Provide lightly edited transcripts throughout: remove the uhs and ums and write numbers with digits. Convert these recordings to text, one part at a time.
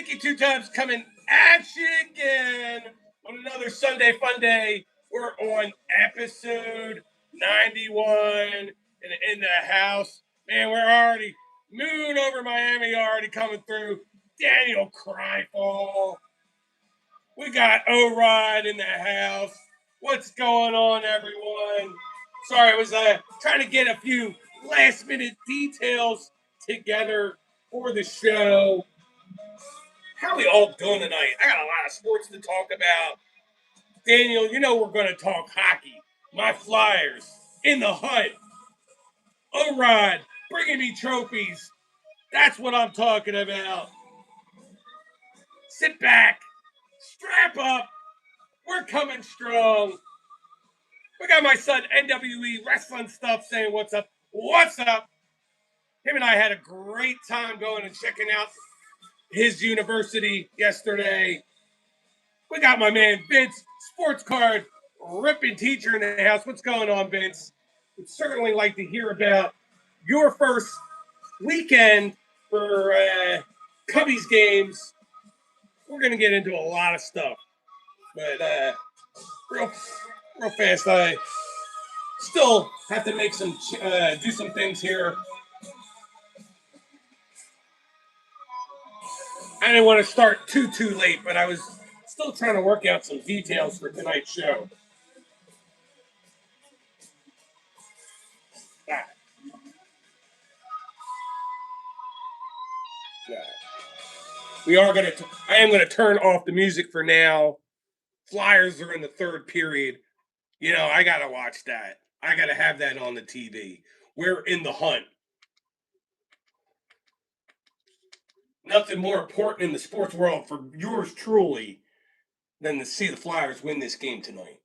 Thank you, two times coming at you again on another Sunday Funday. We're on episode 91 and in the house. Man, we're already moon over Miami already coming through. Daniel Kreifel. We got O-Rod in the house. What's going on, everyone? Sorry, I was trying to get a few last minute details together for the show. How are we all doing tonight? I got a lot of sports to talk about. Daniel, you know we're going to talk hockey. My Flyers in the hut. O-Rod bringing me trophies. That's what I'm talking about. Sit back. Strap up. We're coming strong. We got my son NWE Wrestling Stuff saying what's up. What's up? Him and I had a great time going and checking out his university yesterday. We got my man Vince, sports card ripping teacher in the house. What's going on, Vince? Would certainly like to hear about your first weekend for Cubbies games. We're going to get into a lot of stuff. But real fast, I still have to make some do some things here. I didn't want to start too late, but I was still trying to work out some details for tonight's show. Ah. I am gonna turn off the music for now. Flyers are in the third period. You know, I gotta watch that. I gotta have that on the TV. We're in the hunt. Nothing more important in the sports world for yours truly than to see the Flyers win this game tonight.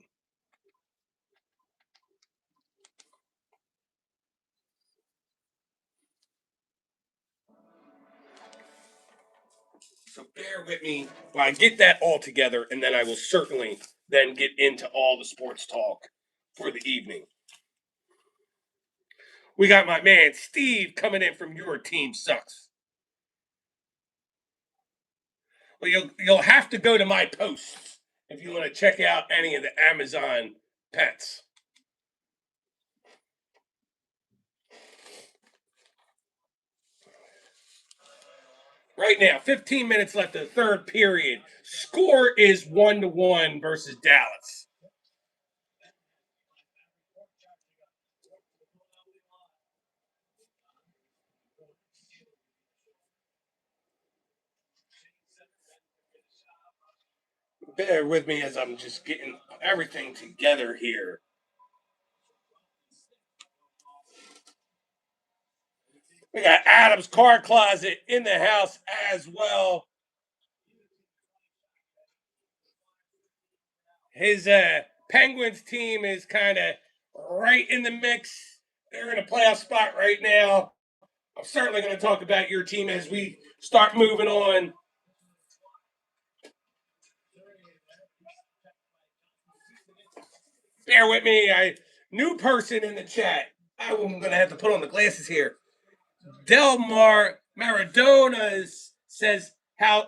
So bear with me while I get that all together, and then I will certainly then get into all the sports talk for the evening. We got my man Steve coming in from Your Team Sucks. Well, you'll have to go to my posts if you want to check out any of the Amazon pets. Right now, 15 minutes left of the third period. Score is 1-1 versus Dallas. Bear with me as I'm just getting everything together here. We got Adam's car closet in the house as well. His Penguins team is kind of right in the mix. They're in a playoff spot right now. I'm certainly going to talk about your team as we start moving on. Bear with me. New person in the chat. I'm going to have to put on the glasses here. Delmar Maradona says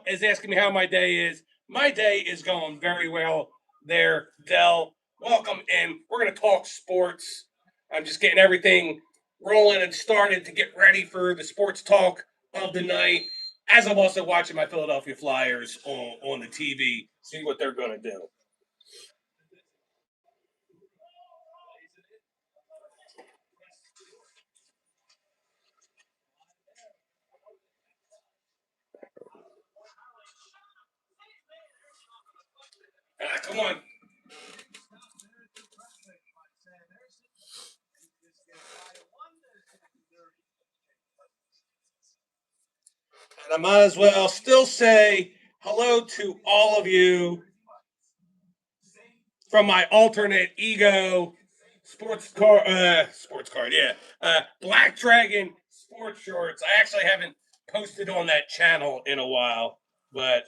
is asking me how my day is. My day is going very well there, Del. Welcome in. We're going to talk sports. I'm just getting everything rolling and started to get ready for the sports talk of the night. As I'm also watching my Philadelphia Flyers on the TV, see what they're going to do. Come on. And I might as well still say hello to all of you from my alternate ego sports card, yeah. Black Dragon sports shorts. I actually haven't posted on that channel in a while, but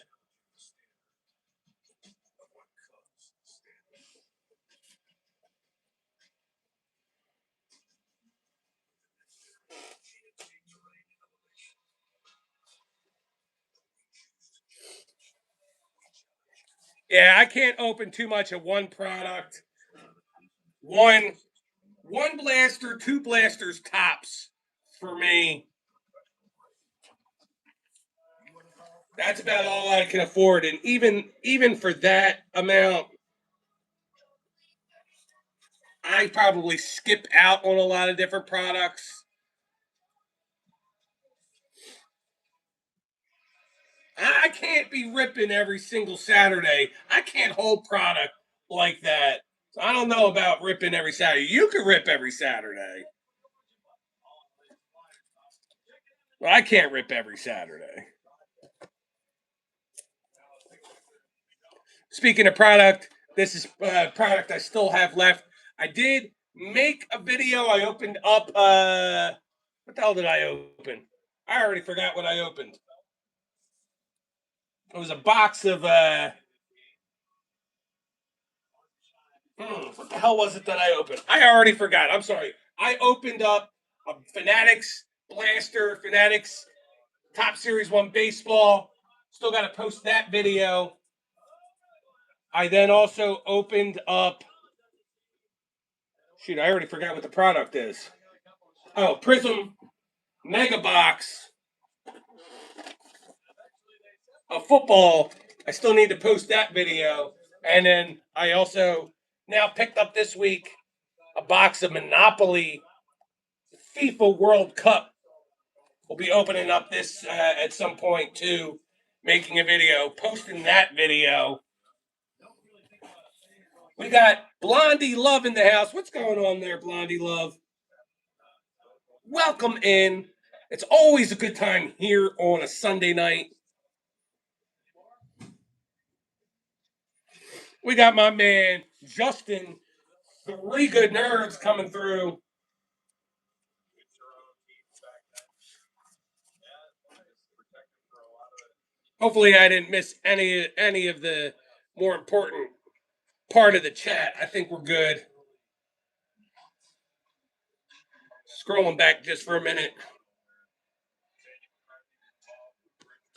Yeah, I can't open too much of one product. One blaster, two blasters tops for me. That's about all I can afford, and even for that amount, I probably skip out on a lot of different products. I can't be ripping every single Saturday. I can't hold product like that. So I don't know about ripping every Saturday. You can rip every Saturday. Well, I can't rip every Saturday. Speaking of product, this is product I still have left. I did make a video. I opened up. What the hell did I open? I already forgot what I opened. It was a box of. What the hell was it that I opened? I already forgot. I'm sorry. I opened up a Fanatics Blaster, Fanatics Top Series 1 baseball. Still got to post that video. I then also opened up. Shoot, I already forgot what the product is. Oh, Prism Mega Box of football. I still need to post that video. And then I also now picked up this week a box of Monopoly FIFA World Cup. We'll be opening up this at some point too, making a video, posting that video. We got Blondie Love in the house. What's going on there, Blondie Love? Welcome in. It's always a good time here on a Sunday night. We got my man Justin, three good nerds coming through. Hopefully, I didn't miss any of the more important part of the chat. I think we're good. Scrolling back just for a minute.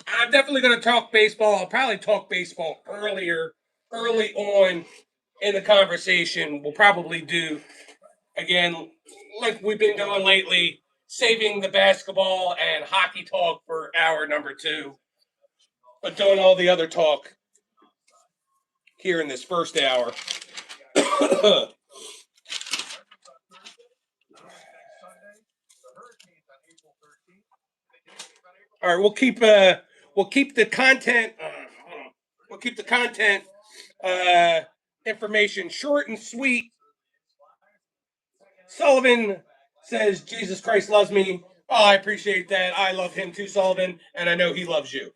I'm definitely going to talk baseball. I'll probably talk baseball early on in the conversation. We'll probably do, again, like we've been doing lately, saving the basketball and hockey talk for hour number two, but doing all the other talk here in this first hour. All right, we'll keep the content we'll keep the content uh, information short and sweet. Sullivan says Jesus Christ loves me. Oh, I appreciate that. I love him too, Sullivan, and I know he loves you.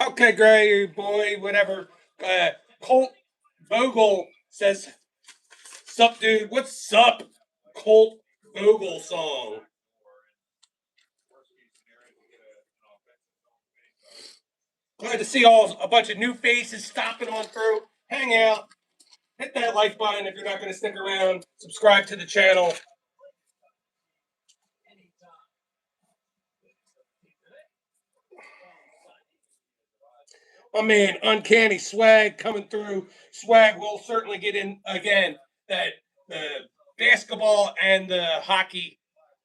Okay, Gray boy, whatever. Colt Vogel says, "Sup, dude? What's up, Colt Vogel song?" Glad to see a bunch of new faces stopping on through. Hang out, hit that like button if you're not going to stick around. Subscribe to the channel. My man, Uncanny Swag coming through. Swag will certainly get in again. That the basketball and the hockey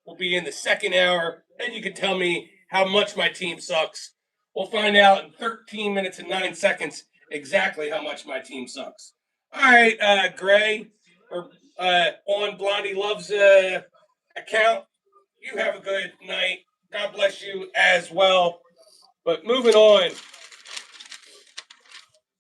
will be in the second hour. Then you can tell me how much my team sucks. We'll find out in 13 minutes and 9 seconds exactly how much my team sucks. All right, Gray, or on Blondie Love's account. You have a good night. God bless you as well. But moving on,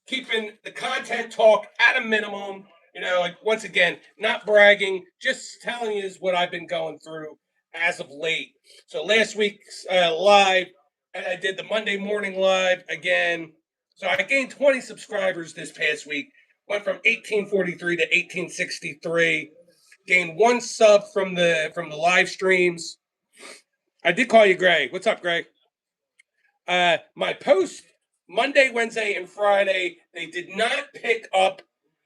keeping the content talk at a minimum. You know, like once again, not bragging, just telling you what I've been going through as of late. So last week's live, I did the Monday morning live again. So I gained 20 subscribers this past week. Went from 1843 to 1863. Gained one sub from the live streams. I did call you Gray. What's up, Gray? My post Monday, Wednesday, and Friday, they did not pick up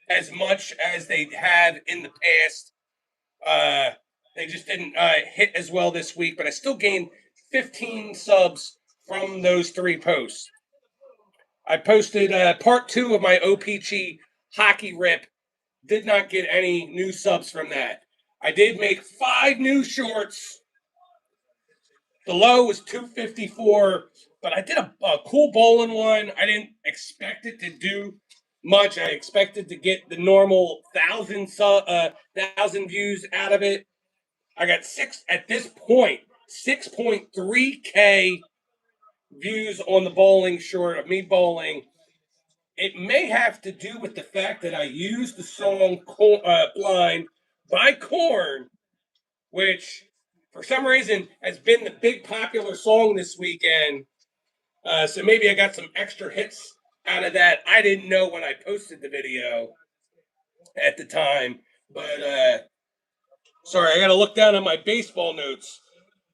as much as they had in the past. Uh, they just didn't hit as well this week, but I still gained 15 subs from those three posts. I posted part two of my OPG hockey rip. Did not get any new subs from that. I did make 5 new shorts. The low was 254, but I did a cool bowling one. I didn't expect it to do much. I expected to get the normal 1,000 views out of it. I got at this point 6.3K views on the bowling short of me bowling. It may have to do with the fact that I used the song Blind by Korn, which for some reason has been the big popular song this weekend. So maybe I got some extra hits out of that. I didn't know when I posted the video at the time, but sorry, I got to look down at my baseball notes.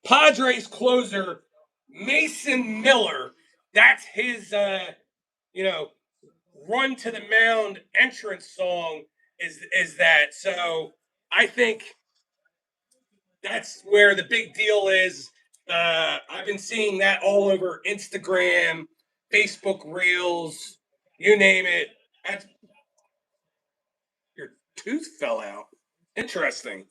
Padres closer Mason Miller. That's his, you know, run to the mound entrance song. Is that so? I think that's where the big deal is. I've been seeing that all over Instagram, Facebook Reels, you name it. That's, your tooth fell out. Interesting.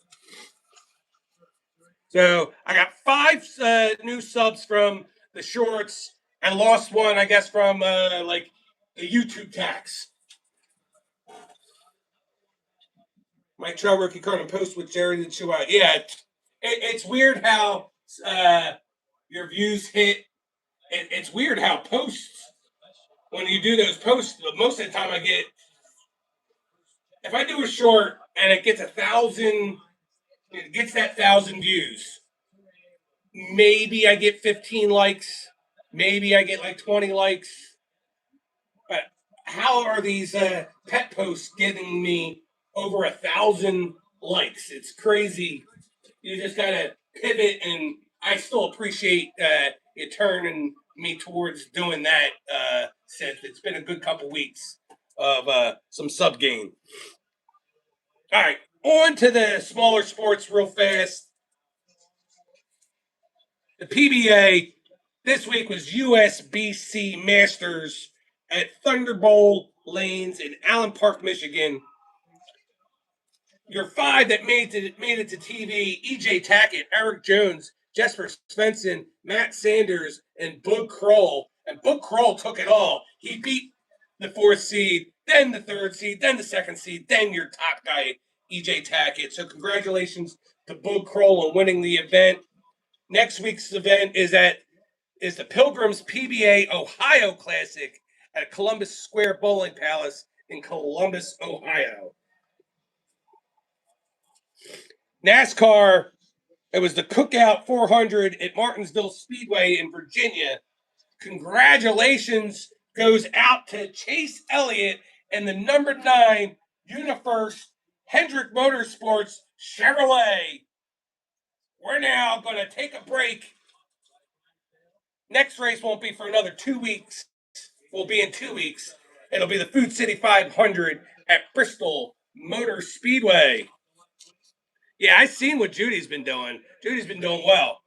So I got 5 new subs from the shorts and lost one, I guess, from like the YouTube tax. Mike Trout rookie card and post with Jerry the Chihuahua. Yeah, it's weird how your views hit. It's weird how posts, when you do those posts, most of the time I get, if I do a short and it gets 1,000, it gets that 1,000 views, maybe I get 15 likes, maybe I get like 20 likes. But how are these pet posts getting me over 1,000 likes? It's crazy. You just gotta pivot, and I still appreciate it turning me towards doing that. Since it's been a good couple weeks of some sub gain. All right, on to the smaller sports real fast. The PBA this week was USBC Masters at Thunderbolt Lanes in Allen Park, Michigan. Your 5 that made it to TV: EJ Tackett, Eric Jones, Jesper Svensson, Matt Sanders, and Bug Kroll. And Bug Kroll took it all. He beat the 4th seed, then the 3rd seed, then the 2nd seed, then your top guy, EJ Tackett. So congratulations to Bug Kroll on winning the event. Next week's event is the Pilgrims PBA Ohio Classic at Columbus Square Bowling Palace in Columbus, Ohio. NASCAR, it was the Cookout 400 at Martinsville Speedway in Virginia. Congratulations goes out to Chase Elliott and the number 9 UniFirst Hendrick Motorsports Chevrolet. We're now going to take a break. Next race won't be for another 2 weeks. Will be in 2 weeks. It'll be the Food City 500 at Bristol Motor Speedway. Yeah, I've seen what Judy's been doing. Judy's been doing well.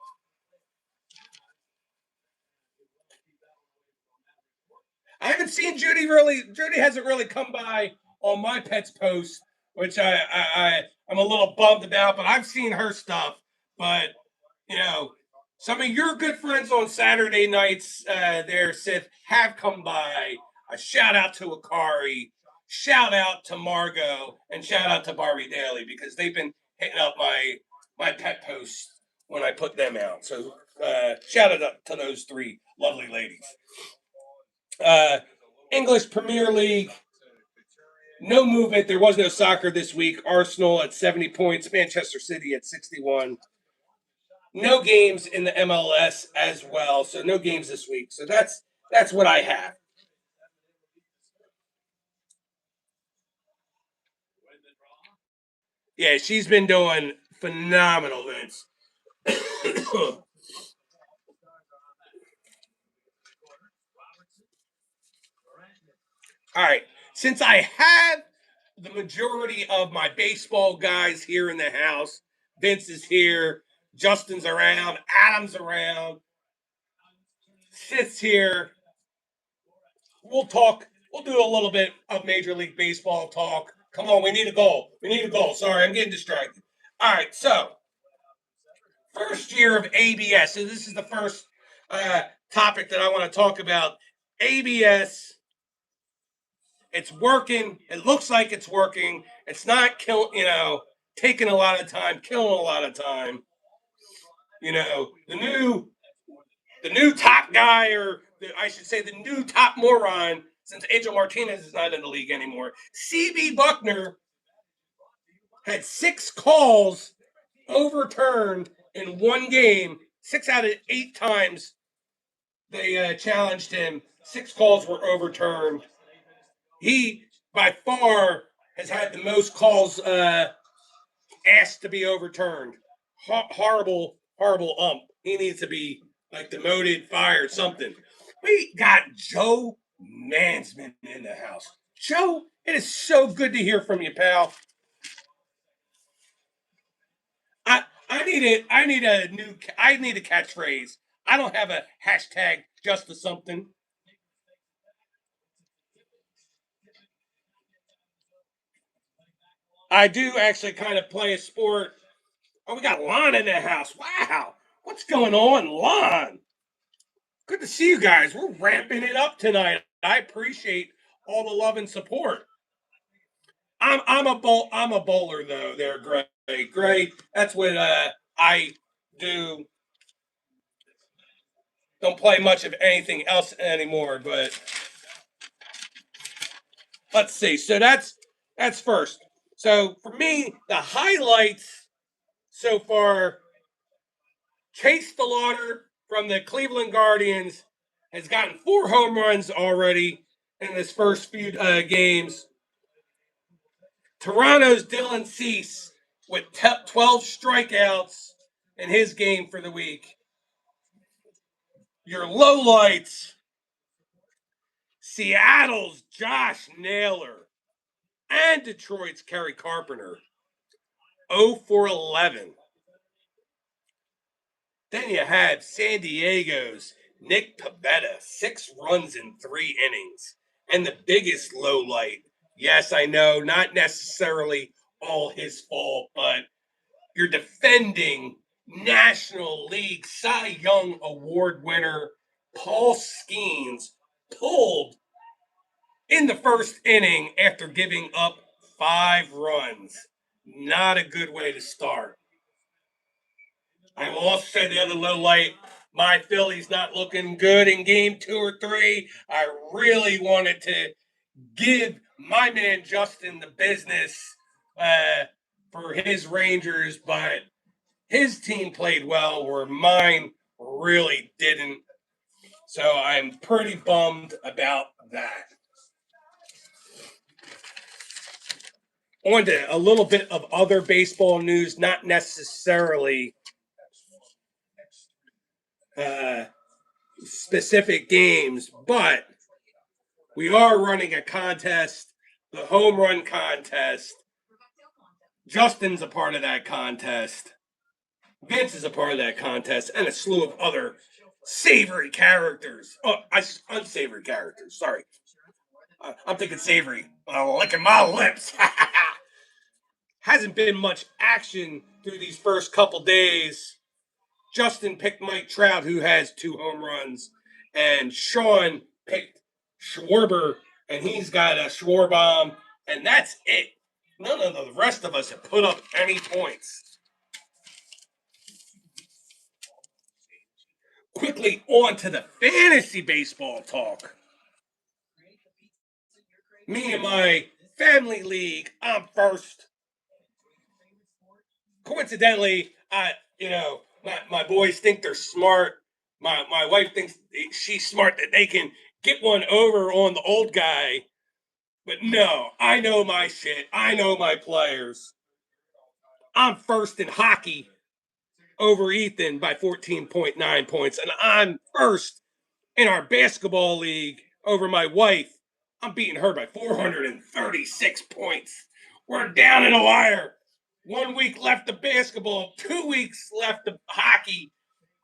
I haven't seen Judy really. Judy hasn't really come by on my pets post, which I'm a little bummed about. But I've seen her stuff. But you know, some of your good friends on Saturday nights there, Sith, have come by. A shout out to Akari, shout out to Margot, and shout out to Barbie Daly, because they've been hitting up my pet posts when I put them out. So shout out to those 3 lovely ladies. Uh, English Premier League, no movement. There was no soccer this week. Arsenal at 70 points, Manchester City at 61. No games in the MLS as well, so no games this week. So that's what I have. Yeah, she's been doing phenomenal, Vince. All right, since I have the majority of my baseball guys here in the house. Vince is here. Justin's around. Adam's around. Sits here. We'll talk. We'll do a little bit of Major League Baseball talk. Come on, we need a goal. We need a goal. Sorry, I'm getting distracted. All right, so first year of ABS. So this is the first topic that I want to talk about. ABS. It's working. It looks like it's working. It's not taking a lot of time, killing a lot of time. The new top guy, or I should say the new top moron, since Angel Martinez is not in the league anymore. CB Buckner had 6 calls overturned in one game. 6 out of 8 times they challenged him. 6 calls were overturned. He, by far, has had the most calls asked to be overturned. Horrible, horrible ump. He needs to be demoted, fired, something. We got Joe Mansman in the house. Joe, it is so good to hear from you, pal. I need a catchphrase. I don't have a hashtag just for something. I do actually kind of play a sport. Oh, we got Lon in the house. Wow. What's going on, Lon? Good to see you guys. We're ramping it up tonight. I appreciate all the love and support. I'm a bowler though. There, Gray. Gray. That's what I do. Don't play much of anything else anymore. But let's see. So that's first. So for me, the highlights so far: Chase DeLauder from the Cleveland Guardians has gotten 4 home runs already in his first few games. Toronto's Dylan Cease with 12 strikeouts in his game for the week. Your lowlights: Seattle's Josh Naylor and Detroit's Kerry Carpenter, 0 for 11. Then you have San Diego's Nick Pivetta, 6 runs in 3 innings. And the biggest low light, yes, I know, not necessarily all his fault, but your defending National League Cy Young Award winner, Paul Skeens, pulled in the first inning after giving up 5 runs. Not a good way to start. I will also say the other low light, my Phillies not looking good in game 2 or 3. I really wanted to give my man Justin the business for his Rangers, but his team played well where mine really didn't. So I'm pretty bummed about that. On to a little bit of other baseball news, not necessarily specific games, but we are running a contest, the home run contest. Justin's a part of that contest. Vince is a part of that contest, and a slew of other savory characters. Unsavory characters. Sorry. I'm thinking savory. Licking my lips. Hasn't been much action through these first couple days. Justin picked Mike Trout, who has 2 home runs, and Sean picked Schwarber, and he's got a Schwarbomb, and that's it. None of the rest of us have put up any points. Quickly on to the fantasy baseball talk. Me and my family league, I'm first. Coincidentally, my boys think they're smart. My wife thinks she's smart, that they can get one over on the old guy. But no, I know my shit. I know my players. I'm first in hockey over Ethan by 14.9 points. And I'm first in our basketball league over my wife. I'm beating her by 436 points. We're down in the wire. 1 week left of basketball, 2 weeks left of hockey.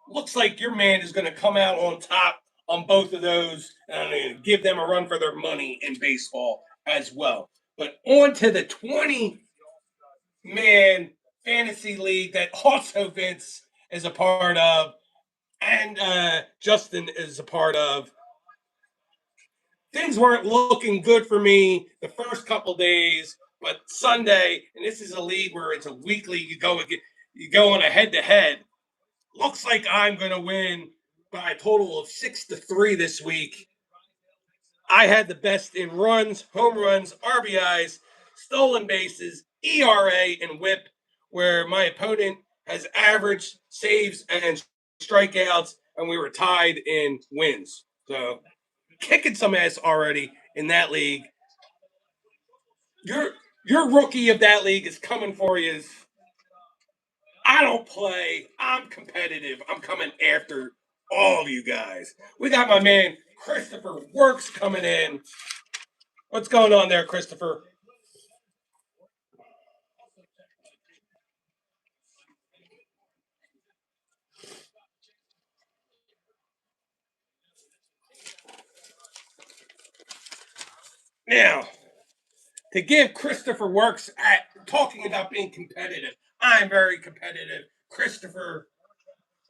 Looks like your man is going to come out on top on both of those and give them a run for their money in baseball as well. But on to the 20-man fantasy league that also Vince is a part of and Justin is a part of. Things weren't looking good for me the first couple days, but Sunday, and this is a league where it's a weekly, you go on a head to head. Looks like I'm going to win by a total of 6-3 this week. I had the best in runs, home runs, RBIs, stolen bases, ERA, and WHIP, where my opponent has average saves and strikeouts, and we were tied in wins. So kicking some ass already in that league. Your your rookie of that league is coming for you. I don't play. I'm competitive. I'm coming after all you guys. We got my man Christopher Works coming in. What's going on there, Christopher? Now, to give Christopher Works at talking about being competitive, I'm very competitive. Christopher,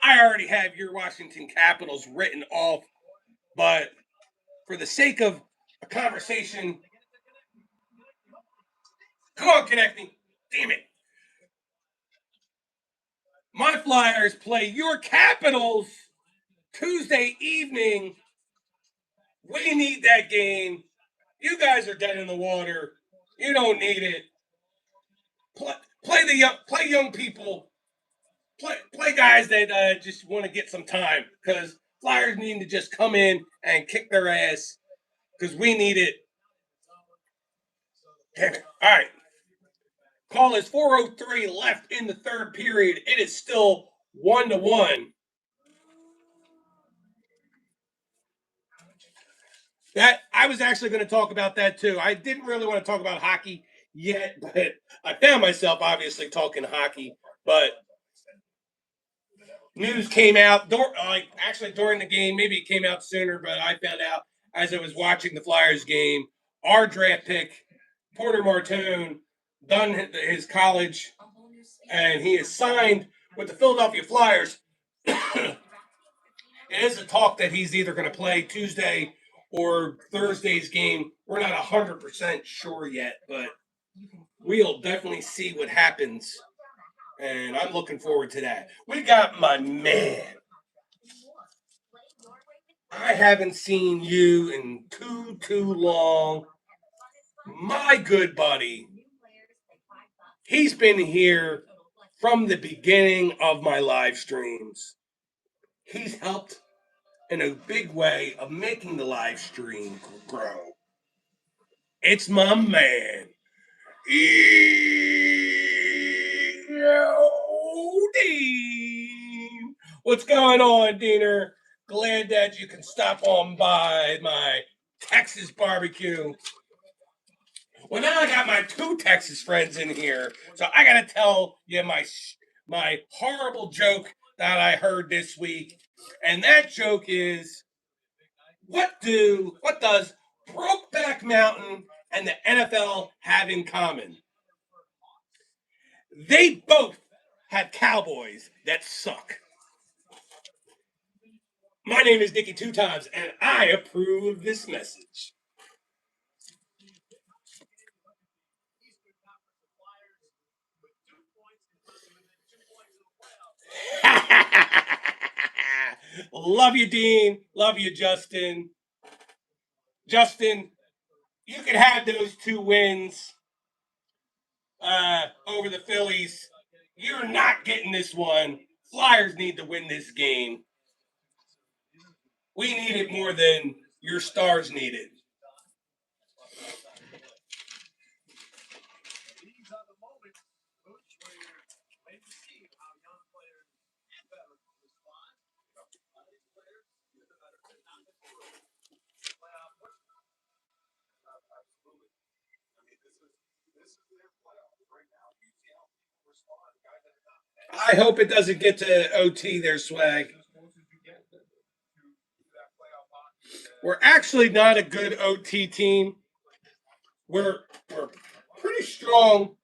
I already have your Washington Capitals written off, but for the sake of a conversation, come on, connect me. Damn it. My Flyers play your Capitals Tuesday evening. We need that game. You guys are dead in the water. You don't need it. Play young people. Play guys that just want to get some time because Flyers need to just come in and kick their ass because we need it. Damn it. All right. Call is 4:03 left in the third period. It is still 1-1. That I was actually going to talk about that too. I didn't really want to talk about hockey yet, but I found myself obviously talking hockey. But news came out, actually during the game. Maybe it came out sooner, but I found out as I was watching the Flyers game. Our draft pick, Porter Martone, done his college, and he is signed with the Philadelphia Flyers. It is a talk that he's either going to play Tuesday or Thursday's game. We're not 100% sure yet, but we'll definitely see what happens. And I'm looking forward to that. We got my man. I haven't seen you in too long. My good buddy. He's been here from the beginning of my live streams. He's helped in a big way of making the live stream grow. It's my man. Dean. What's going on, Diener? Glad that you can stop on by my Texas barbecue. Well, now I got my two Texas friends in here, so I gotta tell you my horrible joke that I heard this week, and that joke is what does Brokeback Mountain and the NFL have in common? They both have cowboys that suck. My name is Dickie Two Times, and I approve of this message. Love you, Dean. Love you, Justin. Justin, you can have those two wins over the Phillies. You're not getting this one. Flyers need to win this game. We need it more than your stars need it. I hope it doesn't get to OT there, Swag. We're actually not a good OT team. We're pretty strong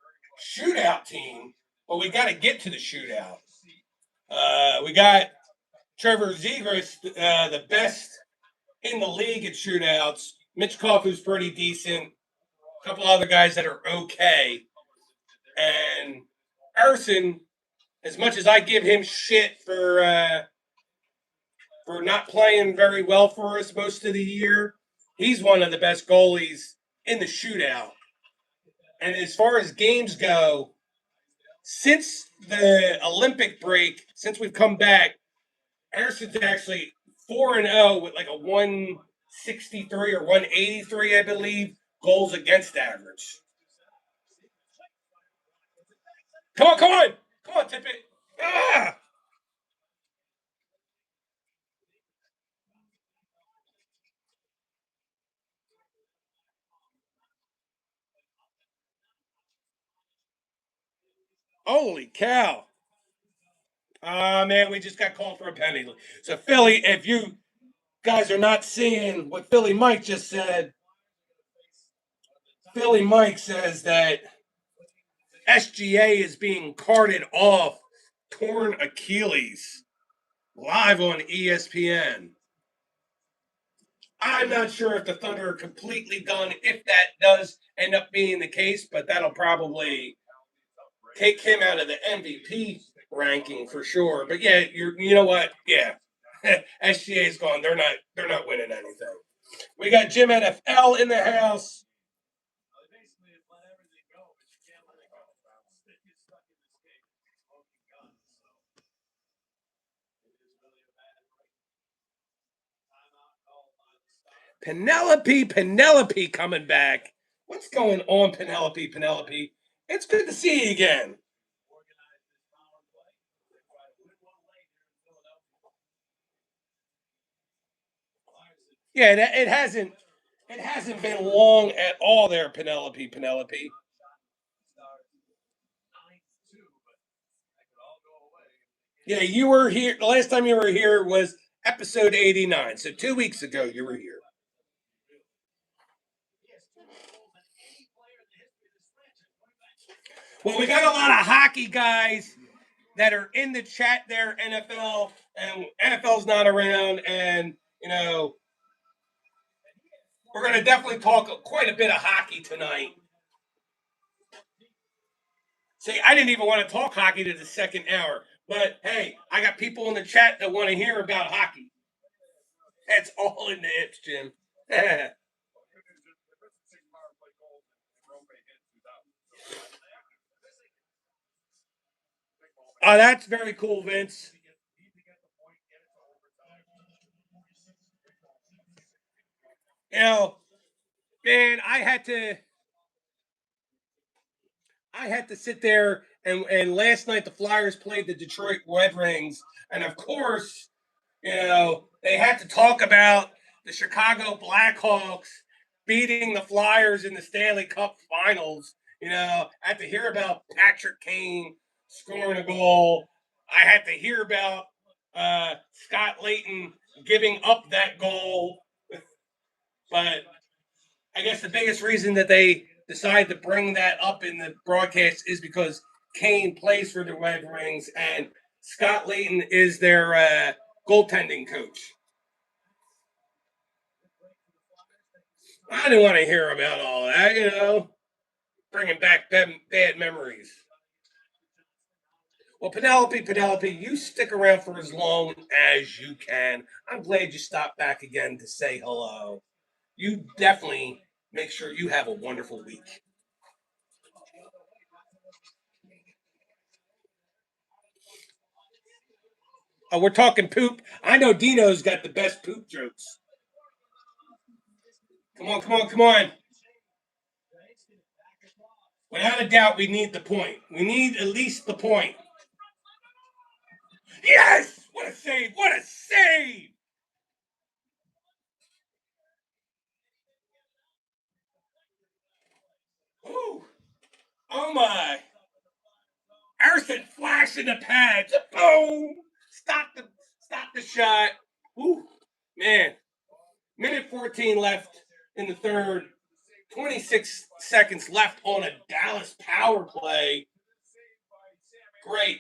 shootout team, but we got to get to the shootout. We got Trevor Zegras, the best in the league at shootouts. Mitch Koffu's pretty decent. A couple other guys that are okay. And Erson, as much as I give him shit for not playing very well for us most of the year, he's one of the best goalies in the shootout. And as far as games go, since the Olympic break, since we've come back, Erson's actually 4-0 with like a 163 or 183, I believe, goals against average. Come on, come on, come on, Tippett. Ah! Holy cow. Man, we just got called for a penalty. So, Philly, if you guys are not seeing what Philly Mike just said, Philly Mike says that SGA is being carted off torn Achilles live on ESPN. I'm not sure if the Thunder are completely done, if that does end up being the case, but that'll probably take him out of the MVP ranking for sure. But yeah, you know what? Yeah. SGA's gone. They're not winning anything. We got Jim NFL in the house. Penelope coming back. What's going on, Penelope? It's good to see you again. Yeah, it hasn't been long at all there, Penelope. Yeah, you were here. The last time you were here was episode 89. So 2 weeks ago you were here. Well, we got a lot of hockey guys that are in the chat there, NFL, and NFL's not around, and we're going to definitely talk quite a bit of hockey tonight. See, I didn't even want to talk hockey to the second hour, but hey, I got people in the chat that want to hear about hockey. That's all in the hips, Jim. Oh, that's very cool, Vince. You know, man, I had to sit there and last night the Flyers played the Detroit Red Wings, and of course, they had to talk about the Chicago Blackhawks beating the Flyers in the Stanley Cup Finals. I had to hear about Patrick Kane scoring a goal. I had to hear about Scott Layton giving up that goal. But I guess the biggest reason that they decided to bring that up in the broadcast is because Kane plays for the Red Wings and Scott Layton is their goaltending coach. I didn't want to hear about all that, bringing back bad memories. Well, Penelope, you stick around for as long as you can. I'm glad you stopped back again to say hello. You definitely make sure you have a wonderful week. Oh, we're talking poop. I know Dino's got the best poop jokes. Come on, come on, come on. Without a doubt, we need the point. We need at least the point. Yes! What a save! What a save! Whew. Oh my. Earthen flash in the pads. Boom. Stop the shot. Woo. Man. Minute 14 left in the third. 26 seconds left on a Dallas power play. Great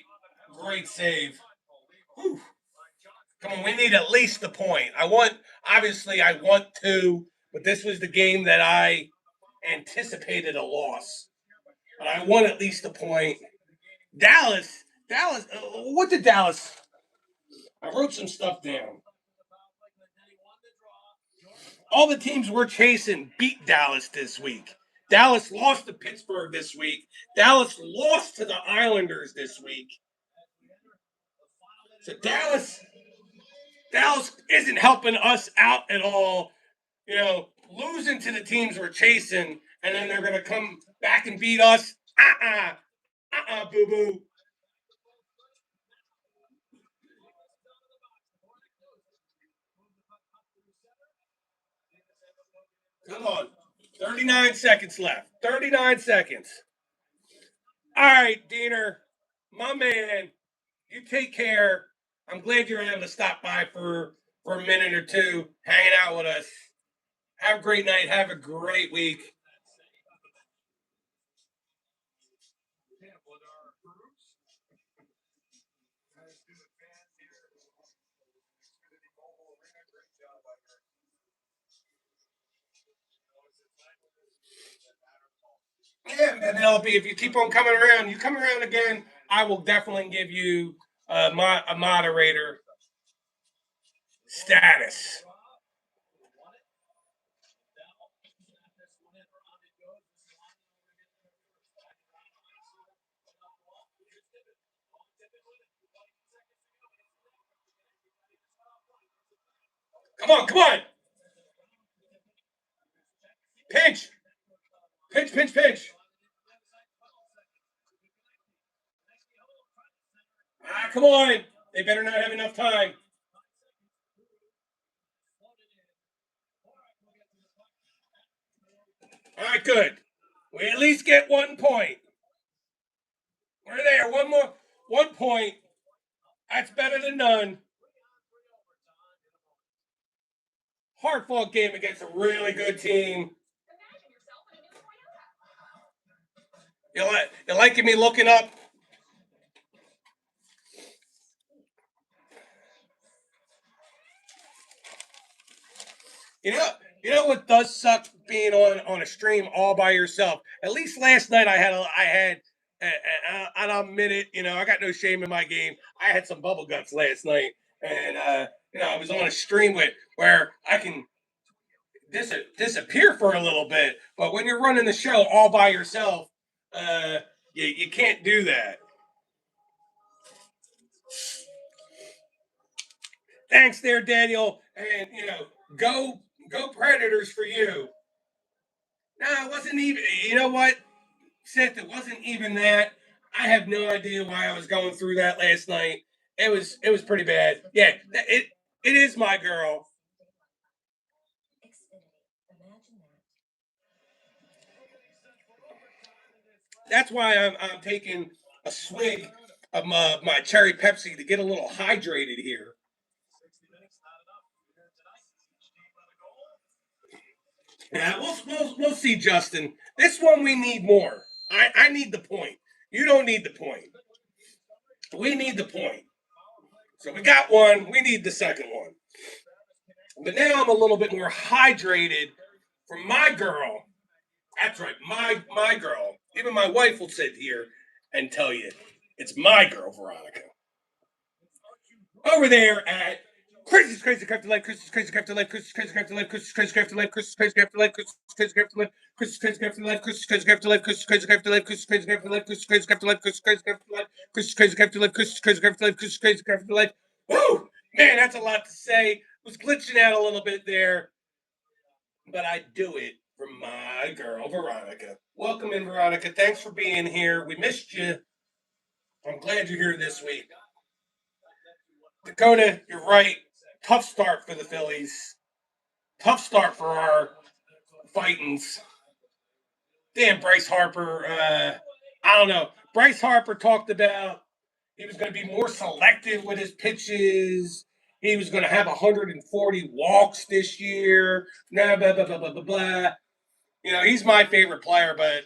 save. Whew. Come on, we need at least the point. Obviously, I want two, but this was the game that I anticipated a loss. But I want at least a point. Dallas, what did Dallas? I wrote some stuff down. All the teams we're chasing beat Dallas this week. Dallas lost to Pittsburgh this week. Dallas lost to the Islanders this week. So Dallas isn't helping us out at all. You know, losing to the teams we're chasing, and then they're going to come back and beat us. Boo boo. Come on. 39 seconds left. 39 seconds. All right, Diener, my man, you take care. I'm glad you're able to stop by for a minute or two, hanging out with us. Have a great night. Have a great week. Yeah, Penelope, if you keep on coming around, you come around again, I will definitely give you a moderator status. Come on, come on. Pinch. Pinch, pinch, pinch. Come on. They better not have enough time. All right, good. We at least get 1 point. We're there. One more. 1 point. That's better than none. Hard fought game against a really good team. You liking me looking up? You know, you know what does suck being on a stream all by yourself. At least last night and I'll admit it. You know, I got no shame in my game. I had some bubble guts last night, and I was on a stream where I can disappear for a little bit. But when you're running the show all by yourself, you can't do that. Thanks, there, Daniel, and go Predators for you. No, it wasn't even. You know what, Seth? It wasn't even that. I have no idea why I was going through that last night. It was pretty bad. Yeah, it is my girl. That's why I'm taking a swig of my cherry Pepsi to get a little hydrated here. Yeah, we'll see, Justin. This one we need more. I need the point. You don't need the point. We need the point. So we got one. We need the second one. But now I'm a little bit more hydrated for my girl. That's right, my girl. Even my wife will sit here and tell you it's my girl, Veronica. Over there at Chris's Crazy Crafty Life, Chris's Crazy Crafty Life, Chris's Crazy Crafty Life, Chris's Crazy Crafty Life, Chris's Crazy Crafty Life, Chris's Crazy Crafty Life, Chris's Crazy Crafty Life, Chris's Crazy Crafty Life, Chris's Crazy Crafty Life, Chris's Crazy Crafty Life, Chris's Crazy Crafty Life, Chris's Crazy Crafty Life, Chris's Crazy Crafty Life, Chris's Crazy Crafty Life, Chris's Crazy Crafty Life. Woo! Man, that's a lot to say. Was glitching out a little bit there, but I do it for my girl, Veronica. Welcome in, Veronica. Thanks for being here. We missed you. I'm glad you're here this week. Dakota, you're right. Tough start for the Phillies. Tough start for our Fightins. Damn, Bryce Harper. I don't know. Bryce Harper talked about he was going to be more selective with his pitches. He was going to have 140 walks this year. Blah, blah, blah, blah, blah, blah, blah. He's my favorite player, but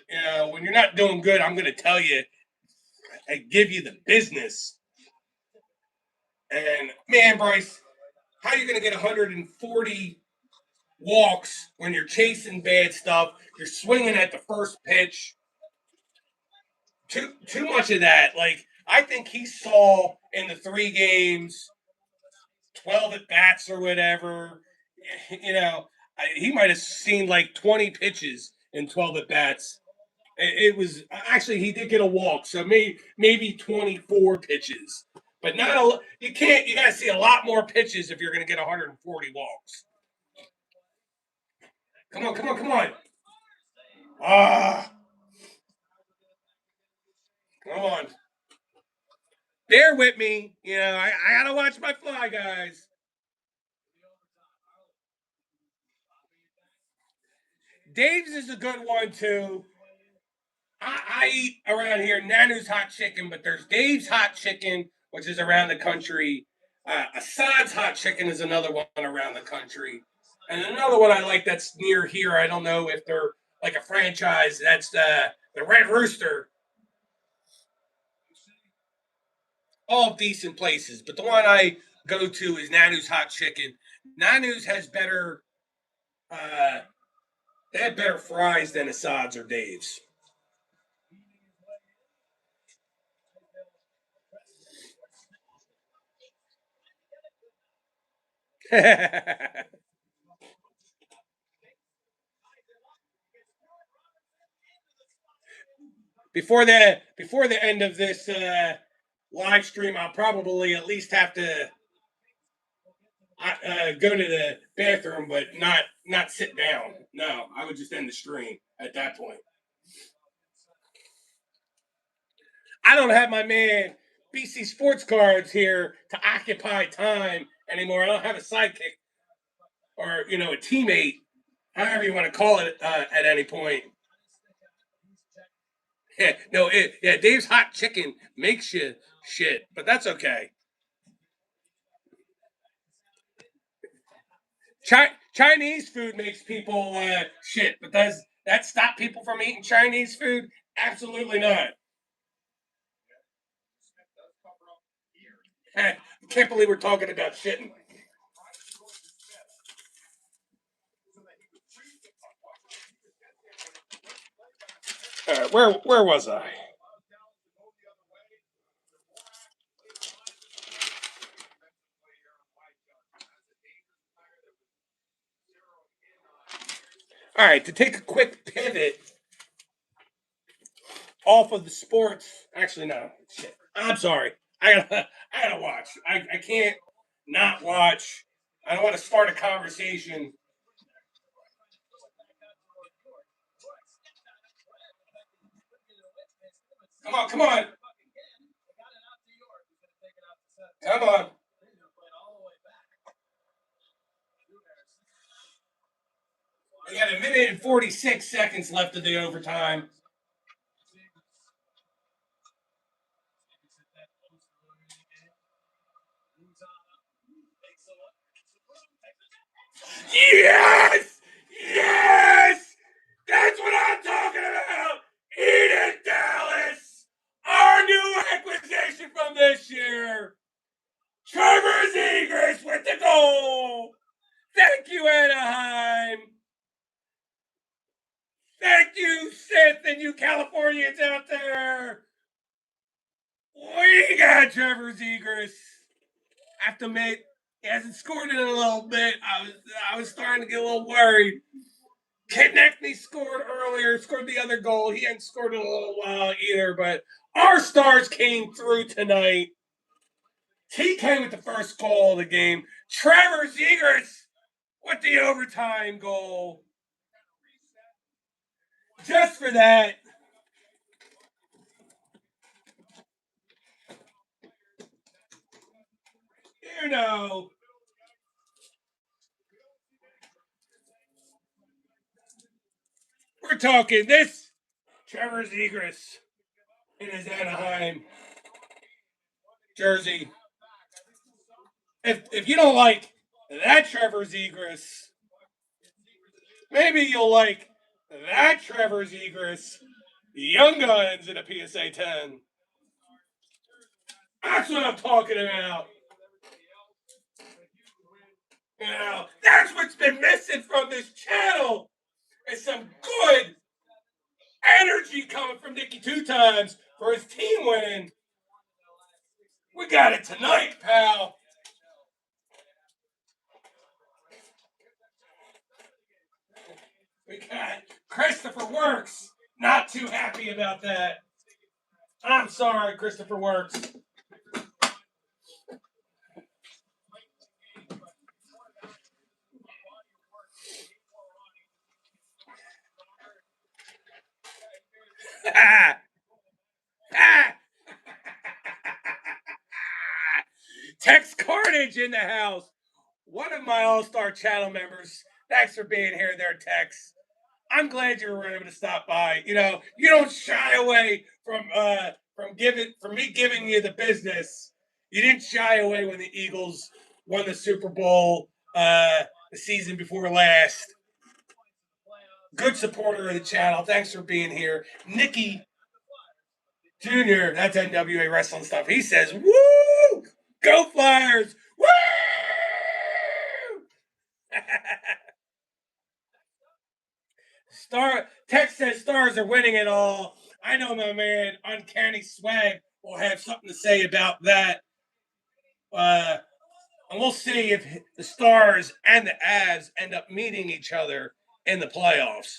when you're not doing good, I'm going to tell you, I give you the business. And man, Bryce, how are you going to get 140 walks when you're chasing bad stuff? You're swinging at the first pitch. Too much of that. Like I think he saw in the 3 games, 12 at bats or whatever. He might have seen like 20 pitches in 12 at bats. It was actually he did get a walk, so maybe 24 pitches, but not a. You can't. You got to see a lot more pitches if you're going to get 140 walks. Come on, come on, come on! Ah, come on! Bear with me. I gotta watch my fly, guys. Dave's is a good one too. I eat around here Nanu's hot chicken, but there's Dave's hot chicken, which is around the country. Assad's hot chicken is another one around the country, and another one I like that's near here. I don't know if they're like a franchise. That's the Red Rooster. All decent places, but the one I go to is Nanu's hot chicken. Nanu's has better. They have better fries than Assad's or Dave's. Before the end of this live stream, I'll probably at least have to go to the bathroom, but not sit down. No, I would just end the stream at that point. I don't have my man BC Sports Cards here to occupy time anymore. I don't have a sidekick or a teammate, however you want to call it, at any point. Yeah, no, Dave's hot chicken makes you shit, but that's okay. Chinese food makes people shit, but does that stop people from eating Chinese food? Absolutely not. I can't believe we're talking about shitting. Where was I? All right, to take a quick pivot off of the sports. Actually, no. Shit. I'm sorry. I gotta watch. I can't not watch. I don't want to start a conversation. Come on, come on, come on. We got a minute and 46 seconds left of the overtime. Yes! Yes! That's what I'm talking about! Eden Dallas! Our new acquisition from this year! Trevor Zegers with the goal! Thank you, Anaheim! Thank you, Sith, and you Californians out there! We got Trevor Zegers. I have to admit, he hasn't scored in a little bit. I was starting to get a little worried. Konechny scored earlier, scored the other goal. He hadn't scored in a little while either, but our stars came through tonight. TK with the first goal of the game. Trevor Zegers with the overtime goal. Just for that, you know, we're talking this Trevor Zegers. in his Anaheim jersey. If you don't like that Trevor Zegras, maybe you'll like that Trevor Zegras, Young Guns in a PSA 10. That's what I'm talking about. You know, that's what's been missing from this channel. Is some good energy coming from Nicky Two Times for his team winning. We got it tonight, pal. We got Christopher Works. Not too happy about that. I'm sorry, Christopher Works. Tex Carnage in the house. One of my all-star channel members. Thanks for being here there, Tex. I'm glad you were able to stop by. You know, you don't shy away from me giving you the business. You didn't shy away when the Eagles won the Super Bowl the season before last. Good supporter of the channel. Thanks for being here. Nicky Jr., that's NWA wrestling stuff. He says, woo! Go Flyers! Woo! Tex says Stars are winning it all. I know my man Uncanny Swag will have something to say about that. And we'll see if the Stars and the Avs end up meeting each other in the playoffs.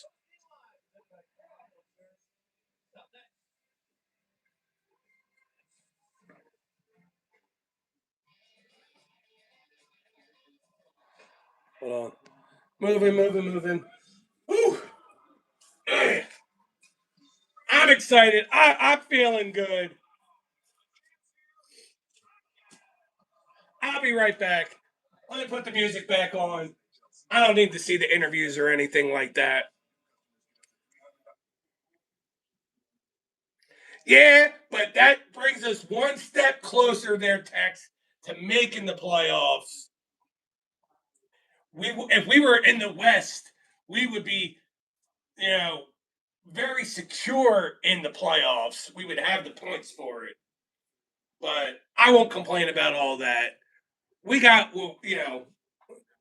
Hold on. Moving. Whew. I'm excited. I'm feeling good. I'll be right back. Let me put the music back on. I don't need to see the interviews or anything like that. Yeah, but that brings us one step closer there, Tex, to making the playoffs. If we were in the West, we would be, you know, very secure in the playoffs. We would have the points for it. But I won't complain about all that. We got, you know,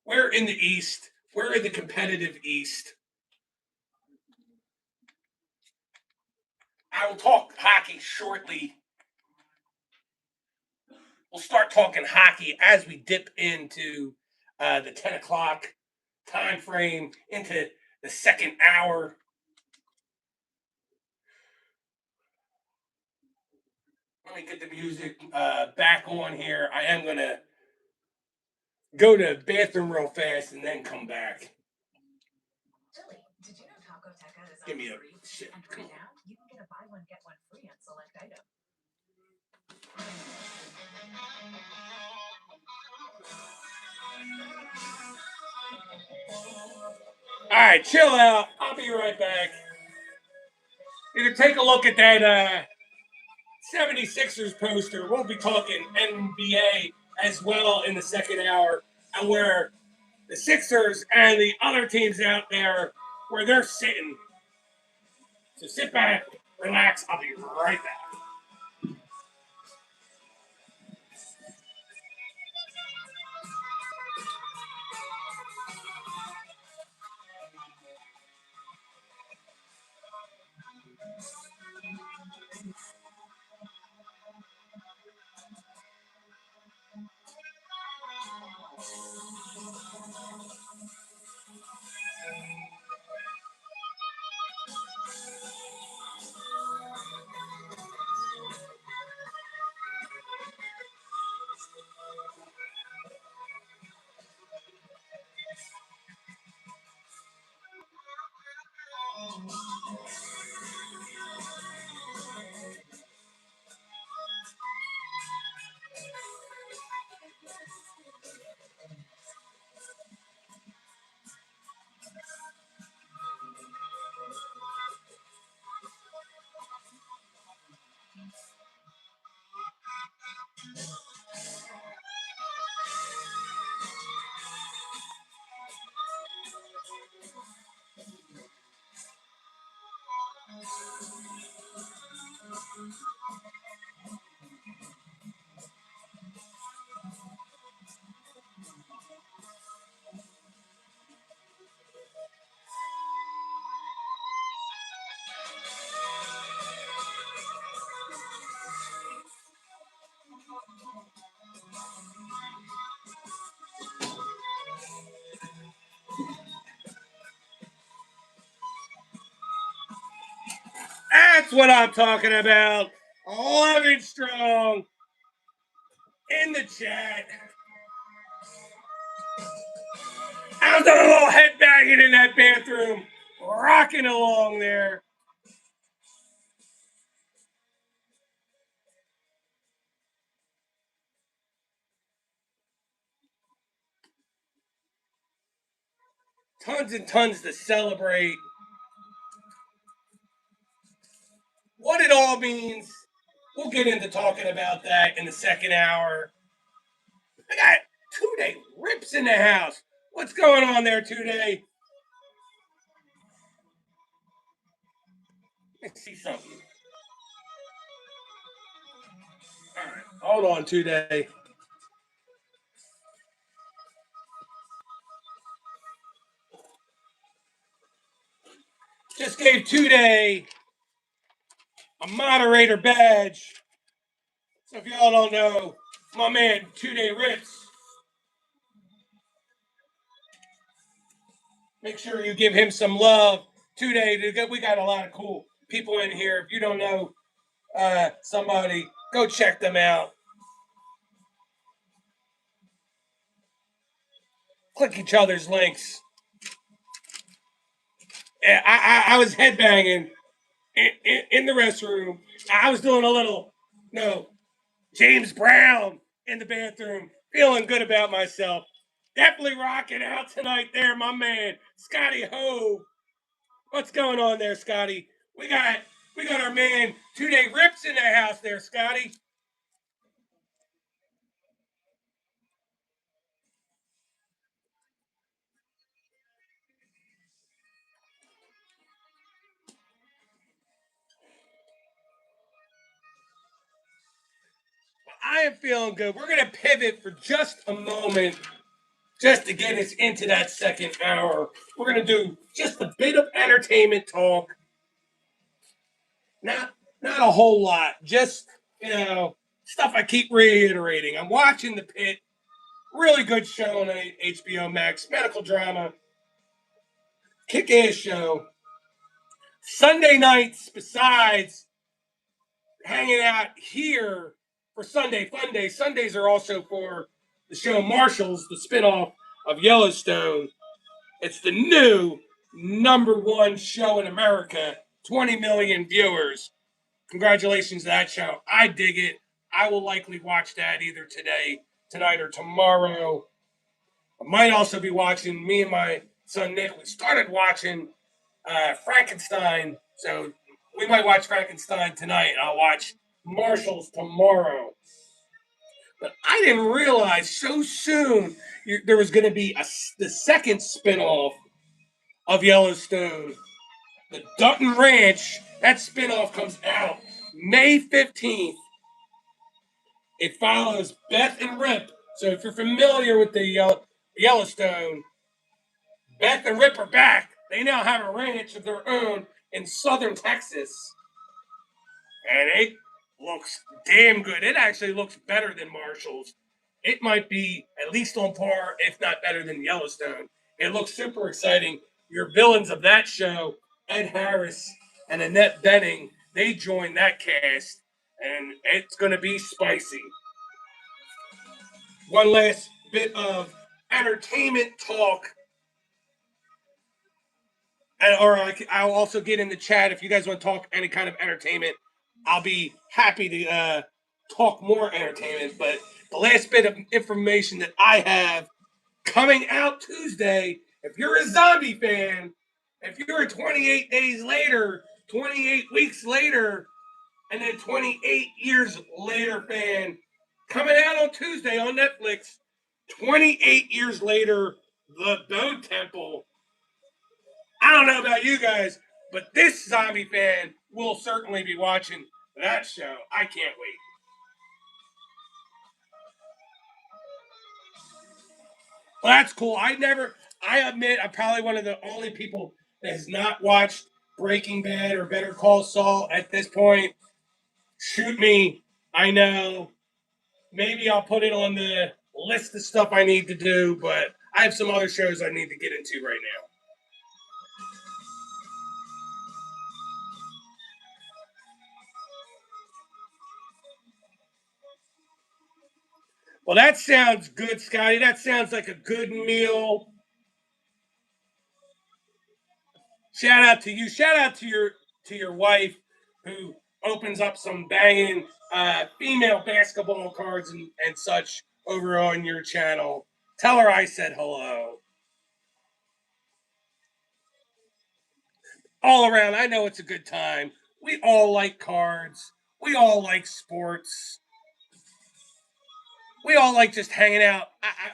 we're in the East. We're in the competitive East. I will talk hockey shortly. We'll start talking hockey as we dip into the 10 o'clock time frame, into the second hour. Let me get the music back on here. I am going to go to the bathroom real fast and then come back. Give me a shit. Come on. You can get a buy one, get one free on select items. All right, chill out. I'll be right back. You can take a look at that 76ers poster. We'll be talking NBA as well in the second hour, and where the Sixers and the other teams out there, where they're sitting. So sit back, relax. I'll be right back. That's what I'm talking about. 11 strong in the chat. I was doing a little headbanging in that bathroom, rocking along there. Tons and tons to celebrate. What it all means, we'll get into talking about that in the second hour. I got 2-Day Rips in the house. What's going on there, 2-Day? Let's see something. All right, hold on, 2-Day. Just gave 2-Day a moderator badge. So if y'all don't know, my man 2-Day Rips, make sure you give him some love. 2-Day, we got a lot of cool people in here. If you don't know somebody, go check them out. Click each other's links. Yeah, I was headbanging in the restroom. I was doing a little, James Brown in the bathroom, feeling good about myself. Definitely rocking out tonight there, my man, Scotty Ho. What's going on there, Scotty? We got our man 2-Day Rips in the house there, Scotty. I am feeling good. We're gonna pivot for just a moment, just to get us into that second hour. We're gonna do just a bit of entertainment talk. Not a whole lot. Just stuff I keep reiterating. I'm watching The Pit. Really good show on HBO Max. Medical drama. Kick-ass show. Sunday nights, besides hanging out here for Sunday Funday, Sundays are also for the show Marshals, the spinoff of Yellowstone. It's the new #1 show in America, 20 million viewers. Congratulations to that show. I dig it. I will likely watch that either tonight, or tomorrow. I might also be watching, me and my son Nick, we started watching Frankenstein. So we might watch Frankenstein tonight. I'll watch Marshals tomorrow. But I didn't realize so soon there was going to be the second spinoff of Yellowstone. The Dutton Ranch, that spinoff comes out May 15th. It follows Beth and Rip. So if you're familiar with the Yellowstone, Beth and Rip are back. They now have a ranch of their own in southern Texas. And it looks damn good. It actually looks better than Marshall's. It might be at least on par, if not better than Yellowstone. It looks super exciting. Your villains of that show, Ed Harris and Annette Bening, they joined that cast, and it's going to be spicy. One last bit of entertainment talk, I'll also get in the chat if you guys want to talk any kind of entertainment. I'll be happy to talk more entertainment. But the last bit of information that I have coming out Tuesday, if you're a zombie fan, if you're a 28 days later, 28 weeks later, and then 28 years later fan, coming out on Tuesday on Netflix, 28 years later, The Bone Temple. I don't know about you guys, but this zombie fan will certainly be watching that show. I can't wait. Well, that's cool. I admit, I'm probably one of the only people that has not watched Breaking Bad or Better Call Saul at this point. Shoot me. I know. Maybe I'll put it on the list of stuff I need to do, but I have some other shows I need to get into right now. Well, that sounds good, Scotty. That sounds like a good meal. Shout out to you. Shout out to your wife who opens up some banging female basketball cards and such over on your channel. Tell her I said hello. All around, I know it's a good time. We all like cards. We all like sports. We all like just hanging out.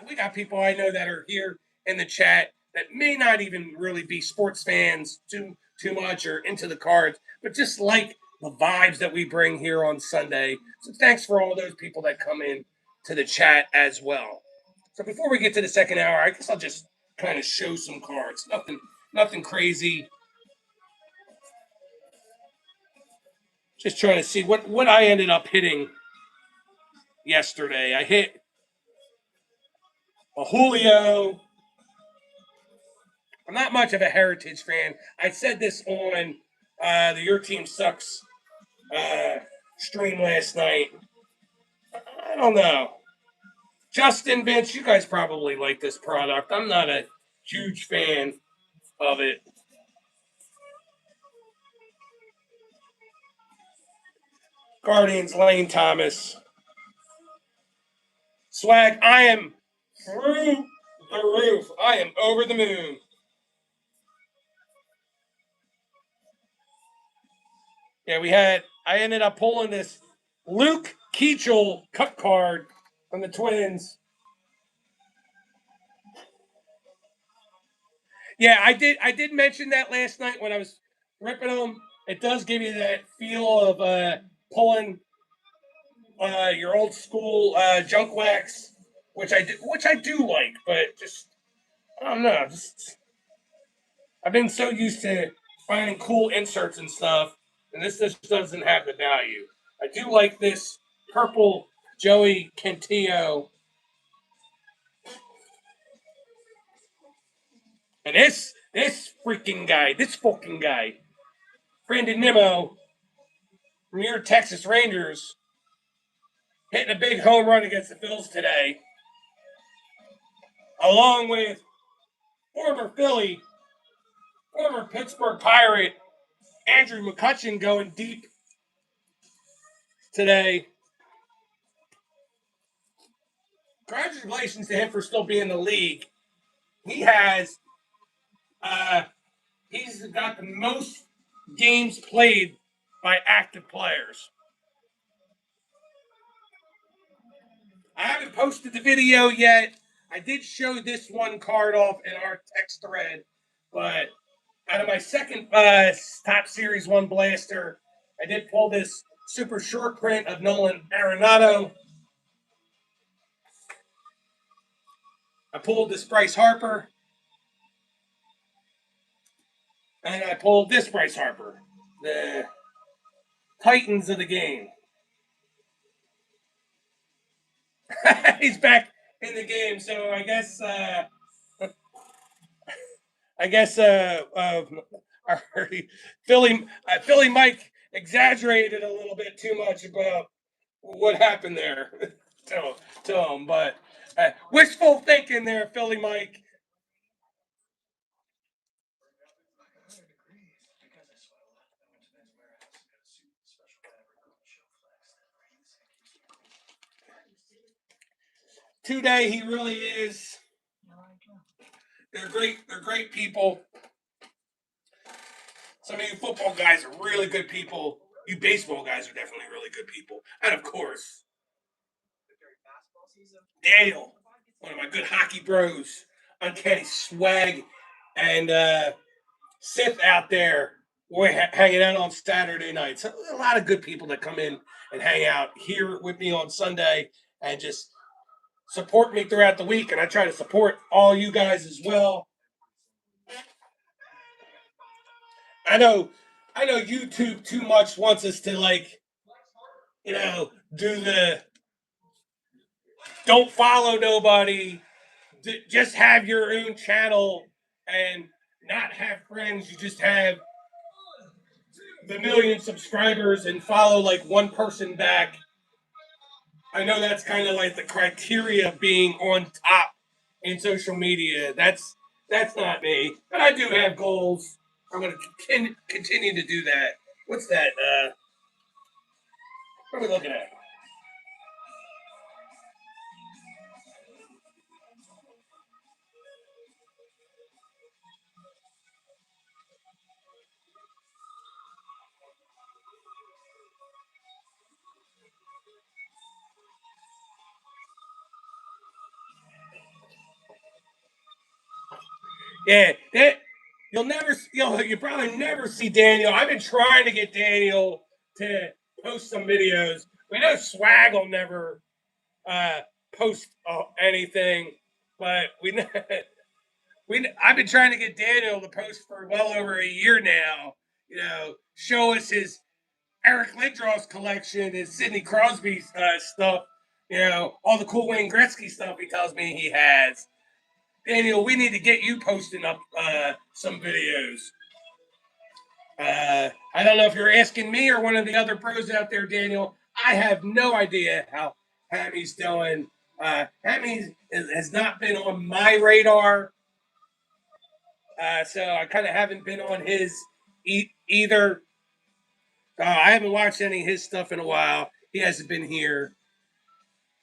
We got people I know that are here in the chat that may not even really be sports fans too much or into the cards, but just like the vibes that we bring here on Sunday. So thanks for all those people that come in to the chat as well. So before we get to the second hour, I guess I'll just kind of show some cards. Nothing crazy. Just trying to see what I ended up hitting yesterday. I hit a Julio. I'm not much of a Heritage fan. I said this on the Your Team Sucks stream last night. I don't know. Justin, Vince, you guys probably like this product. I'm not a huge fan of it. Guardians, Lane Thomas. Swag, I am through the roof. I am over the moon. Yeah, I ended up pulling this Luke Keachel cut card from the Twins. Yeah, I did mention that last night when I was ripping them. It does give you that feel of pulling your old school junk wax, which I do like, but just I don't know. Just I've been so used to finding cool inserts and stuff, and this just doesn't have the value. I do like this purple Joey Cantillo, and this fucking guy, Brandon Nimmo from your Texas Rangers, hitting a big home run against the Phils today, along with former Pittsburgh Pirate Andrew McCutchen going deep today. Congratulations to him for still being in the league. He has he's got the most games played by active players. I haven't posted the video yet. I did show this one card off in our text thread, but out of my second top series one blaster, I did pull this super short print of Nolan Arenado. I pulled this Bryce Harper. And I pulled this Bryce Harper, the Titans of the game. He's back in the game, so I guess Philly Mike exaggerated a little bit too much about what happened there to him, but wishful thinking there, Philly Mike. Today he really is. They're great. They're great people. Some of you football guys are really good people. You baseball guys are definitely really good people. And of course, Daniel, one of my good hockey bros, Uncanny Swag, and Sith out there. We're hanging out on Saturday nights. So a lot of good people that come in and hang out here with me on Sunday and just support me throughout the week. And I try to support all you guys as well. I know YouTube too much wants us to do the don't follow nobody, just have your own channel and not have friends. You just have the million subscribers and follow like one person back. I know that's kind of like the criteria of being on top in social media. That's not me, but I do have goals. I'm going to continue to do that. What's that? What are we looking at? Yeah, that you probably never see Daniel. I've been trying to get Daniel to post some videos. We know Swag will never uh, post anything, but I've been trying to get Daniel to post for well over a year now. Show us his Eric Lindros collection, his Sidney Crosby stuff. All the cool Wayne Gretzky stuff he tells me he has. Daniel, we need to get you posting up some videos. I don't know if you're asking me or one of the other pros out there, Daniel. I have no idea how Hammy's doing. Hammy has not been on my radar, so I kind of haven't been on his either. I haven't watched any of his stuff in a while. He hasn't been here.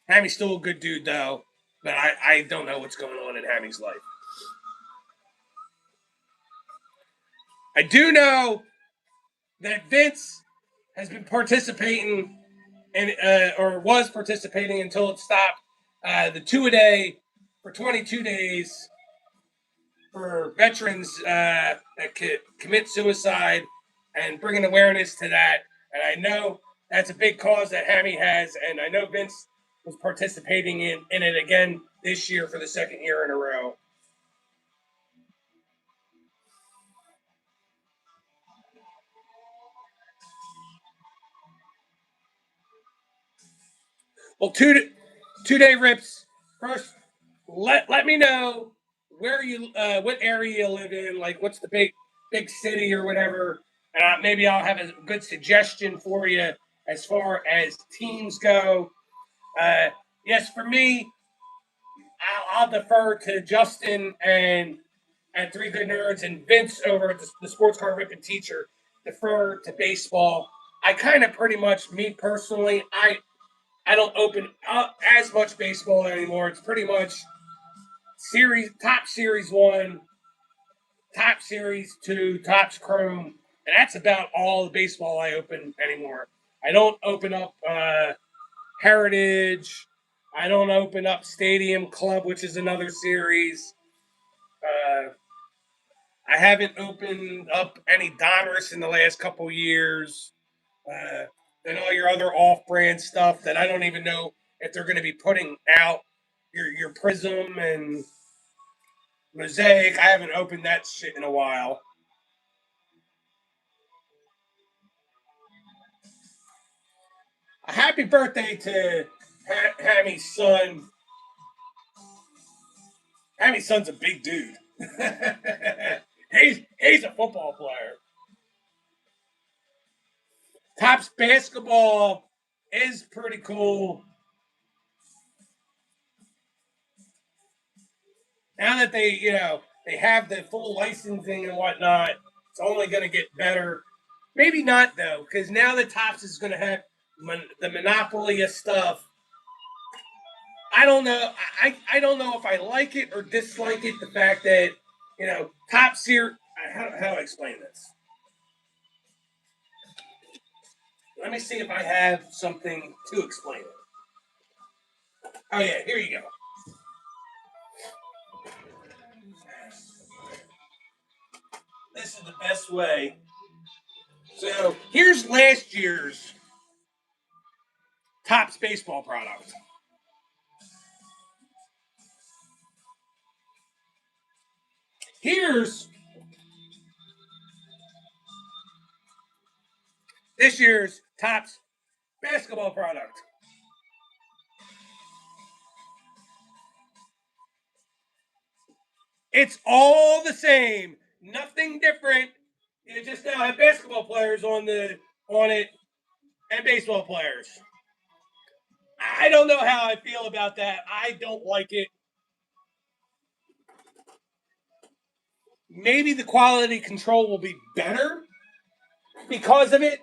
Hammy's still a good dude, though, but I don't know what's going on in Hammy's life. I do know that Vince has been participating and or was participating until it stopped. The 2-a-day for 22 days for veterans that commit suicide and bringing awareness to that. And I know that's a big cause that Hammy has, and I know Vince was participating in it again this year for the second year in a row. Well, 2 day rips. First, let me know where you what area you live in. Like, what's the big city or whatever, and maybe I'll have a good suggestion for you as far as teams go. Uh, yes, for me, I'll defer to Justin and at Three Good Nerds and Vince over at the Sports Car Ripping Teacher. Defer to baseball. I kind of pretty much, me personally, I don't open up as much baseball anymore. It's pretty much top series one, top series two, tops chrome, and that's about all the baseball I open anymore. I don't open up Heritage. I don't open up Stadium Club, which is another series. Uh, I haven't opened up any Donruss in the last couple years. Uh, and all your other off-brand stuff that I don't even know if they're going to be putting out. Your Prism and Mosaic. I haven't opened that shit in a while. A happy birthday to Hammy's son. Hammy's son's a big dude. he's a football player. Tops basketball is pretty cool. Now that they have the full licensing and whatnot, it's only going to get better. Maybe not though, because now the Tops is going to have the monopoly of stuff. I don't know. I don't know if I like it or dislike it. The fact that Tops here. How do I explain this? Let me see if I have something to explain it. Oh yeah, here you go. This is the best way. So here's last year's Tops baseball product. Here's this year's Tops basketball product. It's all the same, nothing different. You just now have basketball players on it and baseball players. I don't know how I feel about that. I don't like it. Maybe the quality control will be better because of it,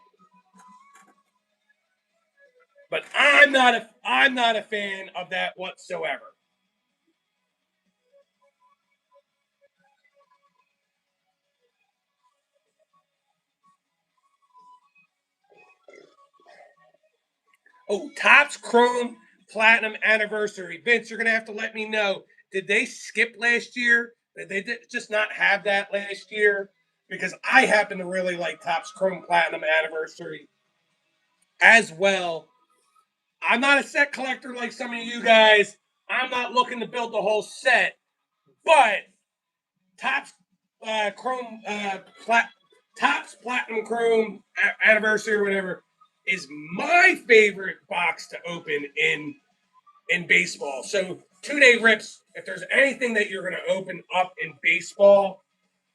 but I'm not a fan of that whatsoever. Oh, Topps Chrome Platinum Anniversary. Vince, you're gonna have to let me know. Did they skip last year? Did they just not have that last year? Because I happen to really like Topps Chrome Platinum Anniversary as well. I'm not a set collector like some of you guys. I'm not looking to build the whole set, but Topps Chrome Topps Platinum Chrome Anniversary or whatever is my favorite box to open in baseball. So 2-day rips. If there's anything that you're going to open up in baseball,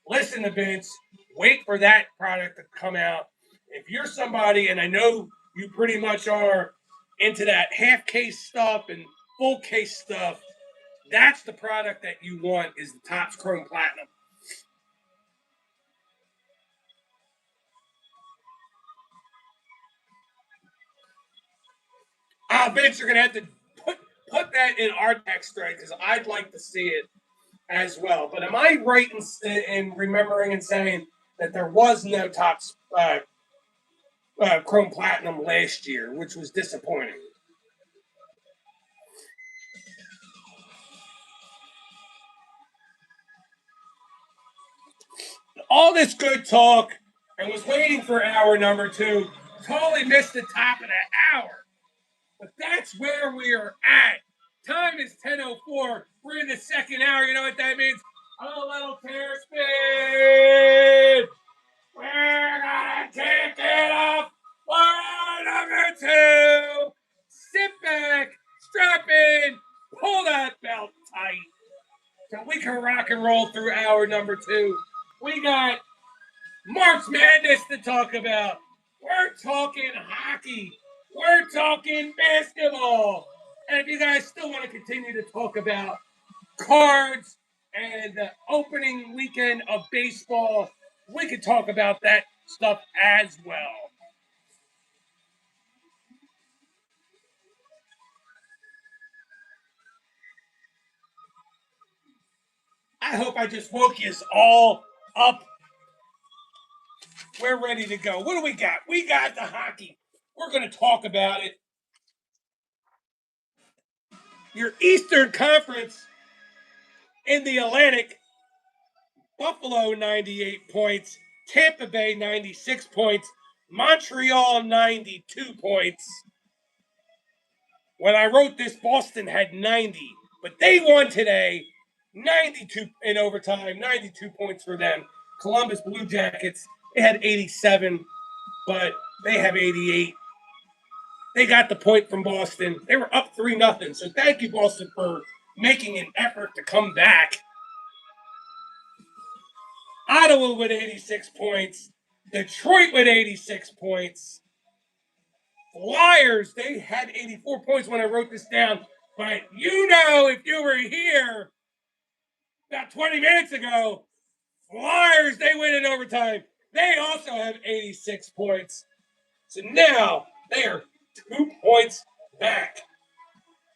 listen to Vince. Wait for that product to come out. If you're somebody, and I know you pretty much are into that half case stuff and full case stuff, that's the product that you want is the Topps Chrome Platinum. Vince, you're gonna have to put that in our text thread because I'd like to see it as well. But am I right in remembering and saying that there was no Topps Chrome Platinum last year, which was disappointing? All this good talk and was waiting for hour number two. Totally missed the top of the hour. But that's where we are at. Time is 10:04. We're in the second hour. You know what that means? A little tear spin. We're gonna kick it off for number two. Sit back, strap in, pull that belt tight so we can rock and roll through hour number two. We got March Madness to talk about. We're talking hockey. We're talking basketball. And if you guys still want to continue to talk about cards and the opening weekend of baseball, we could talk about that stuff as well. I hope I just woke you all up. We're ready to go. What do we got? We got the hockey. We're going to talk about it. Your Eastern Conference in the Atlantic, Buffalo 98 points, Tampa Bay 96 points, Montreal 92 points. When I wrote this, Boston had 90, but they won today, 92 in overtime, 92 points for them. Columbus Blue Jackets, they had 87, but they have 88. They got the point from Boston. They were up 3-0. So thank you, Boston, for making an effort to come back. Ottawa with 86 points. Detroit with 86 points. Flyers, they had 84 points when I wrote this down. But you know, if you were here about 20 minutes ago, Flyers, they win in overtime. They also have 86 points. So now they are 2 points back.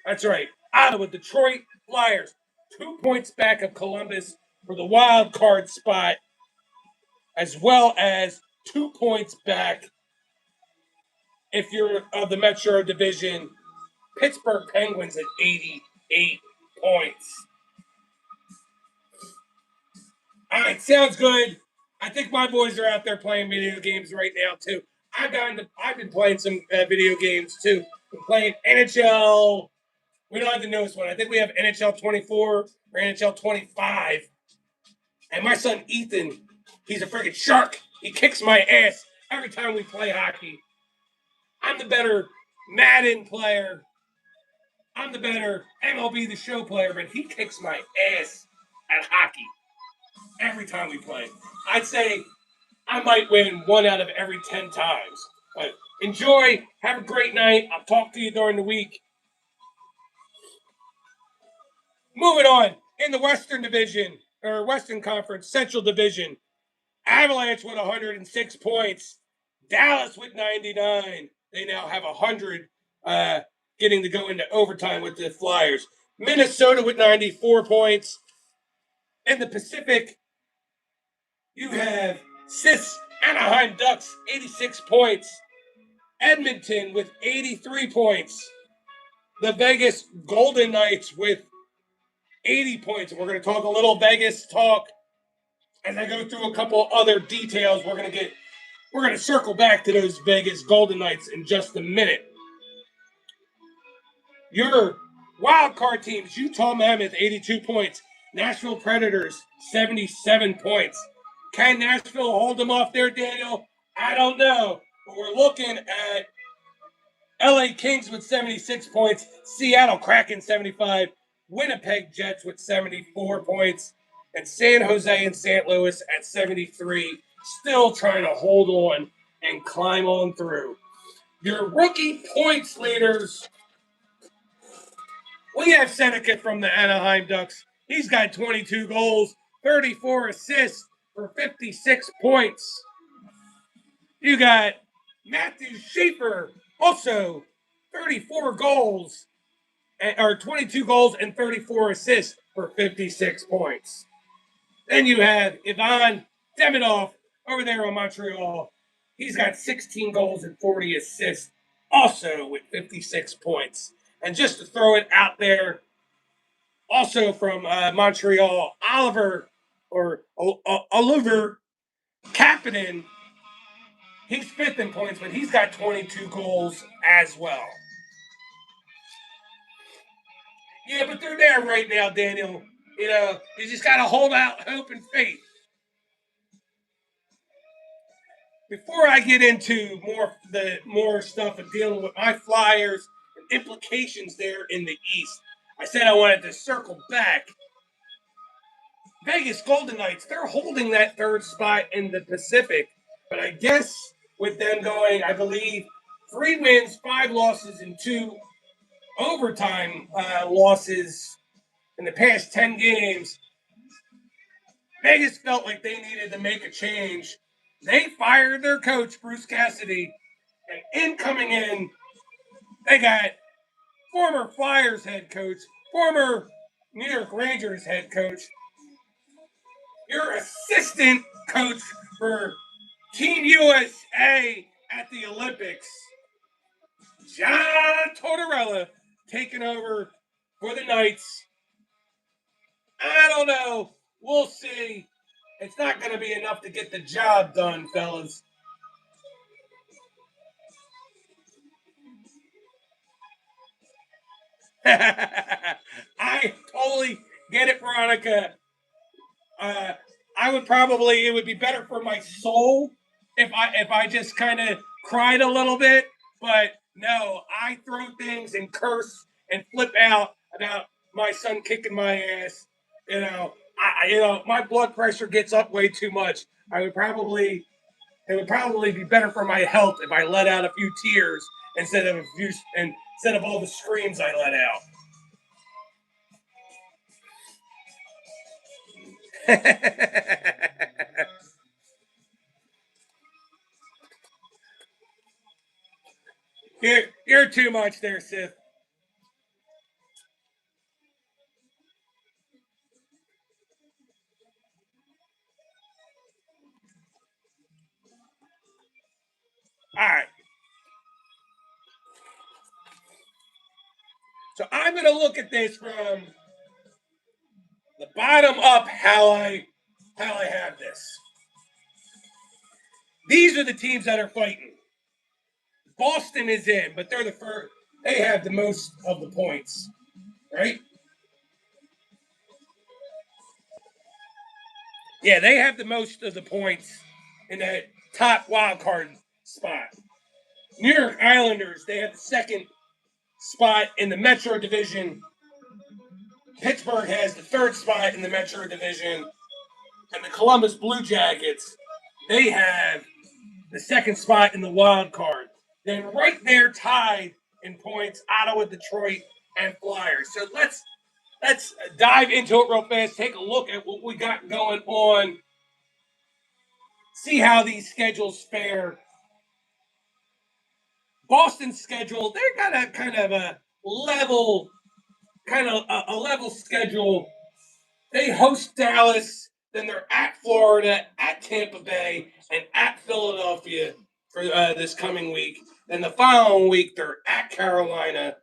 That's right. Ottawa, Detroit, Flyers, 2 points back of Columbus for the wild card spot, as well as 2 points back if you're of the Metro Division. Pittsburgh Penguins at 88 points. All right, sounds good. I think my boys are out there playing video games right now too. I've been playing some video games too. Been playing NHL. We don't have the newest one. I think we have NHL 24 or NHL 25. And my son Ethan, he's a freaking shark. He kicks my ass every time we play hockey. I'm the better Madden player. I'm the better MLB The Show player, but he kicks my ass at hockey every time we play. I'd say I might win 1 out of every 10 times. But enjoy. Have a great night. I'll talk to you during the week. Moving on in the Western Division or Western Conference Central Division, Avalanche with 106 points. Dallas with 99. They now have 100, getting to go into overtime with the Flyers. Minnesota with 94 points. In the Pacific, you have Anaheim Ducks, 86 points. Edmonton with 83 points. The Vegas Golden Knights with 80 points. We're going to talk a little Vegas talk as I go through a couple other details. We're going to circle back to those Vegas Golden Knights in just a minute. Your wild card teams: Utah Mammoth, 82 points. Nashville Predators, 77 points. Can Nashville hold them off there, Daniel? I don't know. But we're looking at LA Kings with 76 points. Seattle Kraken, 75. Winnipeg Jets with 74 points. And San Jose and St. Louis at 73. Still trying to hold on and climb on through. Your rookie points leaders: we have Seneca from the Anaheim Ducks. He's got 22 goals, 34 assists for 56 points. You got Matthew Schaefer, also 34 goals, or 22 goals and 34 assists for 56 points. Then you have Ivan Demidov over there on Montreal. He's got 16 goals and 40 assists, also with 56 points. And just to throw it out there, also from Montreal, Oliver Kapanen. He's fifth in points, but he's got 22 goals as well. Yeah, but they're there right now, Daniel. You know, you just got to hold out hope and faith. Before I get into more stuff of dealing with my Flyers and implications there in the East, I said I wanted to circle back. Vegas Golden Knights, they're holding that third spot in the Pacific, but I guess with them going, I believe, 3 wins, 5 losses, and 2 overtime losses in the past 10 games, Vegas felt like they needed to make a change. They fired their coach, Bruce Cassidy, and coming in, they got former Flyers head coach, former New York Rangers head coach, your assistant coach for Team USA at the Olympics, John Tortorella, taking over for the Knights. I don't know. We'll see. It's not going to be enough to get the job done, fellas. I totally get it, Veronica. I would probably, it would be better for my soul if I just kind of cried a little bit. But no, I throw things and curse and flip out about my son kicking my ass. My blood pressure gets up way too much. It would probably be better for my health if I let out a few tears instead of all the screams I let out. You're too much there, Sith. All right. So I'm going to look at this from the bottom up. How I have this. These are the teams that are fighting. Boston is in, but they're the first. They have the most of the points, right? Yeah, they have the most of the points in that top wild card spot. New York Islanders, they have the second spot in the Metro Division. Pittsburgh has the third spot in the Metro Division. And the Columbus Blue Jackets, they have the second spot in the wild card. Then right there tied in points, Ottawa, Detroit, and Flyers. So let's dive into it real fast. Take a look at what we got going on. See how these schedules fare. Boston's schedule, they got a kind of a level, a level schedule. They host Dallas, then they're at Florida, at Tampa Bay, and at Philadelphia for this coming week. Then the following week, they're at Carolina,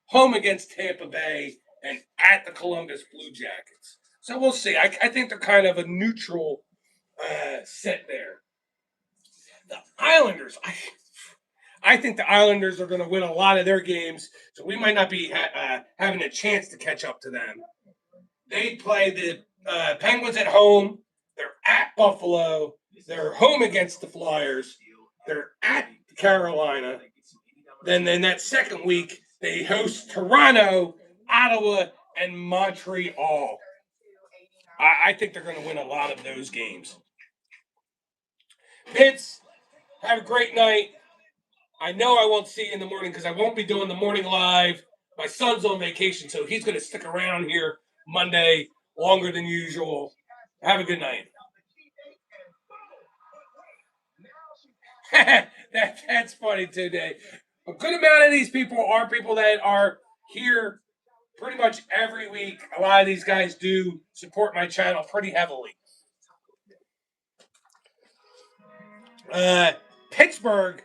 home against Tampa Bay, and at the Columbus Blue Jackets. So we'll see. I think they're kind of a neutral set there. The Islanders, I think the Islanders are going to win a lot of their games, so we might not be having a chance to catch up to them. They play the Penguins at home. They're at Buffalo. They're home against the Flyers. They're at Carolina. Then in that second week, they host Toronto, Ottawa, and Montreal. I think they're going to win a lot of those games. Vince, have a great night. I know I won't see you in the morning because I won't be doing the morning live. My son's on vacation, so he's going to stick around here Monday longer than usual. Have a good night. That's funny today. A good amount of these people are people that are here pretty much every week. A lot of these guys do support my channel pretty heavily. Pittsburgh.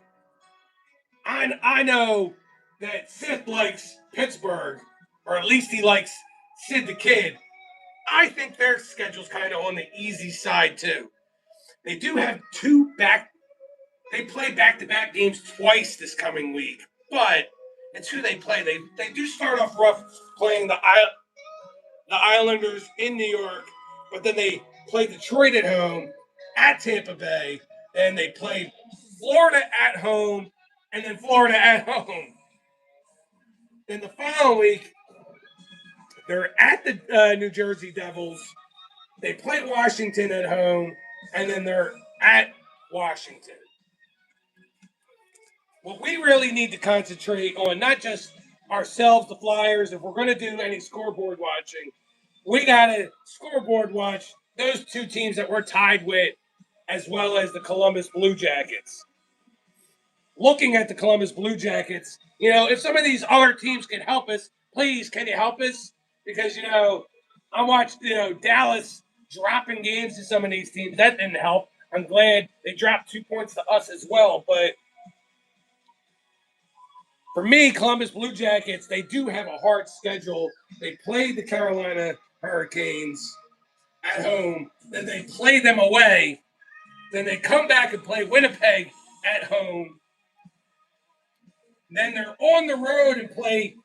I know that Sid likes Pittsburgh, or at least he likes Sid the Kid. I think their schedule's kind of on the easy side too. They do have they play back-to-back games twice this coming week, but it's who they play. They do start off rough playing the Islanders in New York, but then they play Detroit at home, at Tampa Bay, and they play Florida at home, and then Florida at home. Then the following week, they're at the New Jersey Devils. They play Washington at home, and then they're at Washington. What we really need to concentrate on, not just ourselves, the Flyers, if we're going to do any scoreboard watching, we got to scoreboard watch those two teams that we're tied with, as well as the Columbus Blue Jackets. Looking at the Columbus Blue Jackets, if some of these other teams can help us, please, can you help us? Because, I watched, Dallas dropping games to some of these teams. That didn't help. I'm glad they dropped 2 points to us as well. But for me, Columbus Blue Jackets, they do have a hard schedule. They played the Carolina Hurricanes at home. Then they play them away. Then they come back and play Winnipeg at home. Then they're on the road and play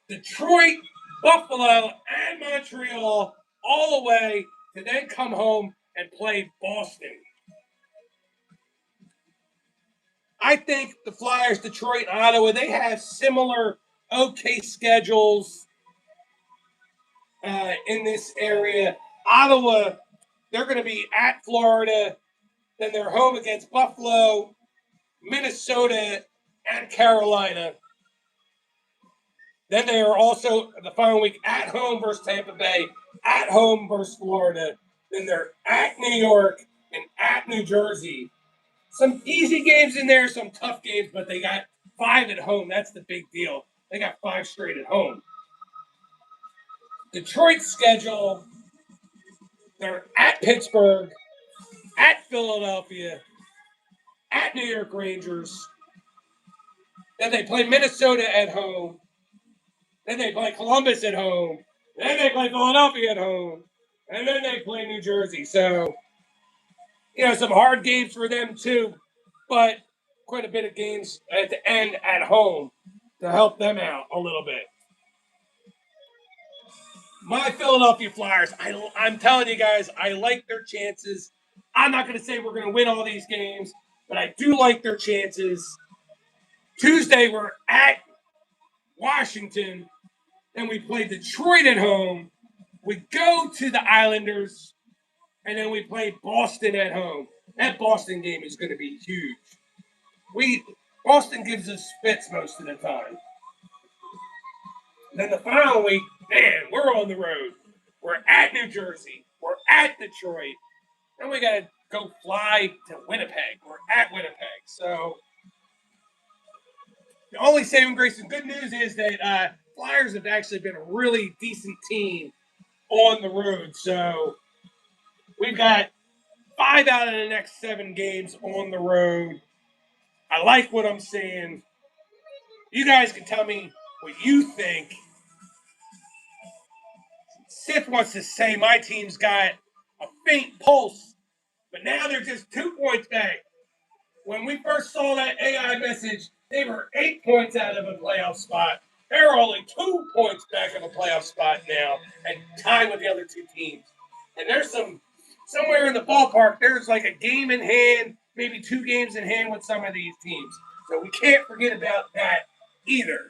Detroit, Buffalo, and Montreal all the way to then come home and play Boston. I think the Flyers, Detroit, and Ottawa, they have similar okay schedules in this area. Ottawa, they're going to be at Florida. Then they're home against Buffalo, Minnesota, and Carolina. Then they are also the following week at home versus Tampa Bay, at home versus Florida. Then they're at New York and at New Jersey. Some easy games in there, some tough games, but they got 5 at home. That's the big deal. They got 5 straight at home. Detroit's schedule, they're at Pittsburgh, at Philadelphia, at New York Rangers. Then they play Minnesota at home. Then they play Columbus at home. Then they play Philadelphia at home. And then they play New Jersey. So, some hard games for them too. But quite a bit of games at the end at home to help them out a little bit. My Philadelphia Flyers, I'm telling you guys, I like their chances. I'm not going to say we're going to win all these games, but I do like their chances. Tuesday, we're at Washington. Then we play Detroit at home. We go to the Islanders. And then we play Boston at home. That Boston game is going to be huge. Boston gives us fits most of the time. Then the following week, man, we're on the road. We're at New Jersey. We're at Detroit. Then we got to go fly to Winnipeg. We're at Winnipeg. So the only saving grace and good news is that Flyers have actually been a really decent team on the road. So we've got 5 out of the next 7 games on the road. I like what I'm seeing. You guys can tell me what you think. Sith wants to say my team's got a faint pulse, but now they're just 2 points back. When we first saw that AI message, they were 8 points out of a playoff spot. They're only 2 points back of a playoff spot now and tied with the other 2 teams. And there's somewhere in the ballpark, there's like a game in hand, maybe 2 games in hand with some of these teams. So we can't forget about that either.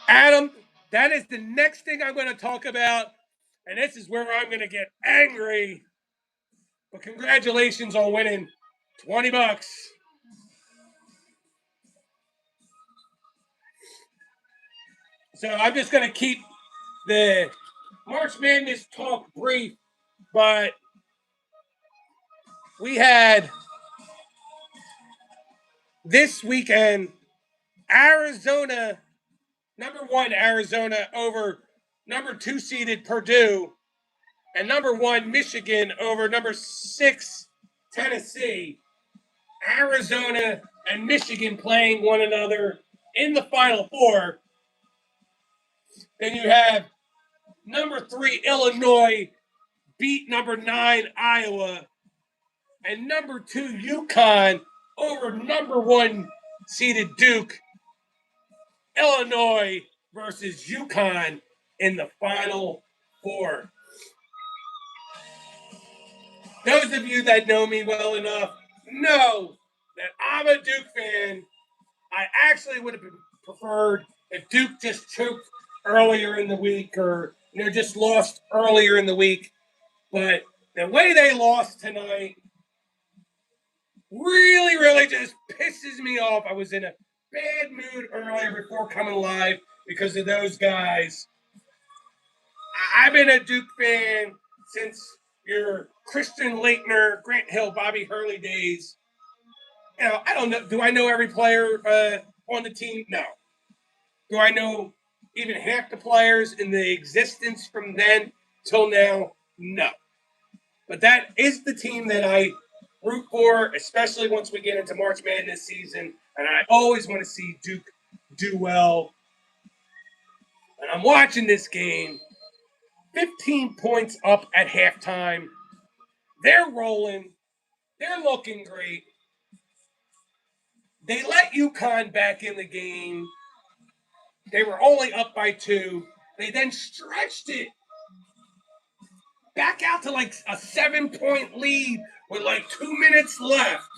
Adam, that is the next thing I'm going to talk about. And this is where I'm going to get angry. But congratulations on winning $20. So I'm just going to keep the March Madness talk brief, but we had this weekend Arizona, number 1 Arizona over number 2 seeded Purdue, and number 1 Michigan over number 6 Tennessee. Arizona and Michigan playing one another in the Final Four. Then you have number 3 Illinois beat number 9 Iowa, and number 2 UConn over number 1 seeded Duke. Illinois versus UConn in the Final Four. Those of you that know me well enough know that I'm a Duke fan. I actually would have preferred if Duke just choked earlier in the week or just lost earlier in the week. But the way they lost tonight really, really just pisses me off. I was in a bad mood earlier before coming live because of those guys. I've been a Duke fan since your Christian Laettner, Grant Hill, Bobby Hurley days. I don't know. Do I know every player on the team? No. Do I know even half the players in the existence from then till now? No. But that is the team that I root for, especially once we get into March Madness season. And I always want to see Duke do well. And I'm watching this game. 15 points up at halftime. They're rolling. They're looking great. They let UConn back in the game. They were only up by 2. They then stretched it back out to like a 7-point lead with like 2 minutes left.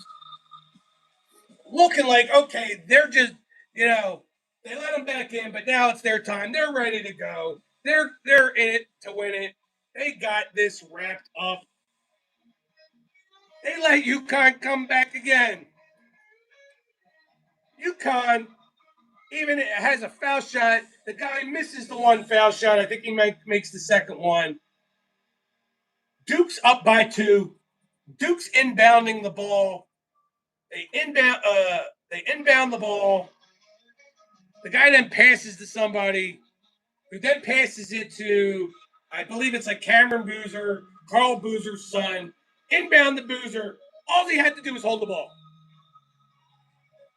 Looking like, okay, they're just, they let them back in, but now it's their time. They're ready to go. They're in it to win it. They got this wrapped up. They let UConn come back again. UConn even has a foul shot. The guy misses the 1 foul shot. I think he makes the second one. Duke's up by 2. Duke's inbounding the ball. They inbound the ball. The guy then passes to somebody who then passes it to, I believe it's like Cameron Boozer, Carl Boozer's son. Inbound the Boozer. All he had to do was hold the ball.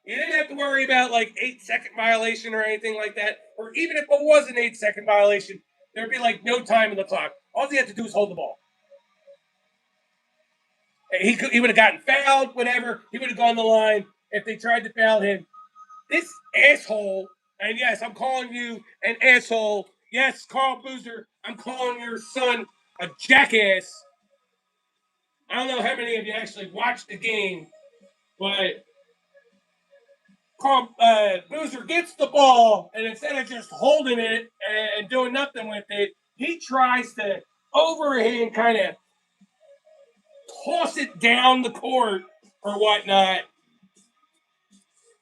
You didn't have to worry about like 8-second violation or anything like that. Or even if it was an 8-second violation, there'd be like no time in the clock. All he had to do was hold the ball. He would have gotten fouled, whatever. He would have gone the line if they tried to foul him. This asshole, and yes, I'm calling you an asshole. Yes, Carl Boozer, I'm calling your son a jackass. I don't know how many of you actually watched the game, but Carl Boozer gets the ball, and instead of just holding it and doing nothing with it, he tries to overhand kind of toss it down the court or whatnot.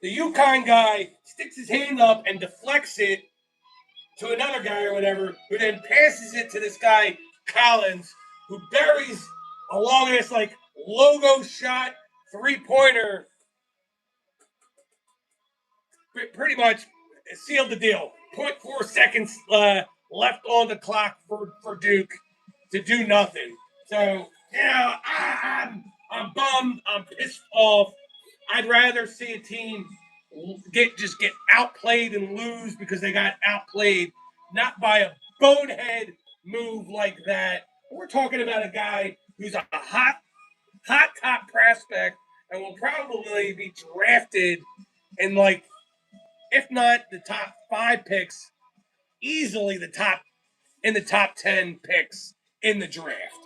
The Yukon guy sticks his hand up and deflects it to another guy or whatever, who then passes it to this guy, Collins, who buries a long ass, like, logo shot 3-pointer, pretty much sealed the deal. 0.4 seconds left on the clock for Duke to do nothing. So, I'm bummed. I'm pissed off. I'd rather see a team get outplayed and lose because they got outplayed, not by a bonehead move like that. We're talking about a guy who's a hot top prospect and will probably be drafted in, like, if not the top 5 picks, easily the top 10 picks in the draft.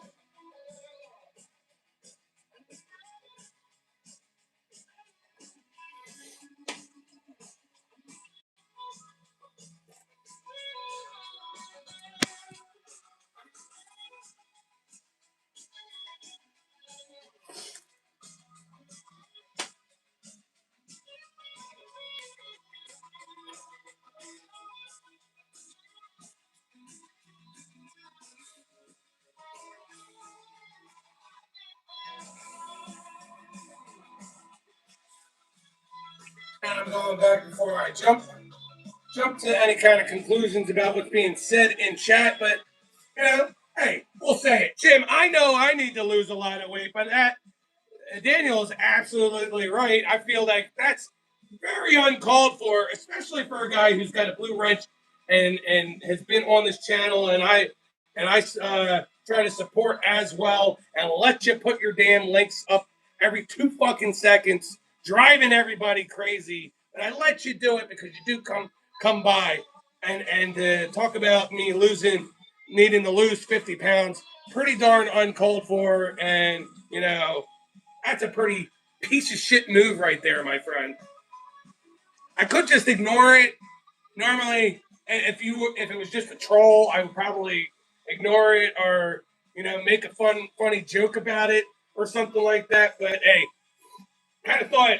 And I'm going back before I jump to any kind of conclusions about what's being said in chat, but hey, we'll say it. Jim, I know I need to lose a lot of weight, but Daniel is absolutely right. I feel like that's very uncalled for, especially for a guy who's got a blue wrench and has been on this channel, and I try to support as well and let you put your damn links up every 2 fucking seconds, driving everybody crazy. And I let you do it because you do come by and talk about me needing to lose 50 pounds. Pretty darn uncalled for, and that's a pretty piece of shit move right there, my friend. I could just ignore it. Normally, if it was just a troll, I would probably ignore it or make a funny joke about it or something like that. But hey, kind of thought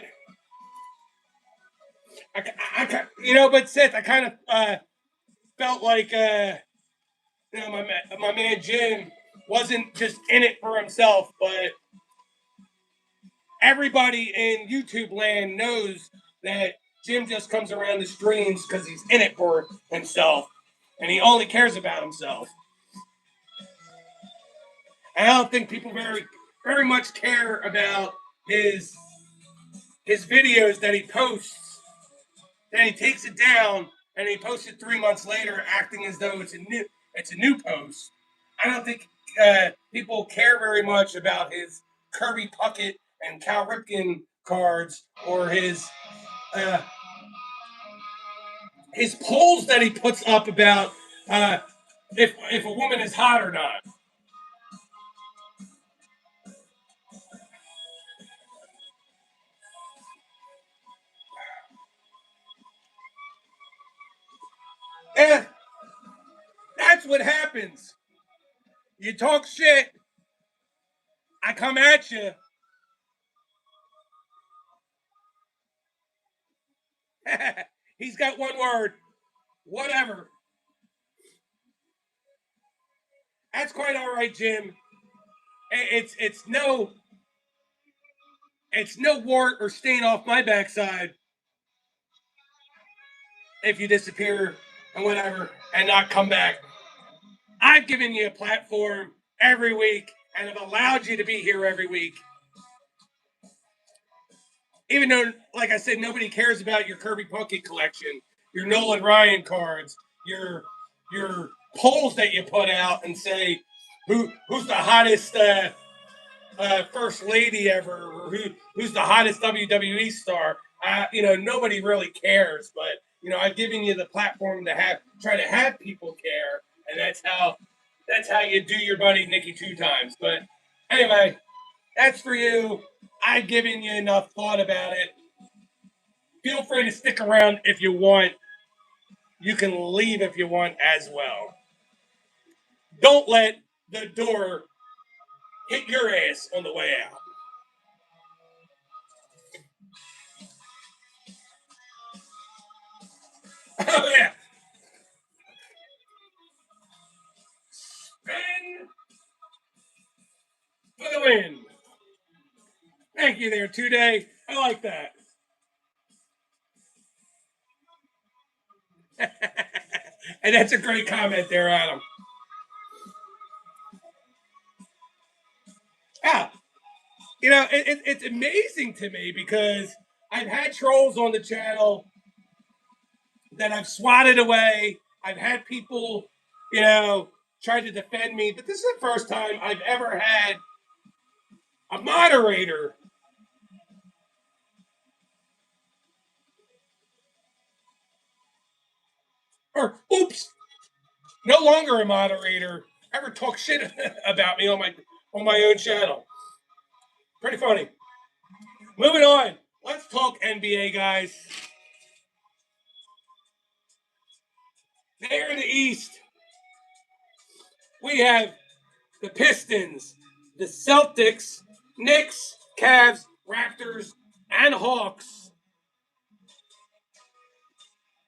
but Seth, I kind of felt like my man Jim wasn't just in it for himself, but everybody in YouTube land knows that Jim just comes around the streams because he's in it for himself, and he only cares about himself. I don't think people very much care about his videos that he posts. Then he takes it down and he posts it 3 months later, acting as though it's a new post. I don't think people care very much about his Kirby Puckett and Cal Ripken cards or uh, his polls that he puts up about if a woman is hot or not. Eh, that's what happens. You talk shit, I come at you. He's got one word. Whatever. That's quite all right, Jim. It's no wart or stain off my backside if you disappear and whatever and not come back. I've given you a platform every week and have allowed you to be here every week. Even though, like I said, nobody cares about your Kirby Puckett collection, your Nolan Ryan cards, your polls that you put out and say who's the hottest first lady ever, or who's the hottest WWE star. Nobody really cares, but I've given you the platform to try to have people care, and that's how you do your buddy Nikki 2 times. But anyway, that's for you. I've given you enough thought about it. Feel free to stick around if you want. You can leave if you want as well. Don't let the door hit your ass on the way out. Oh, yeah. Spin for the win. Thank you there, Today. I like that. And that's a great comment there, Adam. Yeah. It's amazing to me because I've had trolls on the channel that I've swatted away. I've had people, try to defend me, but this is the first time I've ever had a moderator or oops, no longer a moderator ever talk shit about me on my own channel. Pretty funny. Moving on. Let's talk NBA, guys. There in the East, we have the Pistons, the Celtics, Knicks, Cavs, Raptors, and Hawks,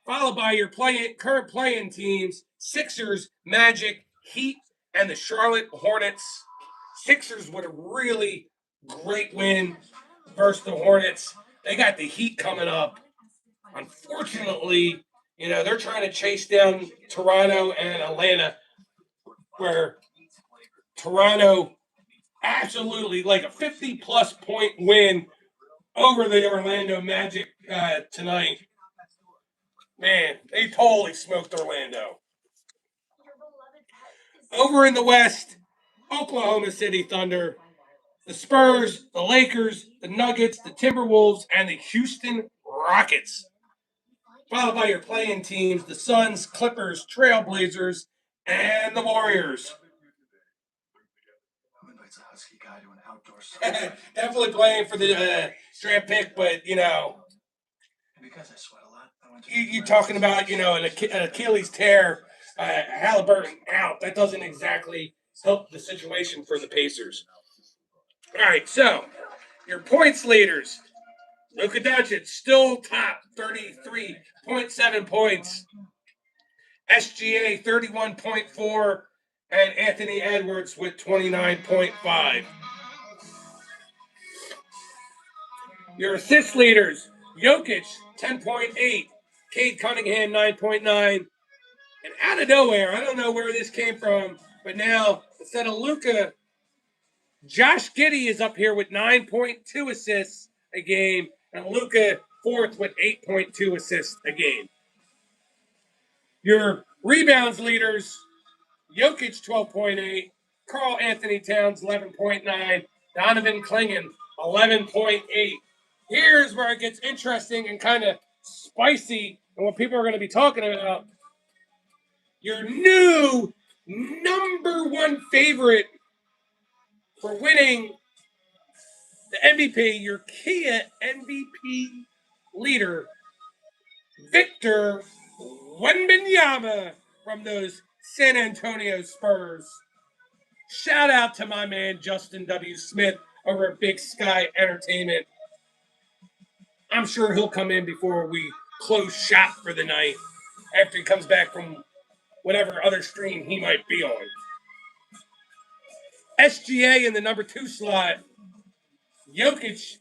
followed by your current playing teams, Sixers, Magic, Heat, and the Charlotte Hornets. Sixers with a really great win versus the Hornets. They got the Heat coming up. Unfortunately, they're trying to chase down Toronto and Atlanta, where Toronto absolutely like a 50-plus point win over the Orlando Magic tonight. Man, they totally smoked Orlando. Over in the West, Oklahoma City Thunder, the Spurs, the Lakers, the Nuggets, the Timberwolves, and the Houston Rockets. Followed by your playing teams, the Suns, Clippers, Trailblazers, and the Warriors. Definitely playing for the draft pick, but because I sweat a lot, you're talking about an Achilles tear, Halliburton out. That doesn't exactly help the situation for the Pacers. All right, so your points leaders. Luka Doncic still top, 33.7 points. SGA 31.4, and Anthony Edwards with 29.5. Your assist leaders, Jokic 10.8, Cade Cunningham 9.9, and out of nowhere, I don't know where this came from, but now instead of Luka, Josh Giddey is up here with 9.2 assists a game, and Luka fourth with 8.2 assists a game. Your rebounds leaders, Jokic 12.8, Karl Anthony Towns 11.9, Donovan Clingan 11.8. Here's where it gets interesting and kind of spicy and what people are going to be talking about. Your new number one favorite for winning the MVP, your Kia MVP leader, Victor Wembanyama from those San Antonio Spurs. Shout out to my man Justin W. Smith over at Big Sky Entertainment. I'm sure he'll come in before we close shop for the night after he comes back from whatever other stream he might be on. SGA in the number 2 slot. Jokic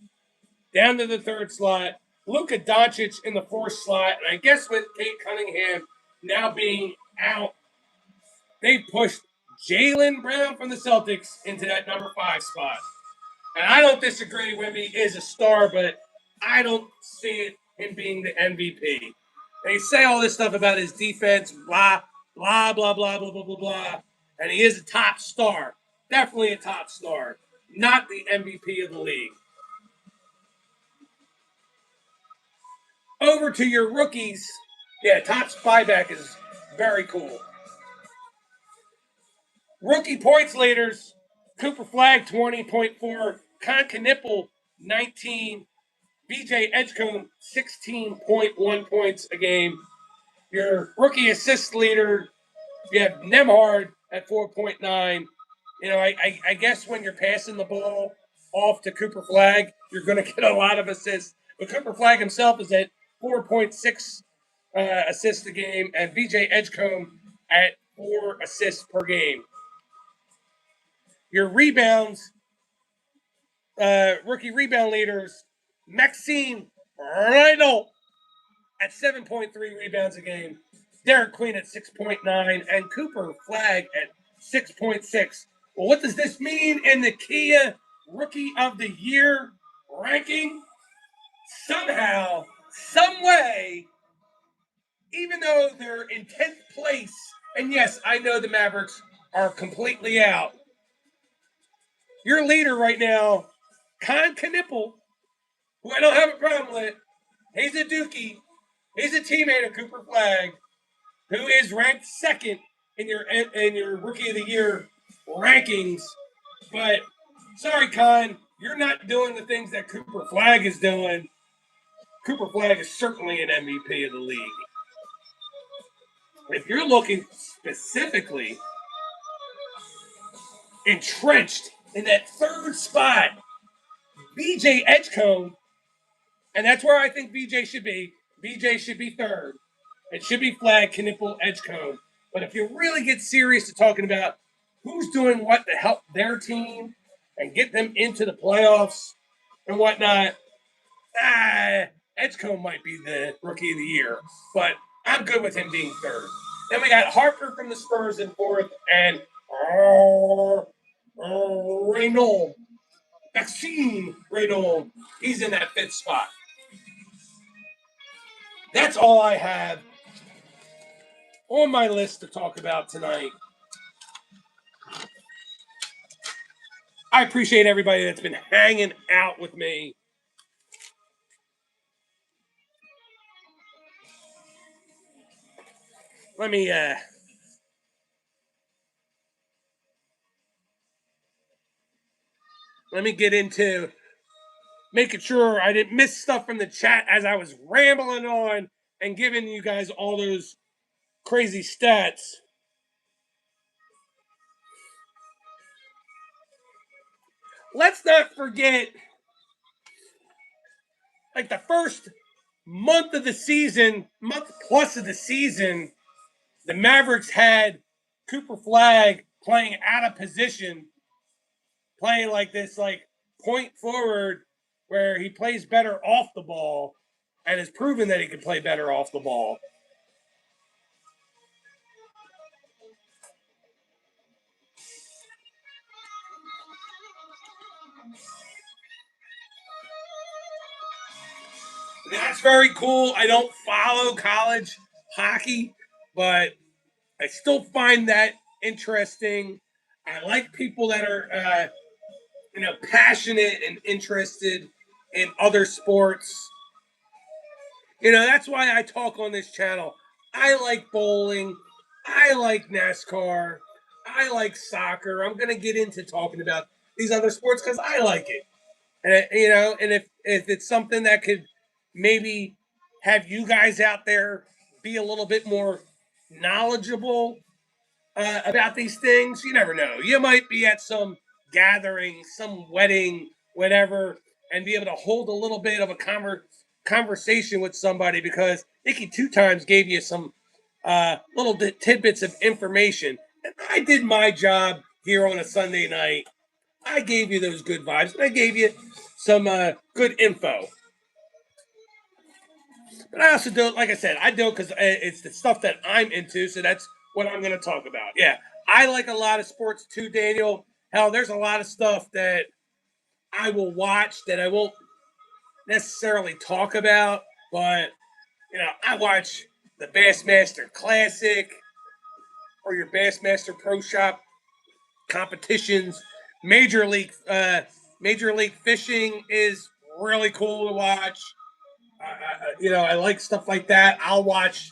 down to the 3rd slot. Luka Doncic in the 4th slot. And I guess with Cade Cunningham now being out, they pushed Jaylen Brown from the Celtics into that number 5 spot. And I don't disagree. Wemby is a star, but I don't see him being the MVP. They say all this stuff about his defense, blah, blah, blah, blah, blah, blah, blah, blah. And he is a top star. Definitely a top star. Not the MVP of the league. Over to your rookies. Yeah, Top's buyback is very cool. Rookie points leaders. Cooper Flag, 20.4. Con Knipple, 19. BJ Edgecombe, 16.1 points a game. Your rookie assist leader, you have Nemhard at 4.9. I guess when you're passing the ball off to Cooper Flag, you're going to get a lot of assists. But Cooper Flag himself is at 4.6 assists a game, and VJ Edgecombe at 4 assists per game. Your rebounds, rookie rebound leaders, Maxime Rydell at 7.3 rebounds a game, Derek Queen at 6.9, and Cooper Flag at 6.6. Well, what does this mean in the Kia Rookie of the Year ranking? Somehow, some way, even though they're in 10th place, and yes, I know the Mavericks are completely out. Your leader right now, Con Knipple, who I don't have a problem with, he's a Dookie. He's a teammate of Cooper Flag, who is ranked second in your Rookie of the Year rankings. But sorry, Con, you're not doing the things that Cooper Flag is doing. Cooper Flag is certainly an MVP of the league. If you're looking specifically entrenched in that third spot, BJ Edgecombe, and that's where I think BJ should be. BJ should be third. It should be Flag, Knipple, Edgecombe. But if you really get serious to talking about who's doing what to help their team and get them into the playoffs and whatnot, Edgecombe might be the Rookie of the Year. But I'm good with him being third. Then we got Harper from the Spurs in fourth, and Reynold, Maxime Reynold, he's in that fifth spot. That's all I have on my list to talk about tonight. I appreciate everybody that's been hanging out with me. Let me get into making sure I didn't miss stuff from the chat as I was rambling on and giving you guys all those crazy stats. Let's not forget, like the first month of the season, month plus of the season, the Mavericks had Cooper Flag playing out of position, playing like this, like point forward, where he plays better off the ball and has proven that he can play better off the ball. That's very cool. I don't follow college hockey, but I still find that interesting. I like people that are, passionate and interested in other sports. That's why I talk on this channel. I like bowling. I like NASCAR. I like soccer. I'm going to get into talking about these other sports because I like it. And if it's something that could maybe have you guys out there be a little bit more knowledgeable about these things, you never know. You might be at some gathering, some wedding, whatever, and be able to hold a little bit of a conversation with somebody because Icky two times gave you some little tidbits of information. And I did my job here on a Sunday night. I gave you those good vibes, and I gave you some good info. But I also do it, like I said, I do it because it's the stuff that I'm into, so that's what I'm going to talk about. Yeah, I like a lot of sports too, Daniel. Hell, there's a lot of stuff that I will watch that I won't necessarily talk about, but I watch the Bassmaster Classic or your Bassmaster Pro Shop competitions. Major League Fishing is really cool to watch. I like stuff like that. I'll watch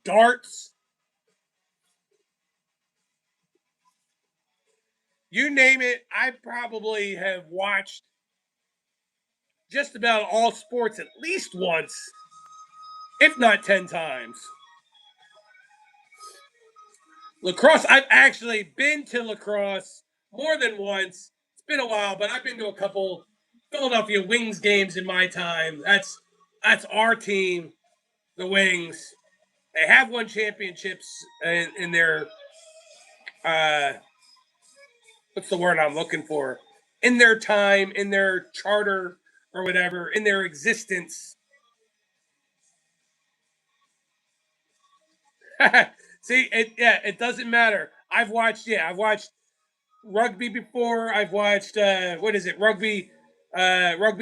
darts. You name it, I probably have watched just about all sports at least once, if not 10 times. Lacrosse. I've actually been to lacrosse more than once. It's been a while, but I've been to a couple Philadelphia Wings games in my time. That's our team, the Wings. They have won championships in their uh, what's the word I'm looking for? In their time, in their charter or whatever, in their existence. See, it doesn't matter. I've watched rugby before. I've watched what is it? Rugby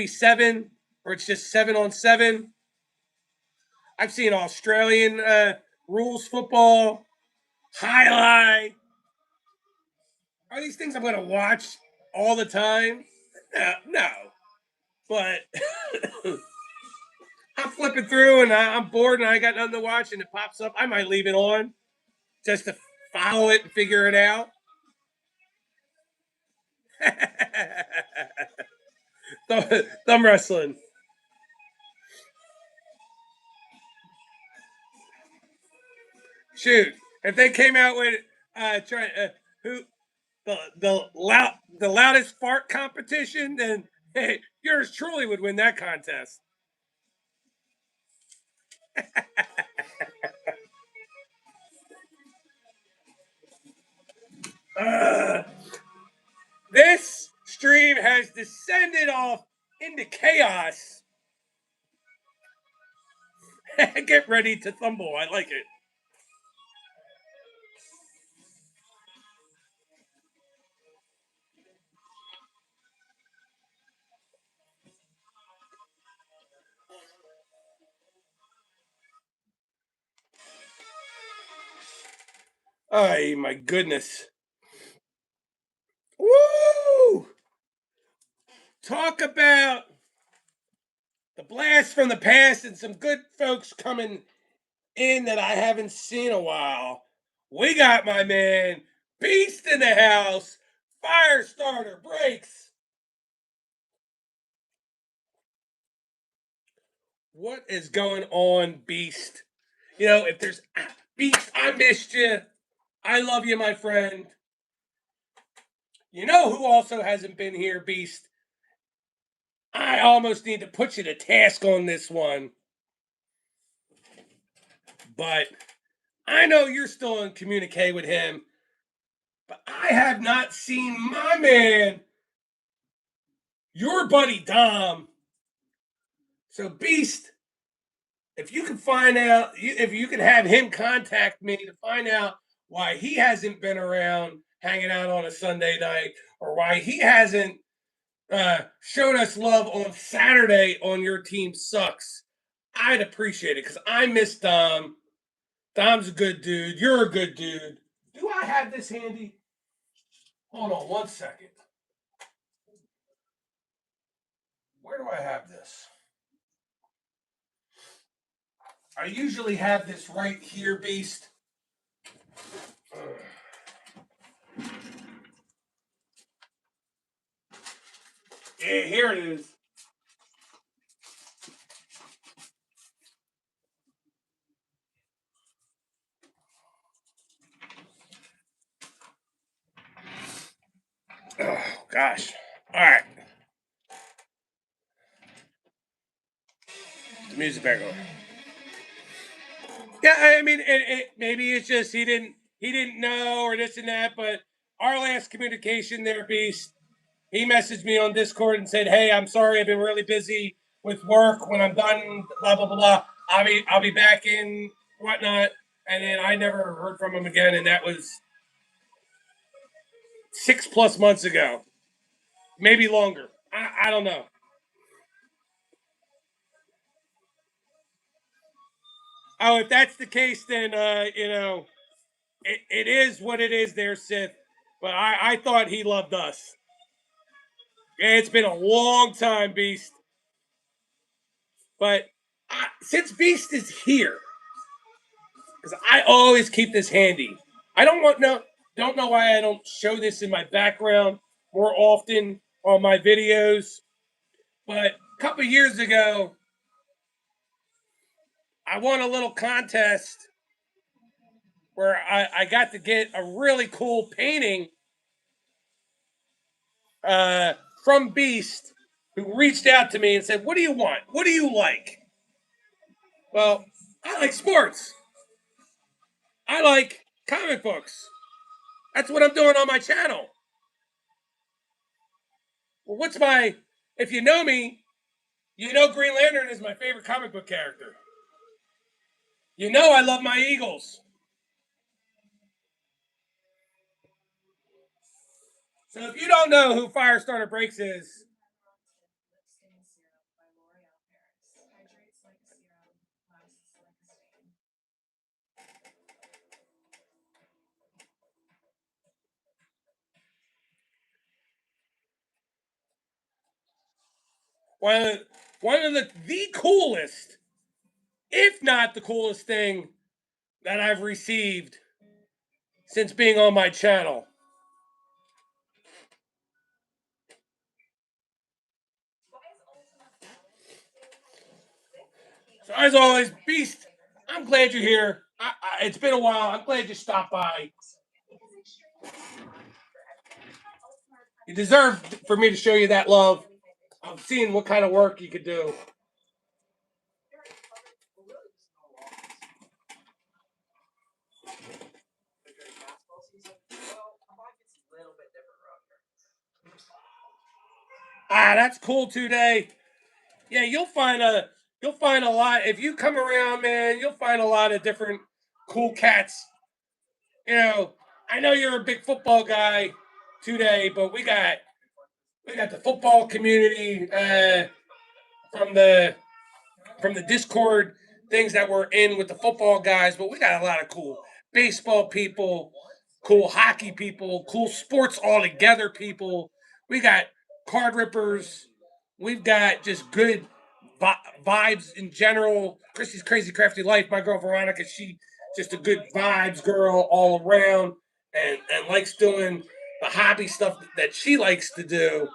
7 or it's just 7 on 7. I've seen Australian rules football, highlight. Are these things I'm going to watch all the time? No. But I'm flipping through and I'm bored and I got nothing to watch and it pops up. I might leave it on just to follow it and figure it out. Thumb wrestling. Shoot, if they came out with who the loudest fart competition, then hey, yours truly would win that contest. Uh, this stream has descended off into chaos. Get ready to tumble. I like it. Oh my goodness. Woo! Talk about the blast from the past and some good folks coming in that I haven't seen a while. We got my man Beast in the house. Firestarter breaks. What is going on, Beast? You know, if there's Beast, I missed you. I love you, my friend. You know who also hasn't been here, Beast? I almost need to put you to task on this one. But I know you're still in communique with him. But I have not seen my man, your buddy Dom. So, Beast, if you can find out, if you can have him contact me to find out why he hasn't been around hanging out on a Sunday night or why he hasn't shown us love on Saturday on Your Team Sucks, I'd appreciate it because I miss Dom. Dom's a good dude. You're a good dude. Do I have this handy? Hold on one second. Where do I have this? I usually have this right here, Beast. Yeah, here it is. Oh, gosh. All right. The music back on. Yeah, I mean, maybe it's just he didn't know or this and that. But our last communication there, Beast, he messaged me on Discord and said, "Hey, I'm sorry, I've been really busy with work. When I'm done, blah blah blah blah. I'll be back in whatnot." And then I never heard from him again, and that was 6+ months ago, maybe longer. I don't know. Oh, if that's the case, then it is what it is. There, Sith. But I thought he loved us. Yeah, it's been a long time, Beast. But since Beast is here, because I always keep this handy. I don't know why I don't show this in my background more often on my videos. But a couple years ago, I won a little contest where I got to get a really cool painting uh, from Beast, who reached out to me and said, "What do you want? What do you like?" Well, I like sports. I like comic books. That's what I'm doing on my channel. Well, what's my? If you know me, you know Green Lantern is my favorite comic book character. You know I love my Eagles. So if you don't know who Firestarter Breaks is, one of the coolest, if not the coolest thing that I've received since being on my channel. So as always, Beast, I'm glad you're here. It's been a while. I'm glad you stopped by. You deserve for me to show you that love. I'm seeing what kind of work you could do. That's cool today. Yeah, you'll find a lot if you come around, man. You'll find a lot of different cool cats. You know, I know you're a big football guy today, but we got the football community from the from the Discord things that we're in with the football guys, but we got a lot of cool baseball people, cool hockey people, cool sports all together people. We got card rippers. We've got just good vibes in general. Chrissy's crazy crafty life. My girl Veronica, she just a good vibes girl all around, and likes doing the hobby stuff that she likes to do.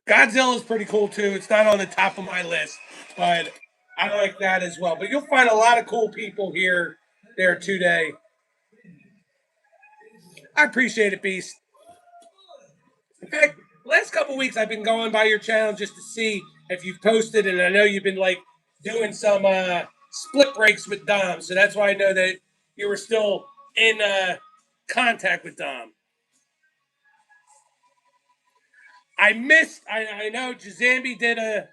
Godzilla is pretty cool too. It's not on the top of my list, but I like that as well. But you'll find a lot of cool people here there today. I appreciate it, Beast. In fact, last couple weeks I've been going by your channel just to see if you've posted, and I know you've been like doing some split breaks with Dom, so that's why I know that you were still in contact with Dom. I missed. I know Jazambi did a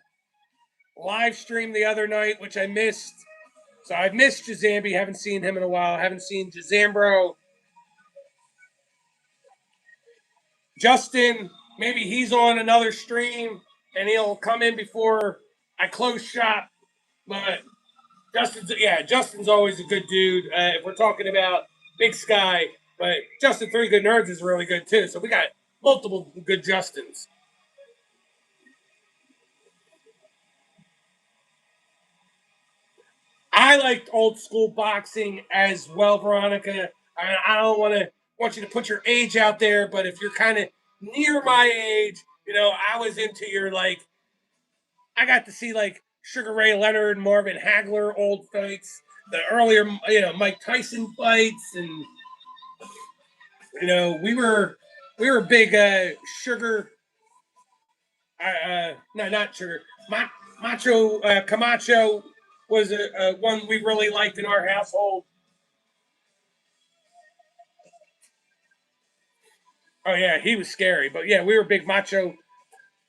live stream the other night, which I missed. So I've missed Jazambi. Haven't seen him in a while. Haven't seen Jazambro. Justin, maybe he's on another stream and he'll come in before I close shop. But Justin's always a good dude. If we're talking about Big Sky, but Justin Three Good Nerds is really good too. So we got multiple good Justins. I liked old school boxing as well, Veronica. I don't want you to put your age out there, but if you're kind of near my age, I was into your like. I got to see like Sugar Ray Leonard, Marvin Hagler old fights, the earlier Mike Tyson fights, and we were big Sugar. No, not Sugar. Macho Camacho was a one we really liked in our household. Oh yeah, he was scary. But yeah, we were big Macho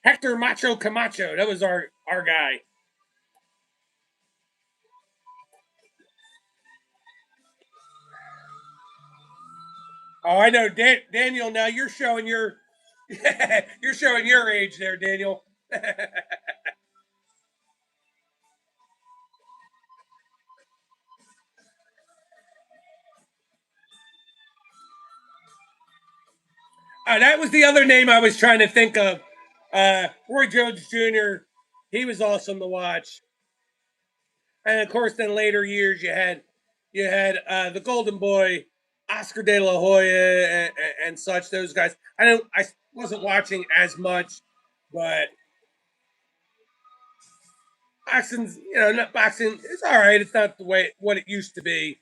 Hector Macho Camacho. That was our guy. Oh, I know, Daniel. Now you're showing your you're showing your age there, Daniel. That was the other name I was trying to think of. Roy Jones Jr. He was awesome to watch, and of course, then later years you had the Golden Boy, Oscar De La Hoya, and such. Those guys. I wasn't watching as much, but Boxing's, not boxing. It's all right. It's not the way what it used to be.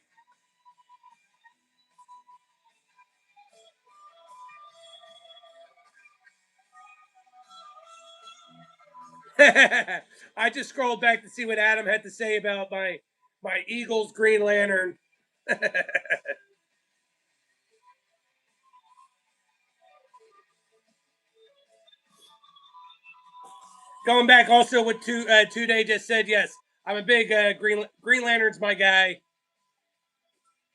I just scrolled back to see what Adam had to say about my Eagles Green Lantern. Going back also with two day just said yes. I'm a big Green Lantern's my guy.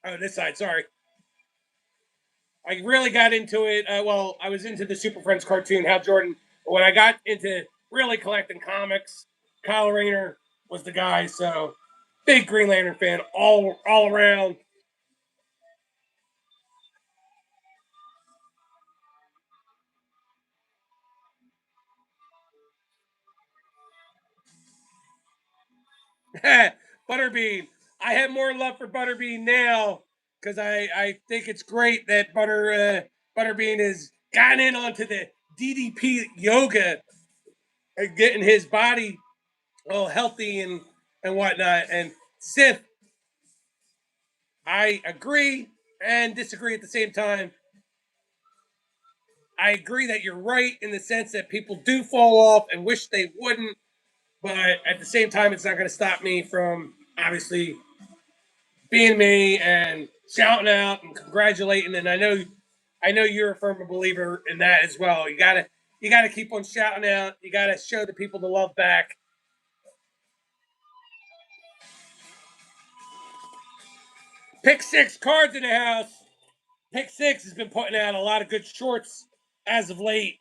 Oh, this side. Sorry. I really got into it. Well, I was into the Super Friends cartoon, Hal Jordan. But when I got into really collecting comics, Kyle Rayner was the guy. So big Green Lantern fan all around. Butterbean. I have more love for Butterbean now because I think it's great that Butterbean has gotten in onto the DDP yoga and getting his body all healthy and whatnot. And Sith, I agree and disagree at the same time. I agree that you're right in the sense that people do fall off and wish they wouldn't, but at the same time, it's not going to stop me from obviously being me and shouting out and congratulating. And I know you're a firm believer in that as well. You gotta keep on shouting out. You gotta show the people the love back. Pick six cards in the house. Pick six has been putting out a lot of good shorts as of late.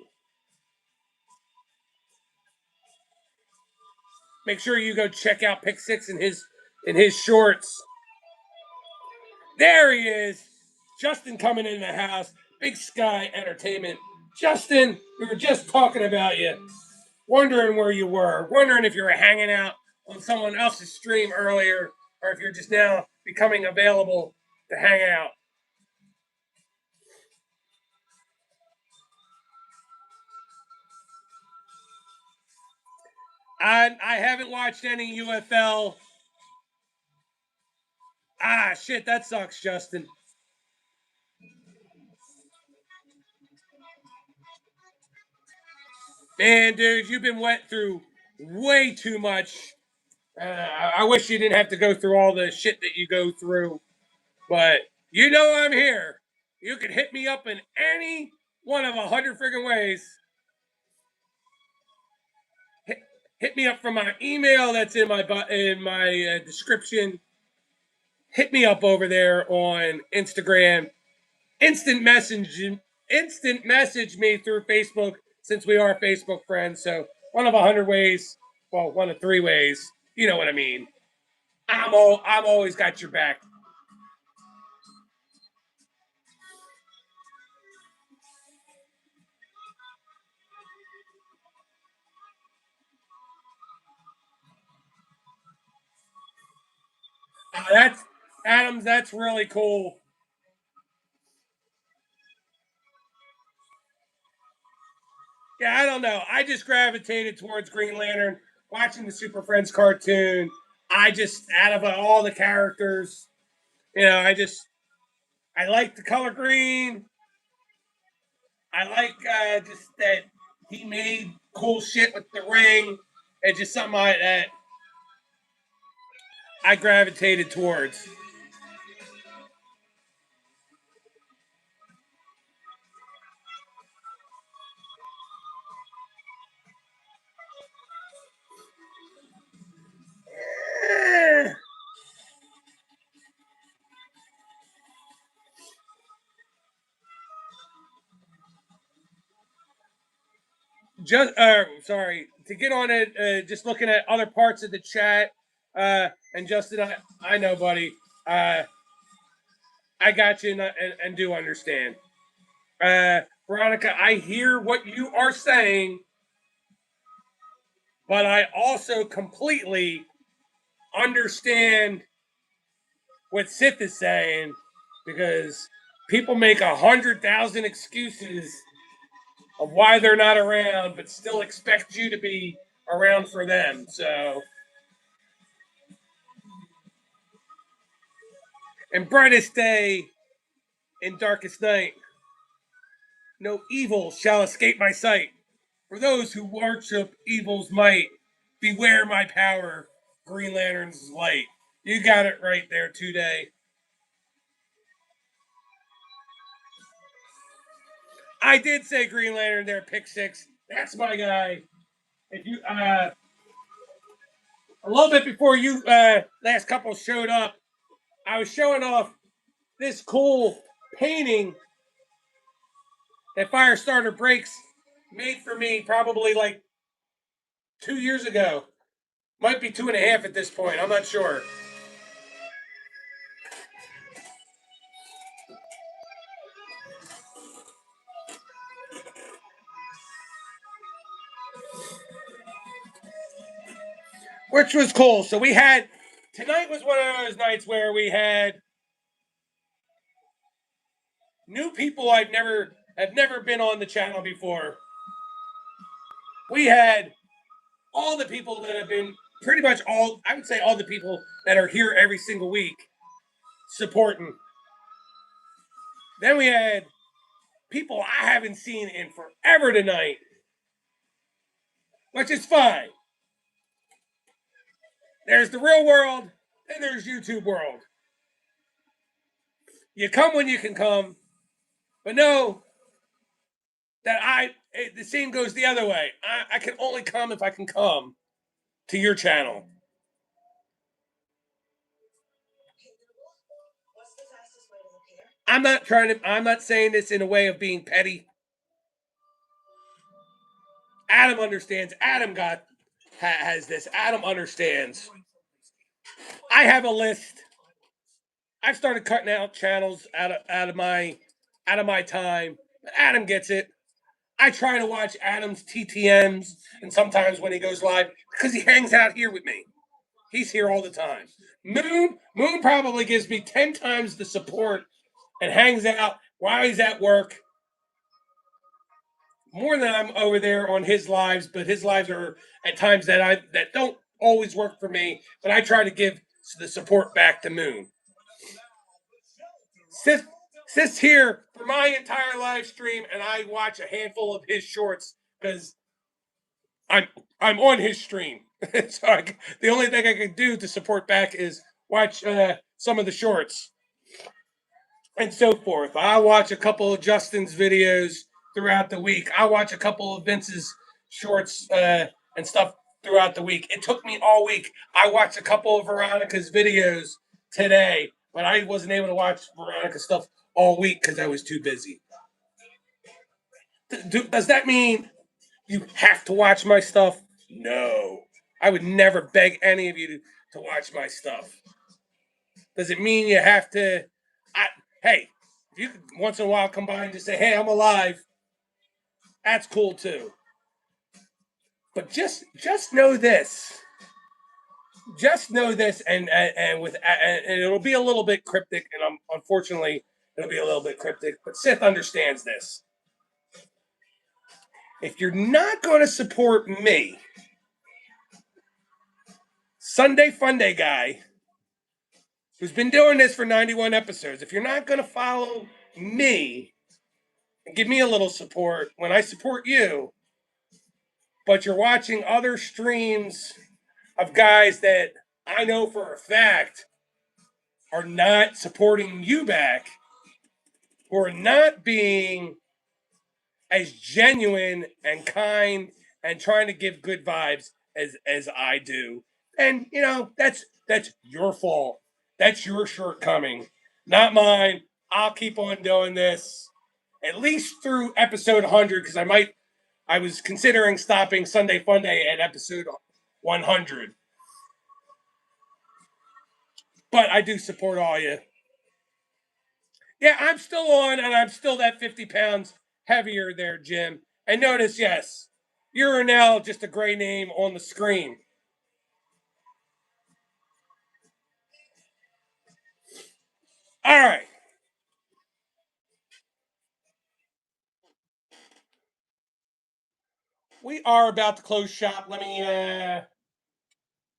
Make sure you go check out Pick Six in his shorts. There he is. Justin coming in the house. Big Sky Entertainment. Justin, we were just talking about you. Wondering where you were. Wondering if you were hanging out on someone else's stream earlier or if you're just now becoming available to hang out. I haven't watched any UFL. Ah, shit, that sucks, Justin. Man, dude, you've been wet through way too much. I wish you didn't have to go through all the shit that you go through, but you know I'm here. You can hit me up in any one of 100 friggin' ways. Hit me up from my email that's in my description. Hit me up over there on Instagram. Instant message, instant message me through Facebook since we are Facebook friends. So one of 100 ways, well, one of 3 ways. You know what I mean. I'm always got your back. That's Adams. That's really cool. Yeah, I don't know. I just gravitated towards Green Lantern, watching the Super Friends cartoon. I just out of all the characters, I like the color green. I like just that he made cool shit with the ring. It's just something that I gravitated towards. Eh, just sorry to get on it. Just looking at other parts of the chat. And Justin, I know, buddy. Uh, I got you and do understand. Veronica, I hear what you are saying, but I also completely understand what Sith is saying because people make 100,000 excuses of why they're not around, but still expect you to be around for them. So and brightest day in darkest night. No evil shall escape my sight. For those who worship evil's might, beware my power, Green Lantern's light. You got it right there today. I did say Green Lantern there, pick six. That's my guy. If you a little bit before you last couple showed up, I was showing off this cool painting that Firestarter Breaks made for me probably like 2 years ago. Might be 2.5 at this point. I'm not sure. Which was cool. So we had tonight was one of those nights where we had new people have never been on the channel before. We had all the people that have been pretty much all I would say all the people that are here every single week supporting. Then we had people I haven't seen in forever tonight, which is fine. There's the real world, and there's YouTube world. You come when you can come, but know that the scene goes the other way. I can only come if I can come to your channel. I'm not saying this in a way of being petty. Adam understands. Has this. Adam understands. I have a list. I've started cutting out channels out of my time. But Adam gets it. I try to watch Adam's TTMs and sometimes when he goes live because he hangs out here with me. He's here all the time. Moon probably gives me 10 times the support and hangs out while he's at work more than I'm over there on his lives, but his lives are at times that don't always work for me, but I try to give the support back to Moon. Sits here for my entire live stream and I watch a handful of his shorts because I'm on his stream. So the only thing I can do to support back is watch some of the shorts and so forth. I watch a couple of Justin's videos throughout the week. I watch a couple of Vince's shorts and stuff throughout the week. It took me all week. I watched a couple of Veronica's videos today, but I wasn't able to watch Veronica's stuff all week because I was too busy. Does that mean you have to watch my stuff? No. I would never beg any of you to watch my stuff. Does it mean you have to? Hey, if you could once in a while come by and just say, hey, I'm alive, that's cool too. But just know this. Just know this, and it'll be a little bit cryptic, and unfortunately it'll be a little bit cryptic. But Sith understands this. If you're not going to support me, Sunday Funday guy, who's been doing this for 91 episodes, if you're not going to follow me and give me a little support when I support you, but you're watching other streams of guys that I know for a fact are not supporting you back, who are not being as genuine and kind and trying to give good vibes as I do. And that's your fault. That's your shortcoming, not mine. I'll keep on doing this at least through episode 100 because I was considering stopping Sunday Funday at episode 100. But I do support all you. Yeah, I'm still on, and I'm still that 50 pounds heavier there, Jim. And notice, yes, you're now just a gray name on the screen. All right. We are about to close shop. Let me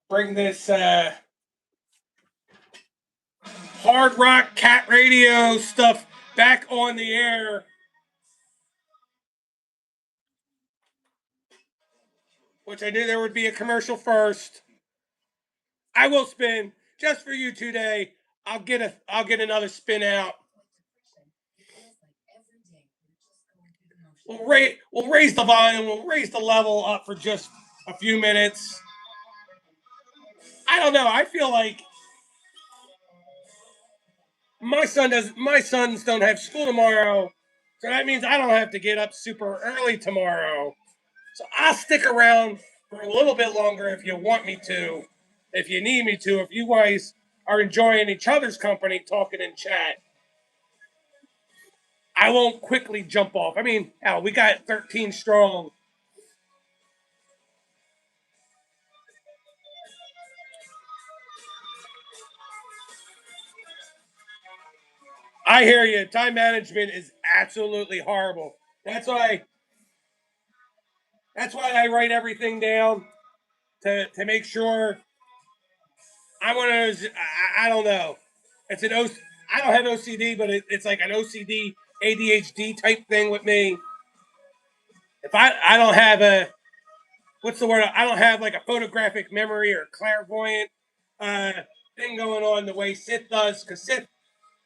bring this hard rock cat radio stuff back on the air, which I knew there would be a commercial first. I will spin just for you today. I'll get another spin out. We'll raise the volume. We'll raise the level up for just a few minutes. I don't know. I feel like my sons don't have school tomorrow, so that means I don't have to get up super early tomorrow. So I'll stick around for a little bit longer if you want me to, if you need me to, if you guys are enjoying each other's company talking in chat. I won't quickly jump off. I mean, hell, we got 13 strong. I hear you. Time management is absolutely horrible. That's why that's why I write everything down to make sure. I want to. I don't know. It's an O. I don't have OCD, but it's like an OCD ADHD type thing with me. If I don't have a what's the word? I don't have like a photographic memory or clairvoyant uh, thing going on the way Sith does, because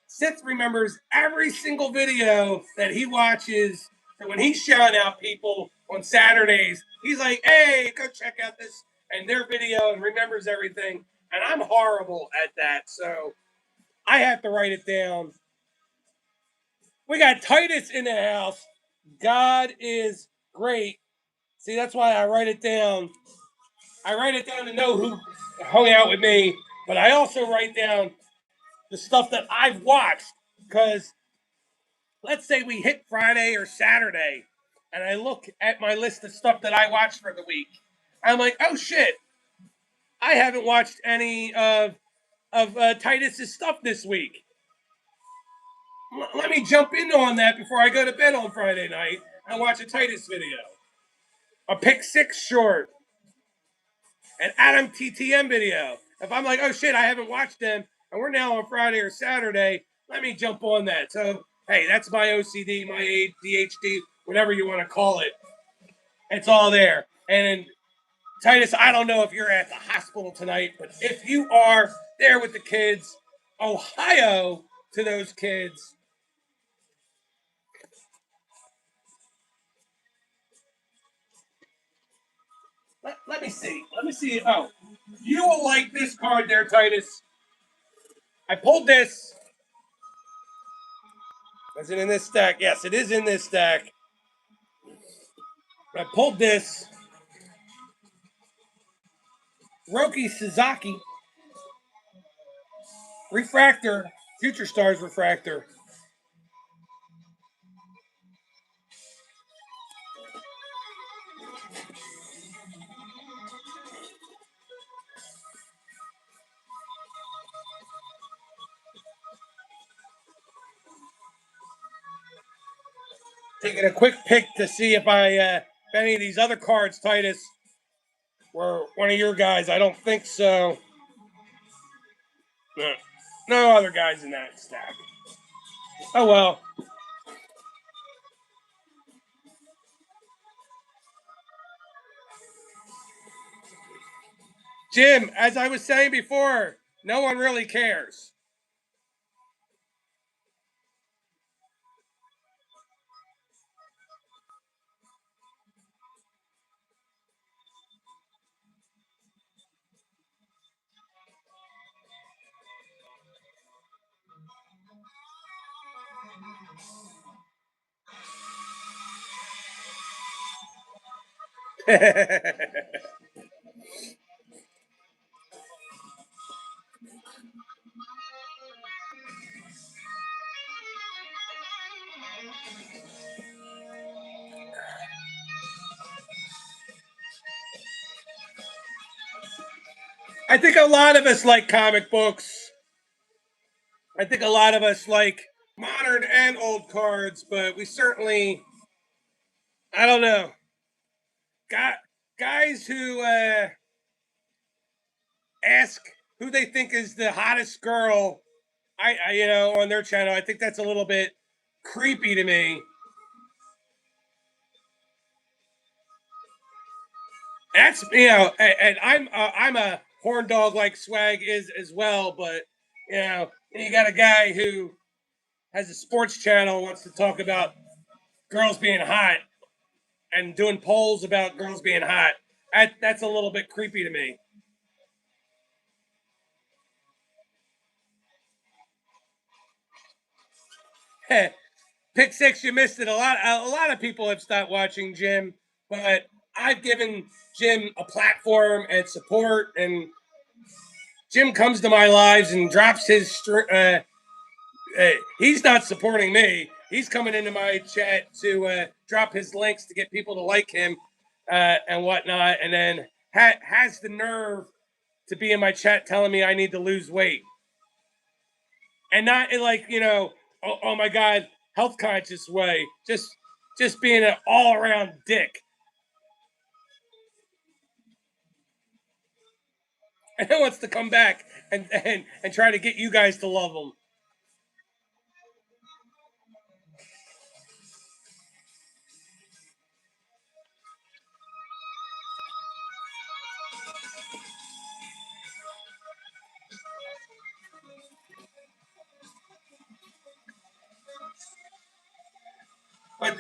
Sith remembers every single video that he watches. So when he's shouting out people on Saturdays, he's like, "Hey, go check out this and their video," and remembers everything. And I'm horrible at that, so I have to write it down. We got Titus in the house. God is great. See, that's why I write it down. I write it down to know who hung out with me, but I also write down the stuff that I've watched. Because let's say we hit Friday or Saturday, and I look at my list of stuff that I watched for the week. I'm like, oh shit, I haven't watched any of Titus's stuff this week. Let me jump in on that before I go to bed on Friday night and watch a Titus video, a Pick Six short, an Adam TTM video. If I'm like, oh shit, I haven't watched them, and we're now on Friday or Saturday, let me jump on that. So, hey, that's my OCD, my ADHD, whatever you want to call it. It's all there. And Titus, I don't know if you're at the hospital tonight, but if you are there with the kids, Ohio to those kids. Let me see. Let me see. Oh, you will like this card there, Titus. I pulled this. Is it in this stack? Yes, it is in this stack. I pulled this. Roki Suzaki Refractor, Future Stars Refractor. Taking a quick pick to see if any of these other cards, Titus, were one of your guys. I don't think so. No, no other guys in that stack. Oh well. Jim, as I was saying before, no one really cares. I think a lot of us like comic books. I think a lot of us like modern and old cards, but we certainly, I don't know, got guys who ask who they think is the hottest girl on their channel. I think that's a little bit creepy to me. That's and I'm a horn dog like Swag is as well, but you got a guy who has a sports channel wants to talk about girls being hot and doing polls about girls being hot. That's a little bit creepy to me. Pick six, you missed it. A lot of people have stopped watching Jim, but I've given Jim a platform and support, and Jim comes to my lives and drops his. He's not supporting me. He's coming into my chat to drop his links to get people to like him and whatnot, and then has the nerve to be in my chat telling me I need to lose weight, and not in like oh my god, health conscious way. Just being an all around dick. And then wants to come back and try to get you guys to love him. But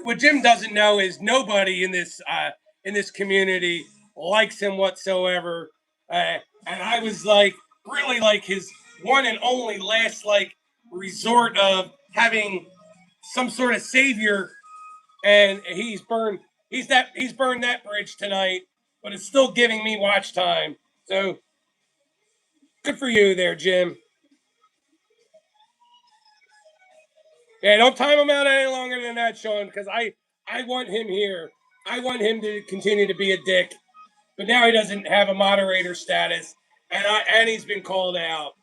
what Jim doesn't know is nobody in this community likes him whatsoever. And I was like really like his one and only last like resort of having some sort of savior, and he's burned that bridge tonight, but it's still giving me watch time. So good for you there, Jim. Yeah, don't time him out any longer than that, Sean, because I want him here. I want him to continue to be a dick, but now he doesn't have a moderator status, and he's been called out.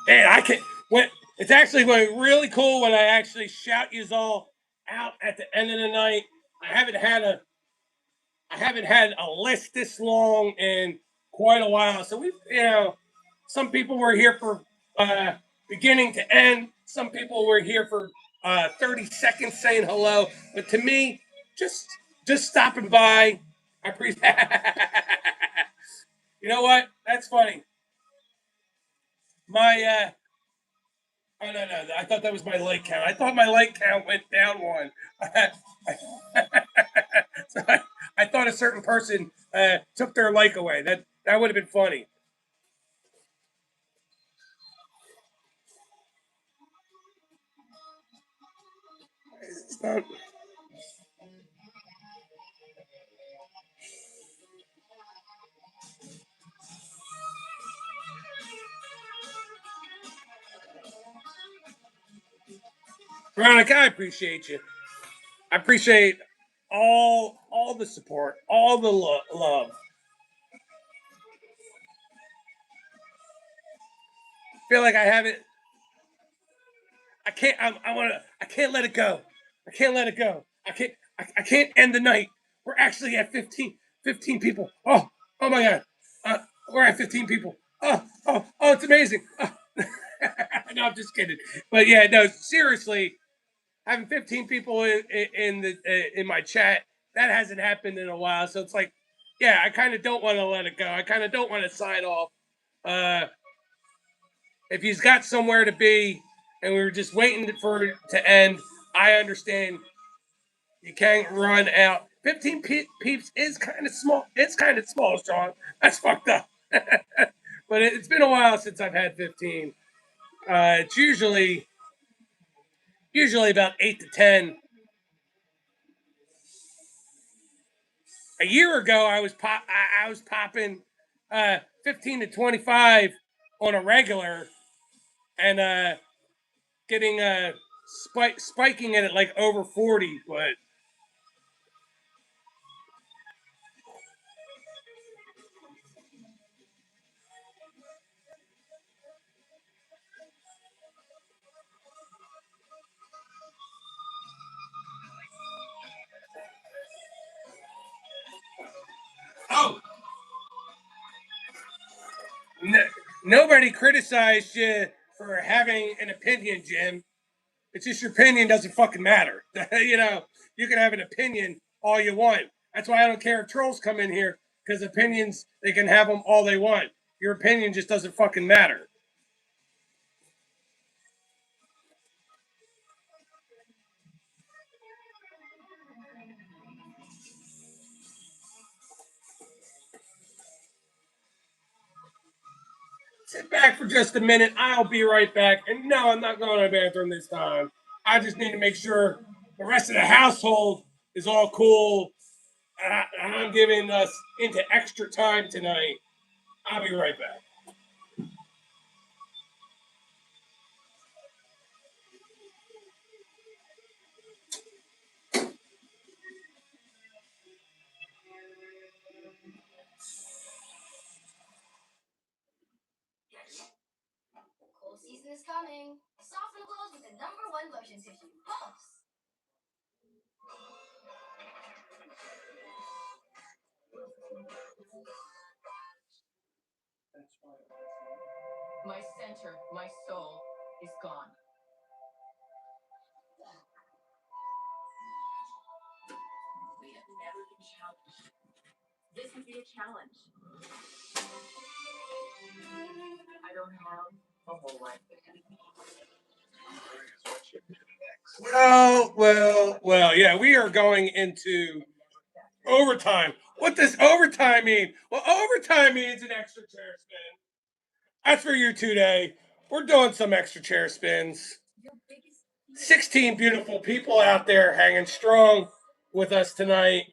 Man, I can when it's actually going really cool when I actually shout you all out at the end of the night. I haven't had a I haven't had a list this long in quite a while. So some people were here for uh, beginning to end. Some people were here for 30 seconds saying hello. But to me, just just stopping by, I appreciate. You know what? That's funny. My oh no, I thought that was my like count. I thought my like count went down one. So I thought a certain person took their like away. That would have been funny. Veronica, I appreciate you. I appreciate all the support, all the love. I feel like I haven't. I can't. I want to. I can't let it go. I can't let it go. I can't end the night. We're actually at 15 people. Oh my god. We're at 15 people. Oh, it's amazing. No, I'm just kidding. But yeah, no, seriously, having 15 people in my chat, that hasn't happened in a while. So it's like, yeah, I kind of don't want to let it go. I kind of don't want to sign off. Uh, if he's got somewhere to be, and we were just waiting for it to end, I understand you can't run out. 15 peeps is kind of small. It's kind of small, Sean. That's fucked up. But it's been a while since I've had 15. It's usually about 8 to 10. A year ago, I was popping 15 to 25 on a regular, and getting spiking it at like over 40. But Nobody criticized you for having an opinion, Jim. It's just your opinion doesn't fucking matter. You can have an opinion all you want. That's why I don't care if trolls come in here, because opinions, they can have them all they want. Your opinion just doesn't fucking matter. Sit back for just a minute. I'll be right back. And no, I'm not going to the bathroom this time. I just need to make sure the rest of the household is all cool. I'm giving us into extra time tonight. I'll be right back. Cold season is coming. Soften clothes with the #1 lotion tissue. Pulse. My center, my soul is gone. We have never been challenged. This would be a challenge. I don't have a whole life ahead of me. Well. Yeah, we are going into overtime. What does overtime mean? Well, overtime means an extra chair spin. That's for you today. We're doing some extra chair spins. 16 beautiful people out there hanging strong with us tonight.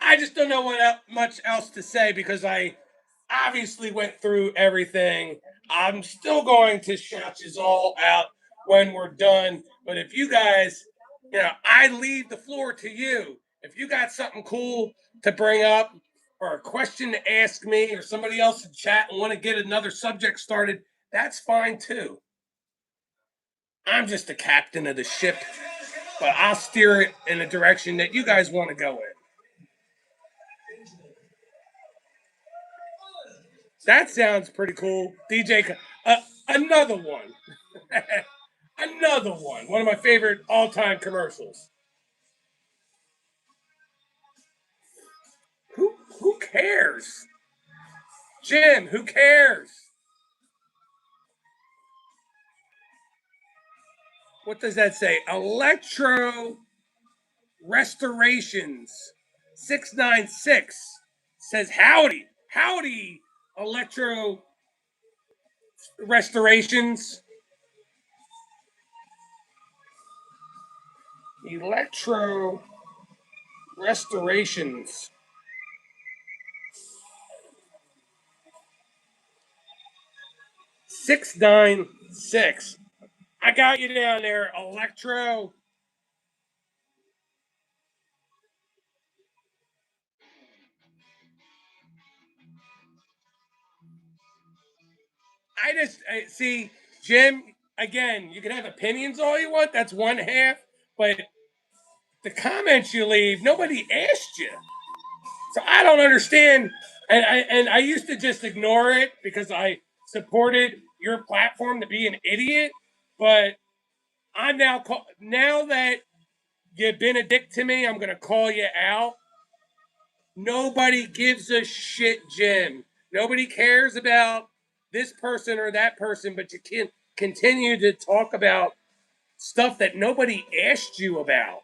I just don't know what much else to say because I obviously went through everything. I'm still going to shout you all out when we're done. But if you guys, I leave the floor to you. If you got something cool to bring up or a question to ask me or somebody else in chat and want to get another subject started, that's fine too. I'm just the captain of the ship, but I'll steer it in a direction that you guys want to go in. That sounds pretty cool. DJ, another one. Another one. One of my favorite all time commercials. Who cares? Jim, who cares? What does that say? Electro Restorations 696 says howdy. Howdy, Electro Restorations. Electro Restorations. 696. I got you down there, Electro. I see, Jim. Again, you can have opinions all you want. That's one half, but the comments you leave, nobody asked you. So I don't understand. And I used to just ignore it because I supported your platform to be an idiot. But I'm now that you've been a dick to me, I'm gonna call you out. Nobody gives a shit, Jim. Nobody cares about this person or that person, but you can continue to talk about stuff that nobody asked you about.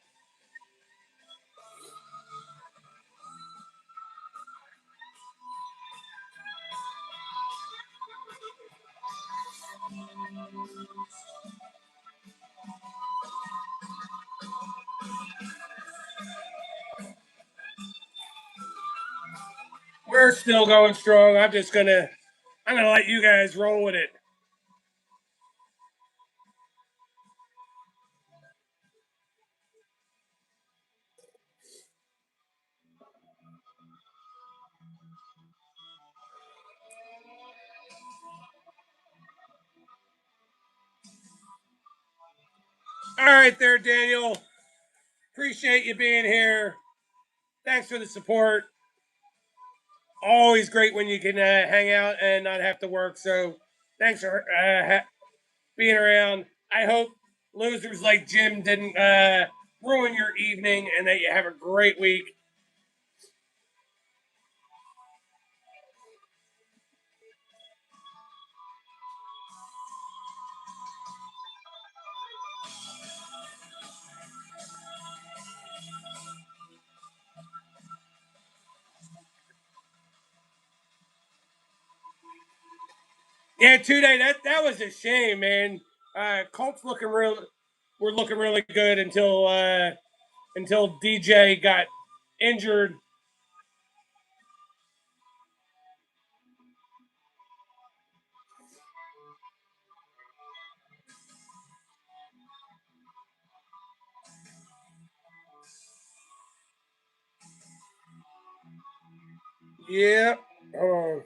We're still going strong. I'm gonna let you guys roll with it. All right, there, Daniel. Appreciate you being here. Thanks for the support. always great when you can hang out and not have to work. So thanks for being around. I hope losers like Jim didn't ruin your evening and that you have a great week. Yeah, today that was a shame, man. Colts looking real, were looking really good until DJ got injured. Yeah, oh,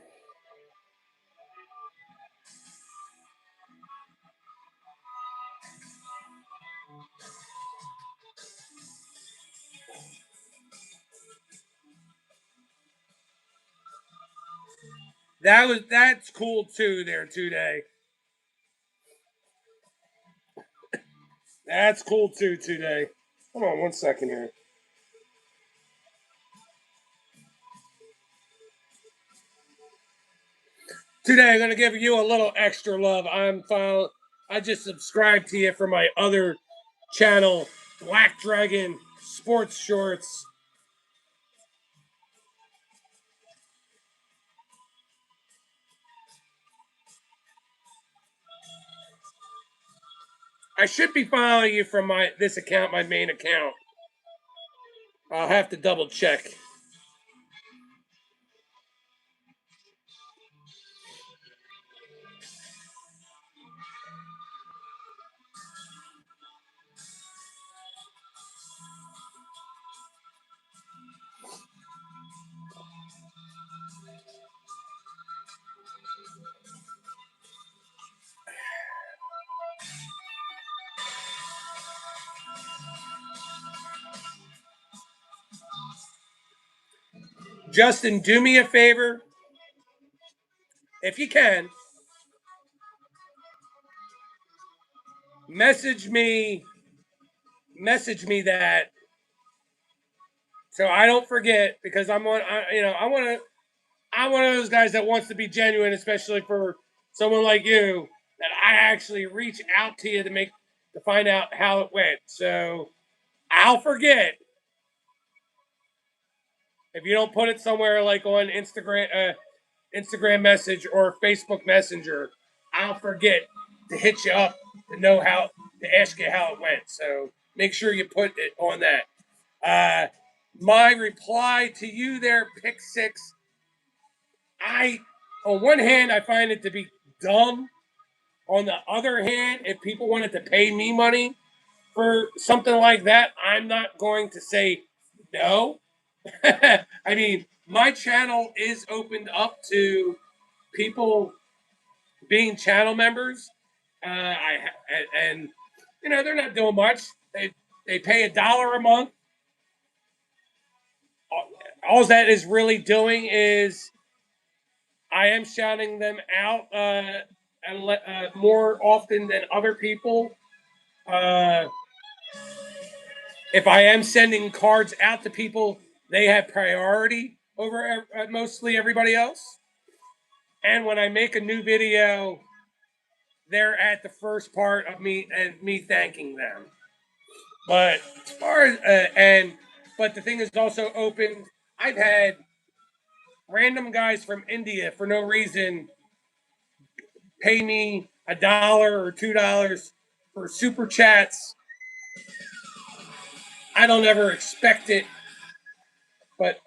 that's cool too. There today, that's cool too today. Hold on one second here. Today I'm gonna give you a little extra love. I just subscribed to you for my other channel, Black Dragon Sports Shorts. I should be following you from my this account, my main account. I'll have to double check. Justin, do me a favor, if you can, message me, message me that so I don't forget because I'm one of those guys that wants to be genuine, especially for someone like you, that I actually reach out to you to find out how it went. So I'll forget if you don't put it somewhere like on Instagram message or Facebook Messenger. I'll forget to hit you up to ask you how it went. So make sure you put it on that. Uh, my reply to you there, Pick Six. I, on one hand, I find it to be dumb. On the other hand, if people wanted to pay me money for something like that, I'm not going to say no. I mean, my channel is opened up to people being channel members. And they're not doing much. They pay $1 a month. All that is really doing is I am shouting them out more often than other people. Uh, if I am sending cards out to people, they have priority over mostly everybody else. And when I make a new video, they're at the first part of me thanking them. But as far as but the thing is also open. I've had random guys from India for no reason pay me $1 or $2 for super chats. I don't ever expect it, but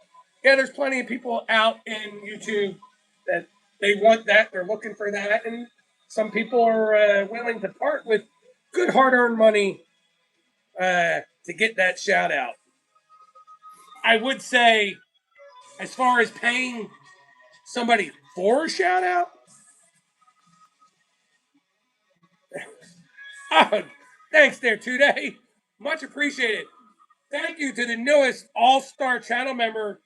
yeah, there's plenty of people out in YouTube that they want that. They're looking for that, and some people are willing to part with good hard-earned money to get that shout out. I would say, as far as paying somebody for a shout out, oh, thanks there, Today. Much appreciated. Thank you to the newest All Star channel member,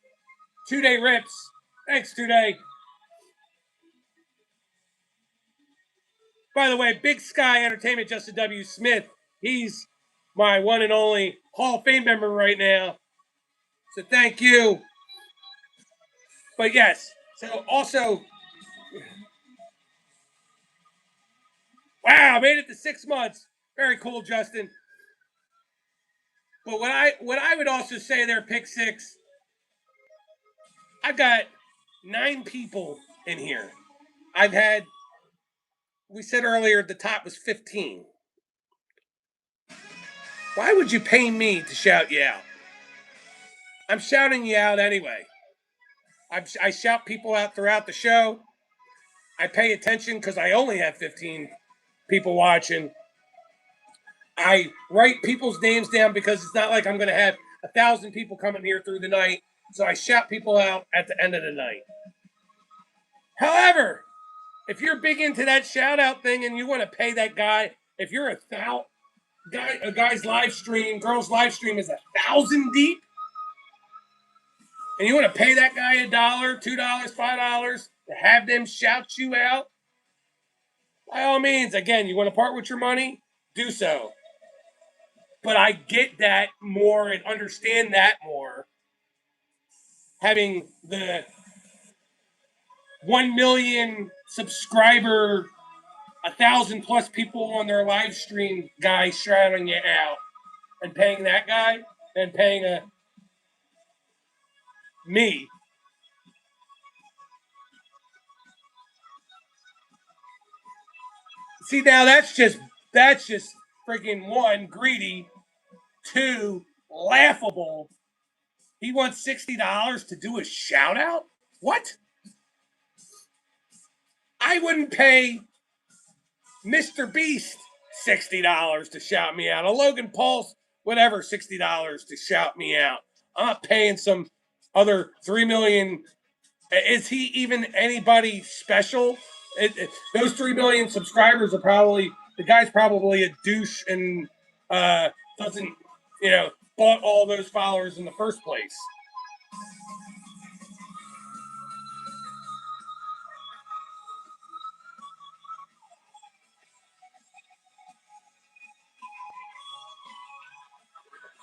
2 Day Rips. Thanks, today. By the way, Big Sky Entertainment, Justin W. Smith, he's my one and only Hall of Fame member right now. So thank you. But yes, so also, wow, made it to 6 months. Very cool, Justin. But what I would also say there, Pick Six, I've got 9 people in here. I've had, we said earlier the top was 15. Why would you pay me to shout you out? I'm shouting you out anyway. I shout people out throughout the show. I pay attention because I only have 15 people watching. I write people's names down because it's not like I'm going to have 1,000 people coming here through the night. So I shout people out at the end of the night. However, if you're big into that shout out thing and you want to pay that guy, if you're a guy's live stream, girl's live stream is 1,000 deep, and you want to pay that guy $1, $2, $5 to have them shout you out, by all means, again, you want to part with your money, do so. But I get that more and understand that more. Having the 1 million subscriber, 1,000 plus people on their live stream guy shouting you out and paying that guy than paying a me. See, now that's just freaking one, greedy, two, laughable. He wants $60 to do a shout out? What? I wouldn't pay Mr. Beast $60 to shout me out. A Logan Paul's, whatever, $60 to shout me out. I'm not paying some other 3 million. Is he even anybody special? Those 3 million subscribers are probably, the guy's probably a douche and doesn't, bought all those followers in the first place.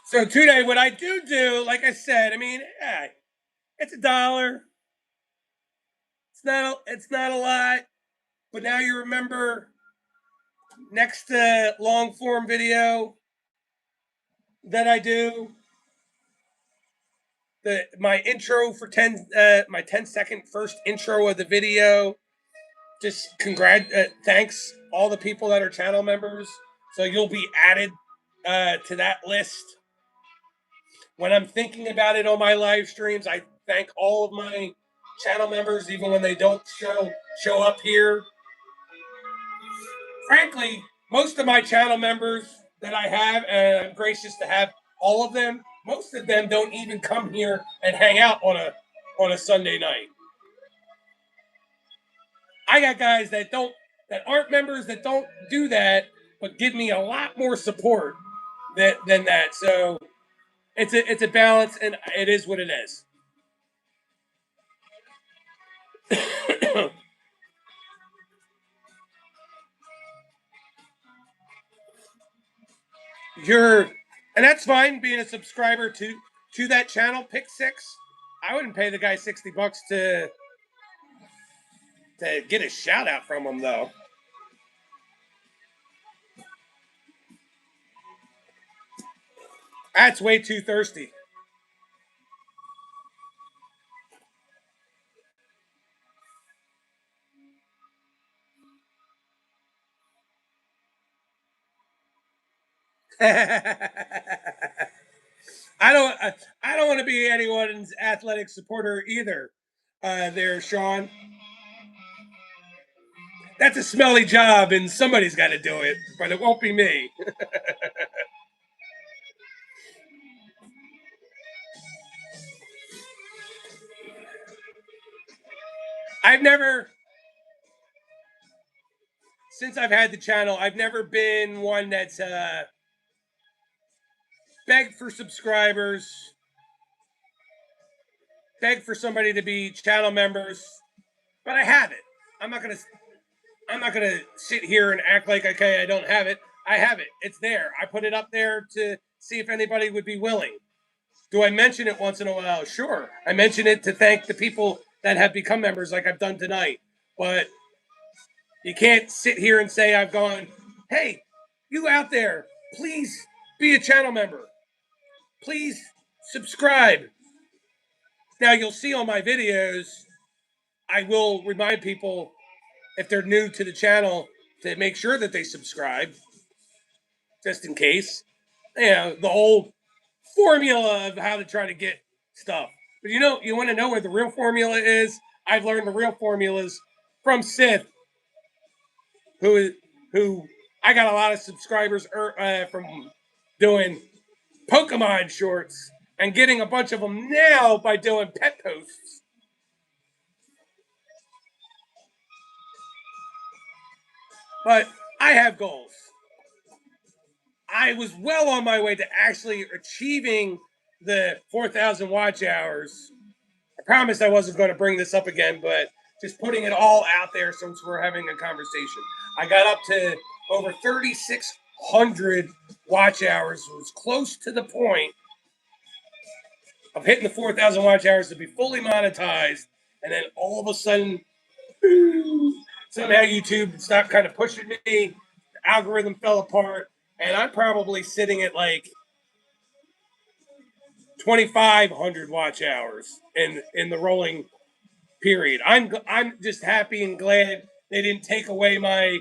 So today, what I do, like I said, I mean, it's $1. It's not a lot, but now you remember next long form video that I do, my intro for 10 my 10-second first intro of the video. Just thanks all the people that are channel members. So you'll be added to that list. When I'm thinking about it on my live streams, I thank all of my channel members, even when they don't show up here. Frankly, most of my channel members that I have, and I'm gracious to have all of them, most of them don't even come here and hang out on a Sunday night. I got guys that aren't members that don't do that, but give me a lot more support than that. So it's a balance, and it is what it is. You're, and that's fine being a subscriber to that channel. Pick Six. I wouldn't pay the guy $60 to get a shout out from him though. That's way too thirsty. I don't. I don't want to be anyone's athletic supporter either. There, Sean. That's a smelly job, and somebody's got to do it, but it won't be me. I've never, since I've had the channel, I've never been one that's begged for subscribers. beg for somebody to be channel members, but I have it. I'm not gonna sit here and act like okay I don't have it. I have it. It's there. I put it up there to see if anybody would be willing. Do I mention it once in a while? Sure. I mention it to thank the people that have become members, like I've done tonight. But you can't sit here and say I've gone, hey, you out there, please be a channel member. Please subscribe. Now you'll see on my videos, I will remind people if they're new to the channel to make sure that they subscribe, just in case. You know, the whole formula of how to try to get stuff. But you want to know where the real formula is? I've learned the real formulas from Sith, who I got a lot of subscribers from doing Pokemon shorts and getting a bunch of them now by doing pet posts. But I have goals. I was well on my way to actually achieving the 4,000 watch hours. I promised I wasn't going to bring this up again, but just putting it all out there since we're having a conversation. I got up to over 3,600 watch hours. It was close to the point of hitting the 4,000 watch hours to be fully monetized. And then all of a sudden, somehow YouTube stopped kind of pushing me. The algorithm fell apart. And I'm probably sitting at like 2,500 watch hours in the rolling period. I'm just happy and glad they didn't take away my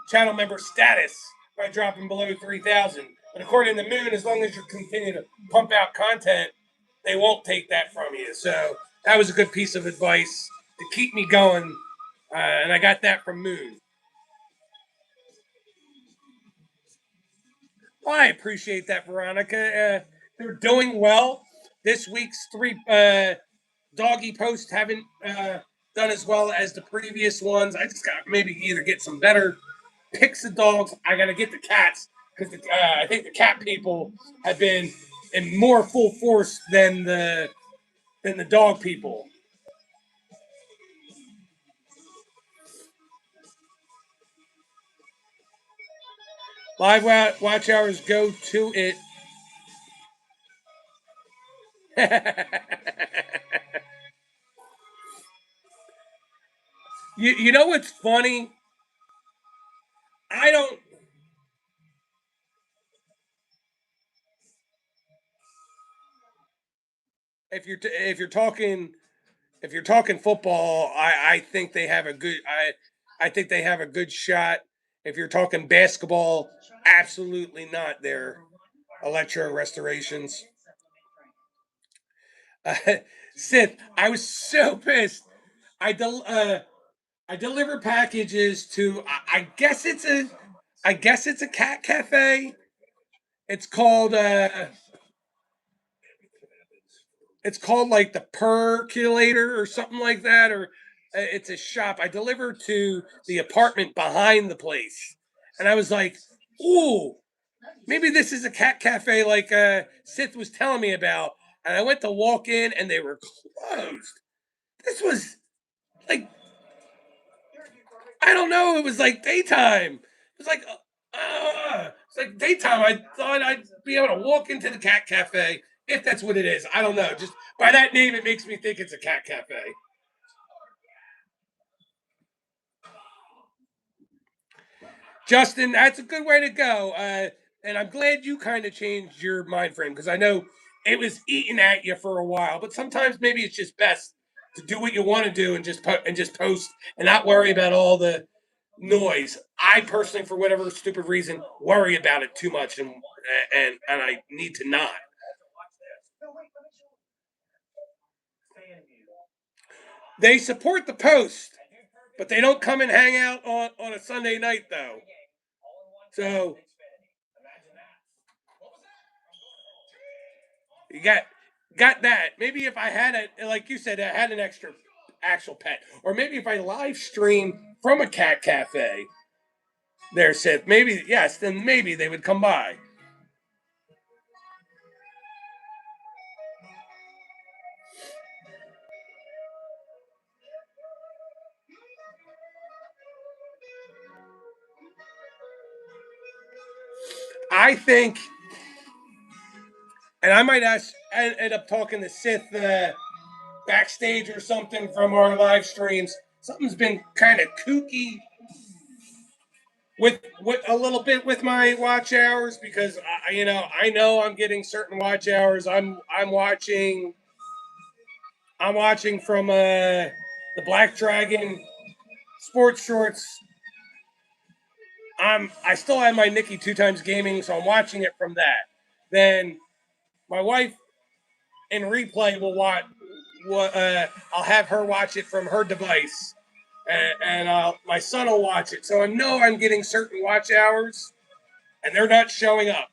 channel member status by dropping below 3,000. But according to Moon, as long as you continue to pump out content, they won't take that from you. So that was a good piece of advice to keep me going, and I got that from Moon. Well, I appreciate that, Veronica. They're doing well. This week's three doggy posts haven't done as well as the previous ones. I just got maybe either get some better picks of dogs. I got to get the cats because I think the cat people have been in more full force than the dog people. Live watch hours go to it. You know what's funny? I don't. If you're talking football, I think they have a good I think they have a good shot. If you're talking basketball, absolutely not. Their electro restorations. Uh, Sith, I was so pissed. I del- uh, I deliver packages to I guess it's a cat cafe. It's called it's called like the Percolator or something like that, or it's a shop. I delivered to the apartment behind the place, and I was like, "Ooh, maybe this is a cat cafe like Sith was telling me about." And I went to walk in, and they were closed. This was like I don't know. It was like daytime. It was like it's like daytime. I thought I'd be able to walk into the cat cafe if that's what it is. I don't know. Just by that name, it makes me think it's a cat cafe. Justin, that's a good way to go. And I'm glad you kind of changed your mind frame because I know it was eating at you for a while. But sometimes maybe it's just best to do what you want to do and just post and not worry about all the noise. I personally, for whatever stupid reason, worry about it too much, and I need to not. They support the post, but they don't come and hang out on a Sunday night though. So you got that. Maybe if I had it, like you said, I had an extra actual pet, or maybe if I live stream from a cat cafe, there, Sith. Maybe yes, then maybe they would come by. I think, and I might end up talking to Sith backstage or something from our live streams. Something's been kind of kooky with a little bit with my watch hours because I know I'm getting certain watch hours. I'm watching from the Black Dragon sports shorts. I still have my Nikki 2 times gaming, so I'm watching it from that. Then my wife in replay will watch. I'll have her watch it from her device, and my son will watch it. So I know I'm getting certain watch hours, and they're not showing up.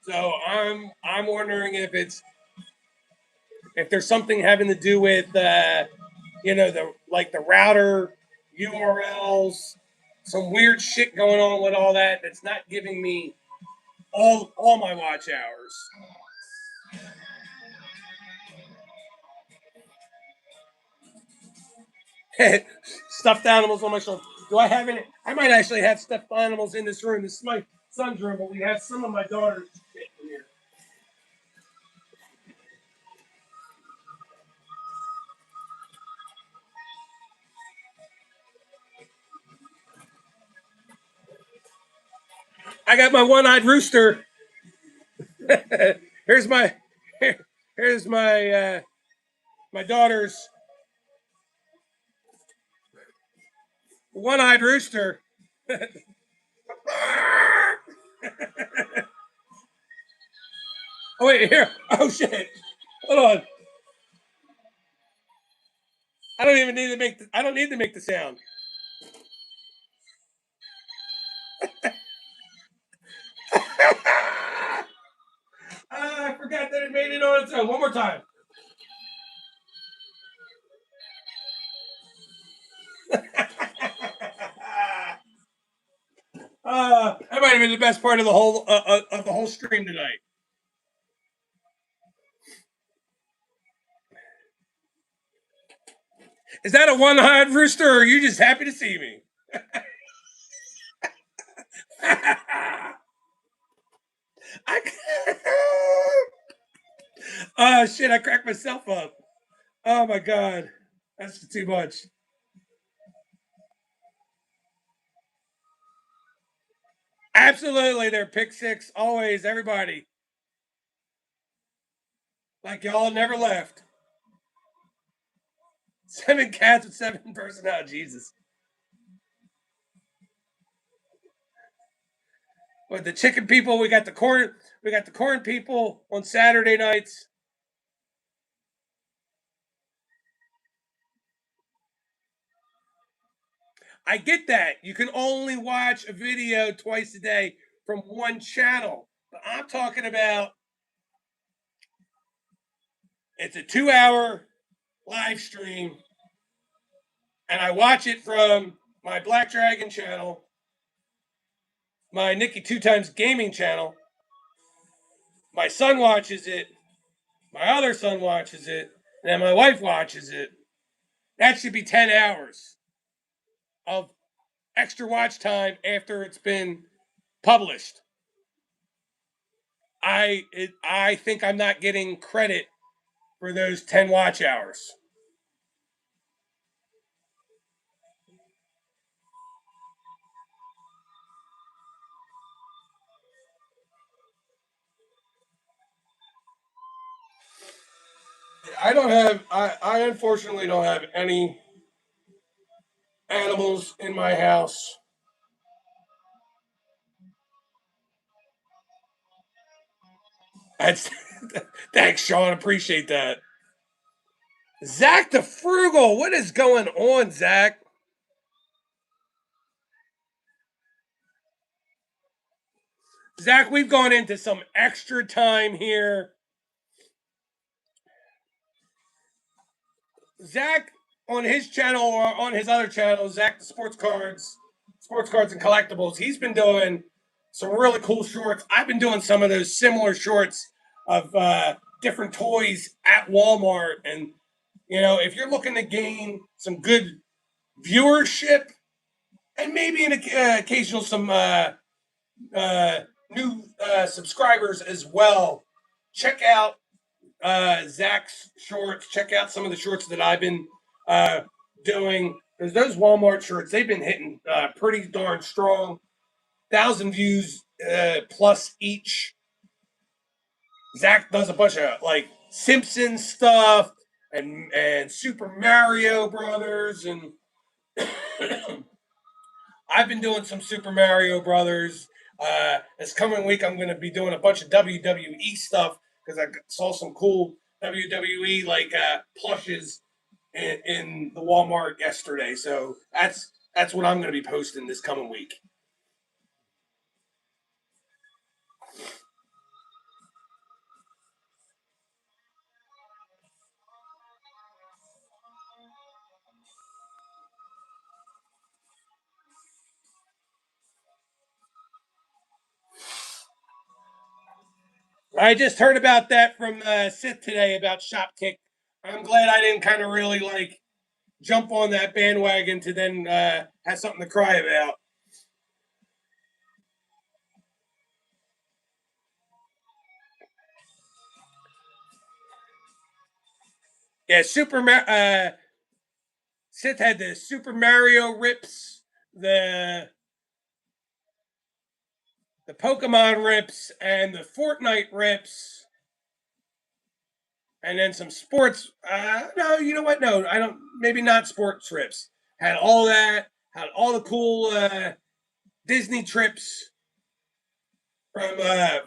So I'm wondering if there's something having to do with the router URLs, some weird shit going on with all that that's not giving me all my watch hours. Stuffed animals on my shoulder. Do I have any? I might actually have stuffed animals in this room. This is my son's room, but we have some of my daughter's shit in here. I got my one-eyed rooster. here's my here's my daughter's one-eyed rooster. Oh wait, here. Oh shit. Hold on. I don't even need to make. I don't need to make the sound. I forgot that it made it on its own. One more time. That might have been the best part of the whole stream tonight. Is that a one-eyed rooster, or are you just happy to see me? I, oh shit! I cracked myself up. Oh my god, that's too much. Absolutely, they're pick six always. Everybody, like y'all never left. 7 cats with 7 personalities. Jesus. With the chicken people, we got the corn. We got the corn people on Saturday nights. I get that. You can only watch a video twice a day from one channel. But I'm talking about it's a 2 hour live stream, and I watch it from my Black Dragon channel, my Nikki 2 times gaming channel. My son watches it, my other son watches it, and then my wife watches it. That should be 10 hours of extra watch time after it's been published. I think I'm not getting credit for those 10 watch hours. I unfortunately don't have any animals in my house. That's thanks, Sean. Appreciate that. Zach the Frugal, what is going on, Zach? Zach, we've gone into some extra time here. Zach on his channel or on his other channel, Zach the Sports Cards and Collectibles. He's been doing some really cool shorts. I've been doing some of those similar shorts of different toys at Walmart, and if you're looking to gain some good viewership and maybe an occasional some new subscribers as well, check out Zach's shorts. Check out some of the shorts that I've been uh, doing. Because those Walmart shorts, they've been hitting pretty darn strong. 1,000 views plus each. Zach does a bunch of like Simpsons stuff and Super Mario Brothers, and I've been doing some Super Mario Brothers. This coming week, I'm going to be doing a bunch of WWE stuff because I saw some cool WWE like plushes in the Walmart yesterday. So that's what I'm going to be posting this coming week. I just heard about that from Sith today about Shopkick. I'm glad I didn't kind of really like jump on that bandwagon to then have something to cry about. Yeah, Sith had the Super Mario rips, the the Pokemon rips, and the Fortnite rips, and then some sports. No, you know what? No, I don't. Maybe not sports trips. Had all that. Had all the cool Disney trips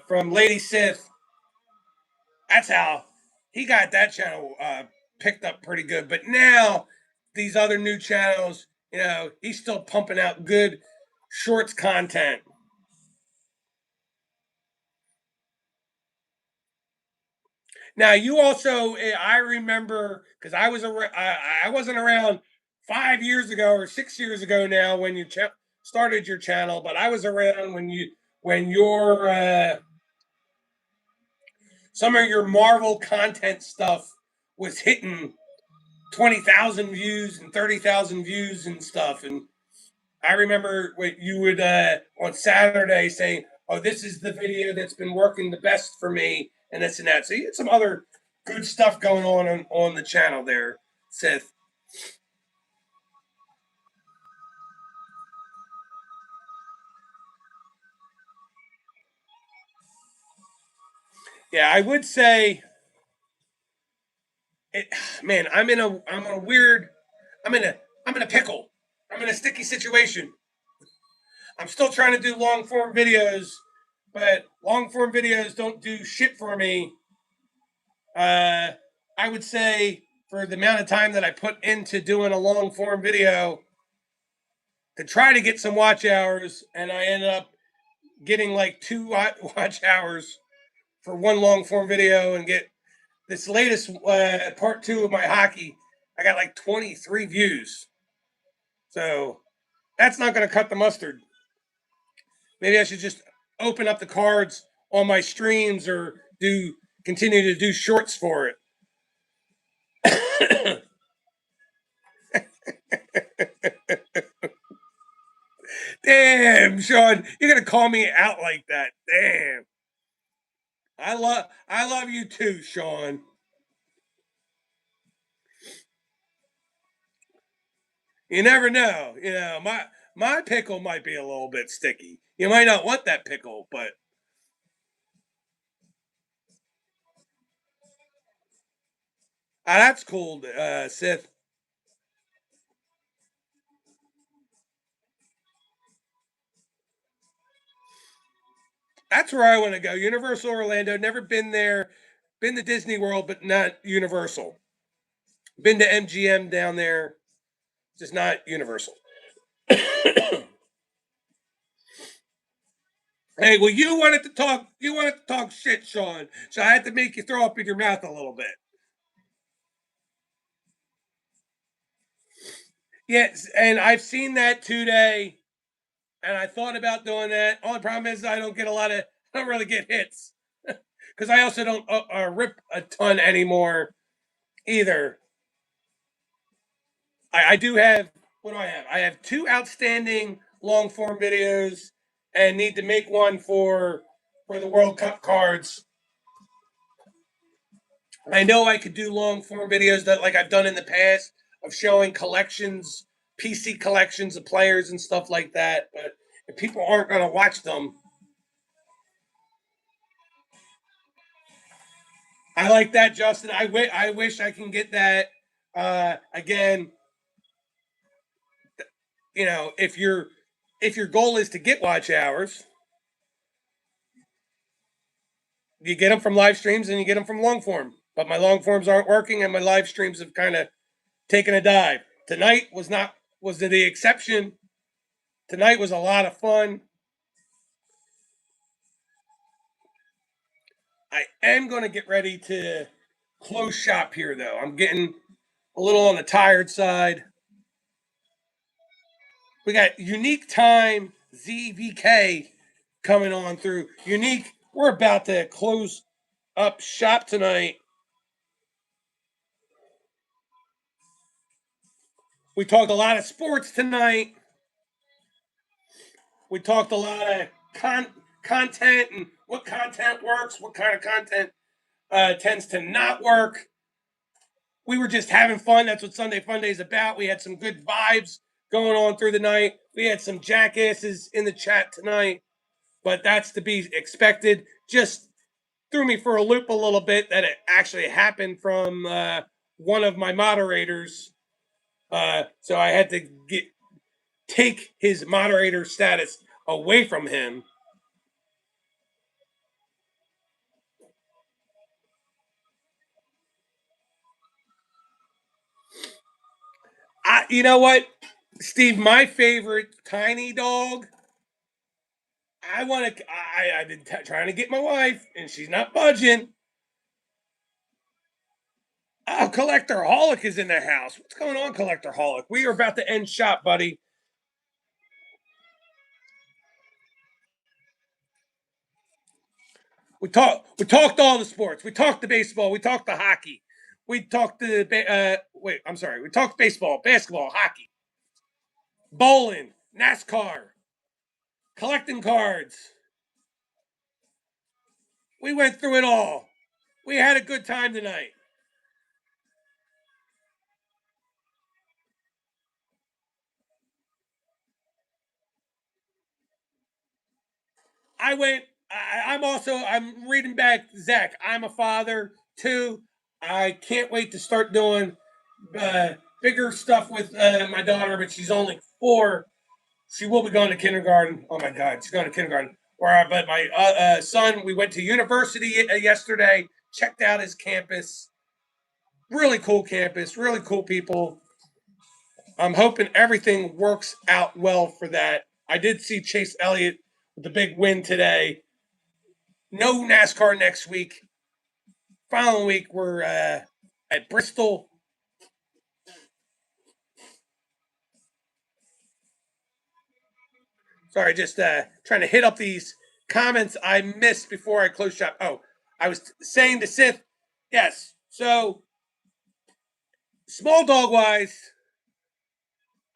from Lady Sith. That's how he got that channel picked up pretty good. But now these other new channels, he's still pumping out good shorts content. Now you also, I remember because I wasn't around 5 years ago or 6 years ago now when you started your channel, but I was around when your some of your Marvel content stuff was hitting 20,000 views and 30,000 views and stuff. And I remember what you would on Saturday saying, "Oh, this is the video that's been working the best for me," and this and that. So you had some other good stuff going on the channel there, Seth. Yeah, I would say, it, man, I'm in a weird, I'm in a I'm in a pickle. I'm in a sticky situation. I'm still trying to do long form videos, but long form videos don't do shit for me. Uh, I would say for the amount of time that I put into doing a long form video to try to get some watch hours, and I ended up getting like two watch hours for one long form video, and get this latest part two of my hockey. I got like 23 views, so that's not going to cut the mustard. Maybe I should just open up the cards on my streams or do continue to do shorts for it. Damn, Sean, you're gonna call me out like that. Damn. I love you too, Sean. You never know. My pickle might be a little bit sticky. You might not want that pickle, but that's cool, Sith. That's where I want to go. Universal Orlando. Never been there. Been to Disney World, but not Universal. Been to MGM down there, just not Universal. Hey, well, you wanted to talk. You wanted to talk shit, Sean. So I had to make you throw up in your mouth a little bit. Yes, and I've seen that today, and I thought about doing that. Only problem is I don't get a lot of. I don't really get hits because I also don't rip a ton anymore either. I do have. What do I have? I have two outstanding long form videos, and need to make one for for the World Cup cards. I know I could do long form videos that like I've done in the past of showing collections, PC collections of players and stuff like that, but if people aren't going to watch them, I like that, Justin. I wish I can get that. Again, if your goal is to get watch hours, you get them from live streams and you get them from long form. But my long forms aren't working, and my live streams have kind of taken a dive. Tonight was the exception. Tonight was a lot of fun. I am going to get ready to close shop here, though. I'm getting a little on the tired side. We got Unique Time ZVK coming on through. Unique, we're about to close up shop tonight. We talked a lot of sports tonight. We talked a lot of content and what content works, what kind of content tends to not work. We were just having fun. That's what Sunday Funday is about. We had some good vibes going on through the night. We had some jackasses in the chat tonight, but that's to be expected. Just threw me for a loop a little bit that it actually happened from one of my moderators. So I had to take his moderator status away from him. You know what, Steve? My favorite tiny dog. I want to. I've been trying to get my wife, and she's not budging. Oh, Collector Holic is in the house. What's going on, Collector Holic? We are about to end shop, buddy. We talked all the sports. We talked the baseball. We talked the hockey. We talked the wait. I'm sorry. We talked baseball, basketball, hockey, bowling, NASCAR, collecting cards. We went through it all. We had a good time tonight. I went. I'm reading back Zach. I'm a father too. I can't wait to start doing bigger stuff with my daughter, but she's only 4. She will be going to kindergarten. Oh my God, she's going to kindergarten. But my son, we went to university yesterday. Checked out his campus. Really cool campus. Really cool people. I'm hoping everything works out well for that. I did see Chase Elliott with the big win today. No NASCAR next week. Following week, we're at Bristol. Sorry, just trying to hit up these comments I missed before I close shop. Oh, I was saying to Sith, yes. So, small dog wise,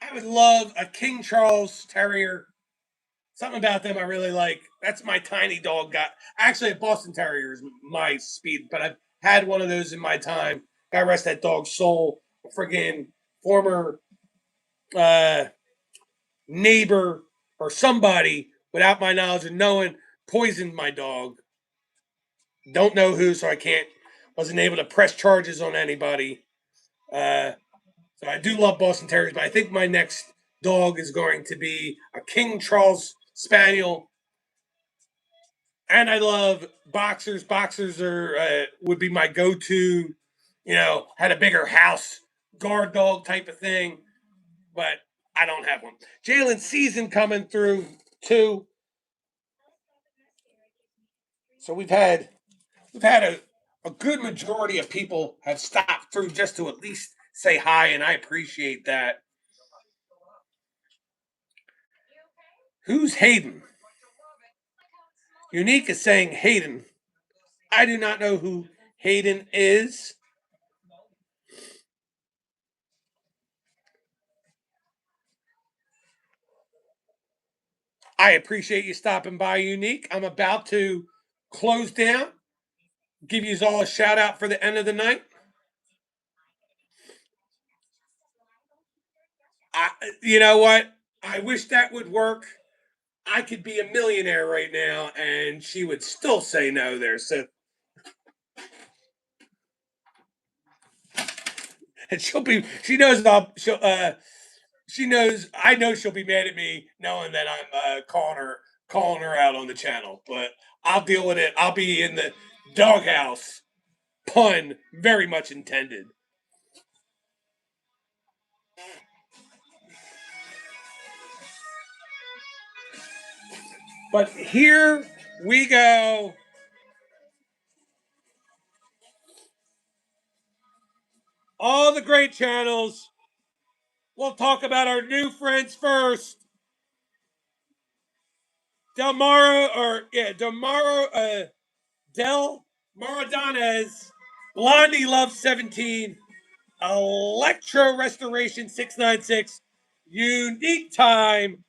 I would love a King Charles Terrier. Something about them I really like. That's my tiny dog. Actually, a Boston Terrier is my speed, but I've had one of those in my time. God rest that dog's soul. Friggin' former uh, neighbor or somebody, without my knowledge and knowing, poisoned my dog. Don't know who, so I can't. Wasn't able to press charges on anybody. Uh, so I do love Boston Terriers, but I think my next dog is going to be a King Charles Spaniel. And I love boxers. Boxers are would be my go-to. Had a bigger house, guard dog type of thing, but I don't have one. Jalen season coming through too. So we've had a good majority of people have stopped through just to at least say hi, and I appreciate that. Who's Hayden? Unique is saying Hayden. I do not know who Hayden is. I appreciate you stopping by, Unique. I'm about to close down, give you all a shout out for the end of the night. You know what? I wish that would work. I could be a millionaire right now, and she would still say no there. So, and she knows she knows, I know she'll be mad at me knowing that I'm calling her out on the channel, but I'll deal with it. I'll be in the doghouse. Pun very much intended. But here we go. All the great channels. We'll talk about our new friends first. Del Maradones, Blondie Love 17, Electro Restoration 696, Unique Time,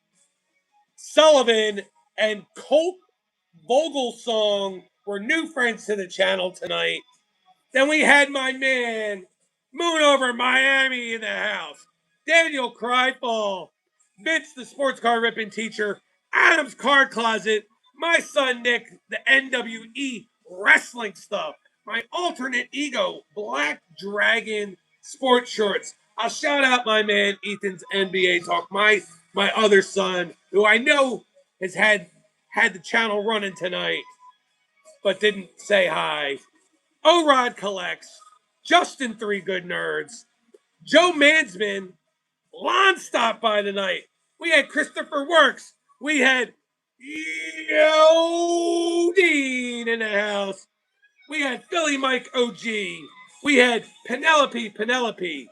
Sullivan, and Colt Vogelsong were new friends to the channel tonight. Then we had my man, Moon Over Miami in the house, Daniel Cryfall, Vince the sports car ripping teacher, Adam's Card Closet, my son Nick, the NWE wrestling stuff, my alternate ego, Black Dragon sports shorts. I'll shout out my man Ethan's NBA talk, my other son, who I know has had the channel running tonight, but didn't say hi. O-Rod Collects, Justin Three Good Nerds, Joe Mansman, Lon stopped by tonight. We had Christopher Works. We had Yo Dean in the house. We had Philly Mike OG. We had Penelope.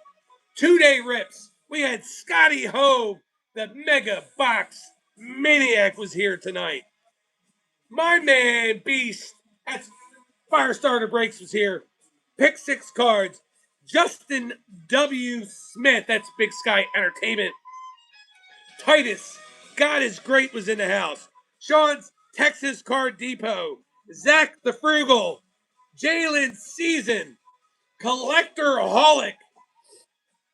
2-Day Rips. We had Scotty Hove. The Mega Box Maniac was here tonight. My man Beast. That's Firestarter Breaks was here. Pick six cards. Justin W. Smith. That's Big Sky Entertainment. Titus. God is Great was in the house. Sean's Texas Card Depot. Zach the Frugal. Jalen Season. Collector Holic.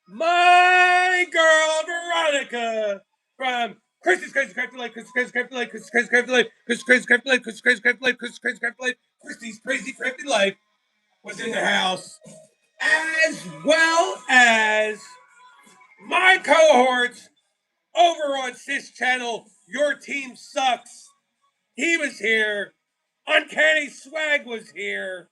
My girl Veronica from Christy's Crazy Crafty Life, Christy's Crazy Crafty Life, Christy's Crazy Crafty Life, Christy's Crazy Crafty Life, Christy's Crazy Crafty Life, Christy's Crazy Crafty Life, Christy's Crazy Crafty Life was in the house, as well as my cohorts over on Sis Channel. Your Team Sucks. He was here. Uncanny Swag was here.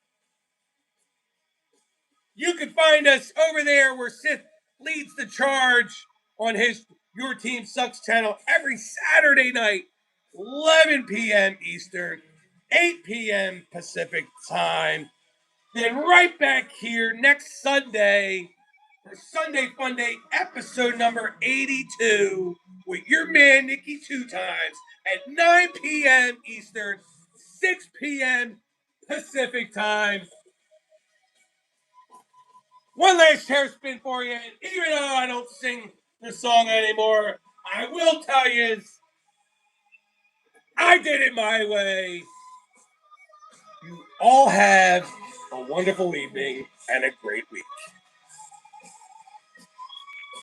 You can find us over there where Sith leads the charge on his Your Team Sucks channel every Saturday night, 11 p.m. Eastern, 8 p.m. Pacific time. Then right back here next Sunday for Sunday Funday episode number 82 with your man Nikki Two Times at 9 p.m. Eastern, 6 p.m. Pacific time. One last hair spin for you, and even though I don't sing the song anymore, I will tell you I did it my way. You all have a wonderful evening and a great week.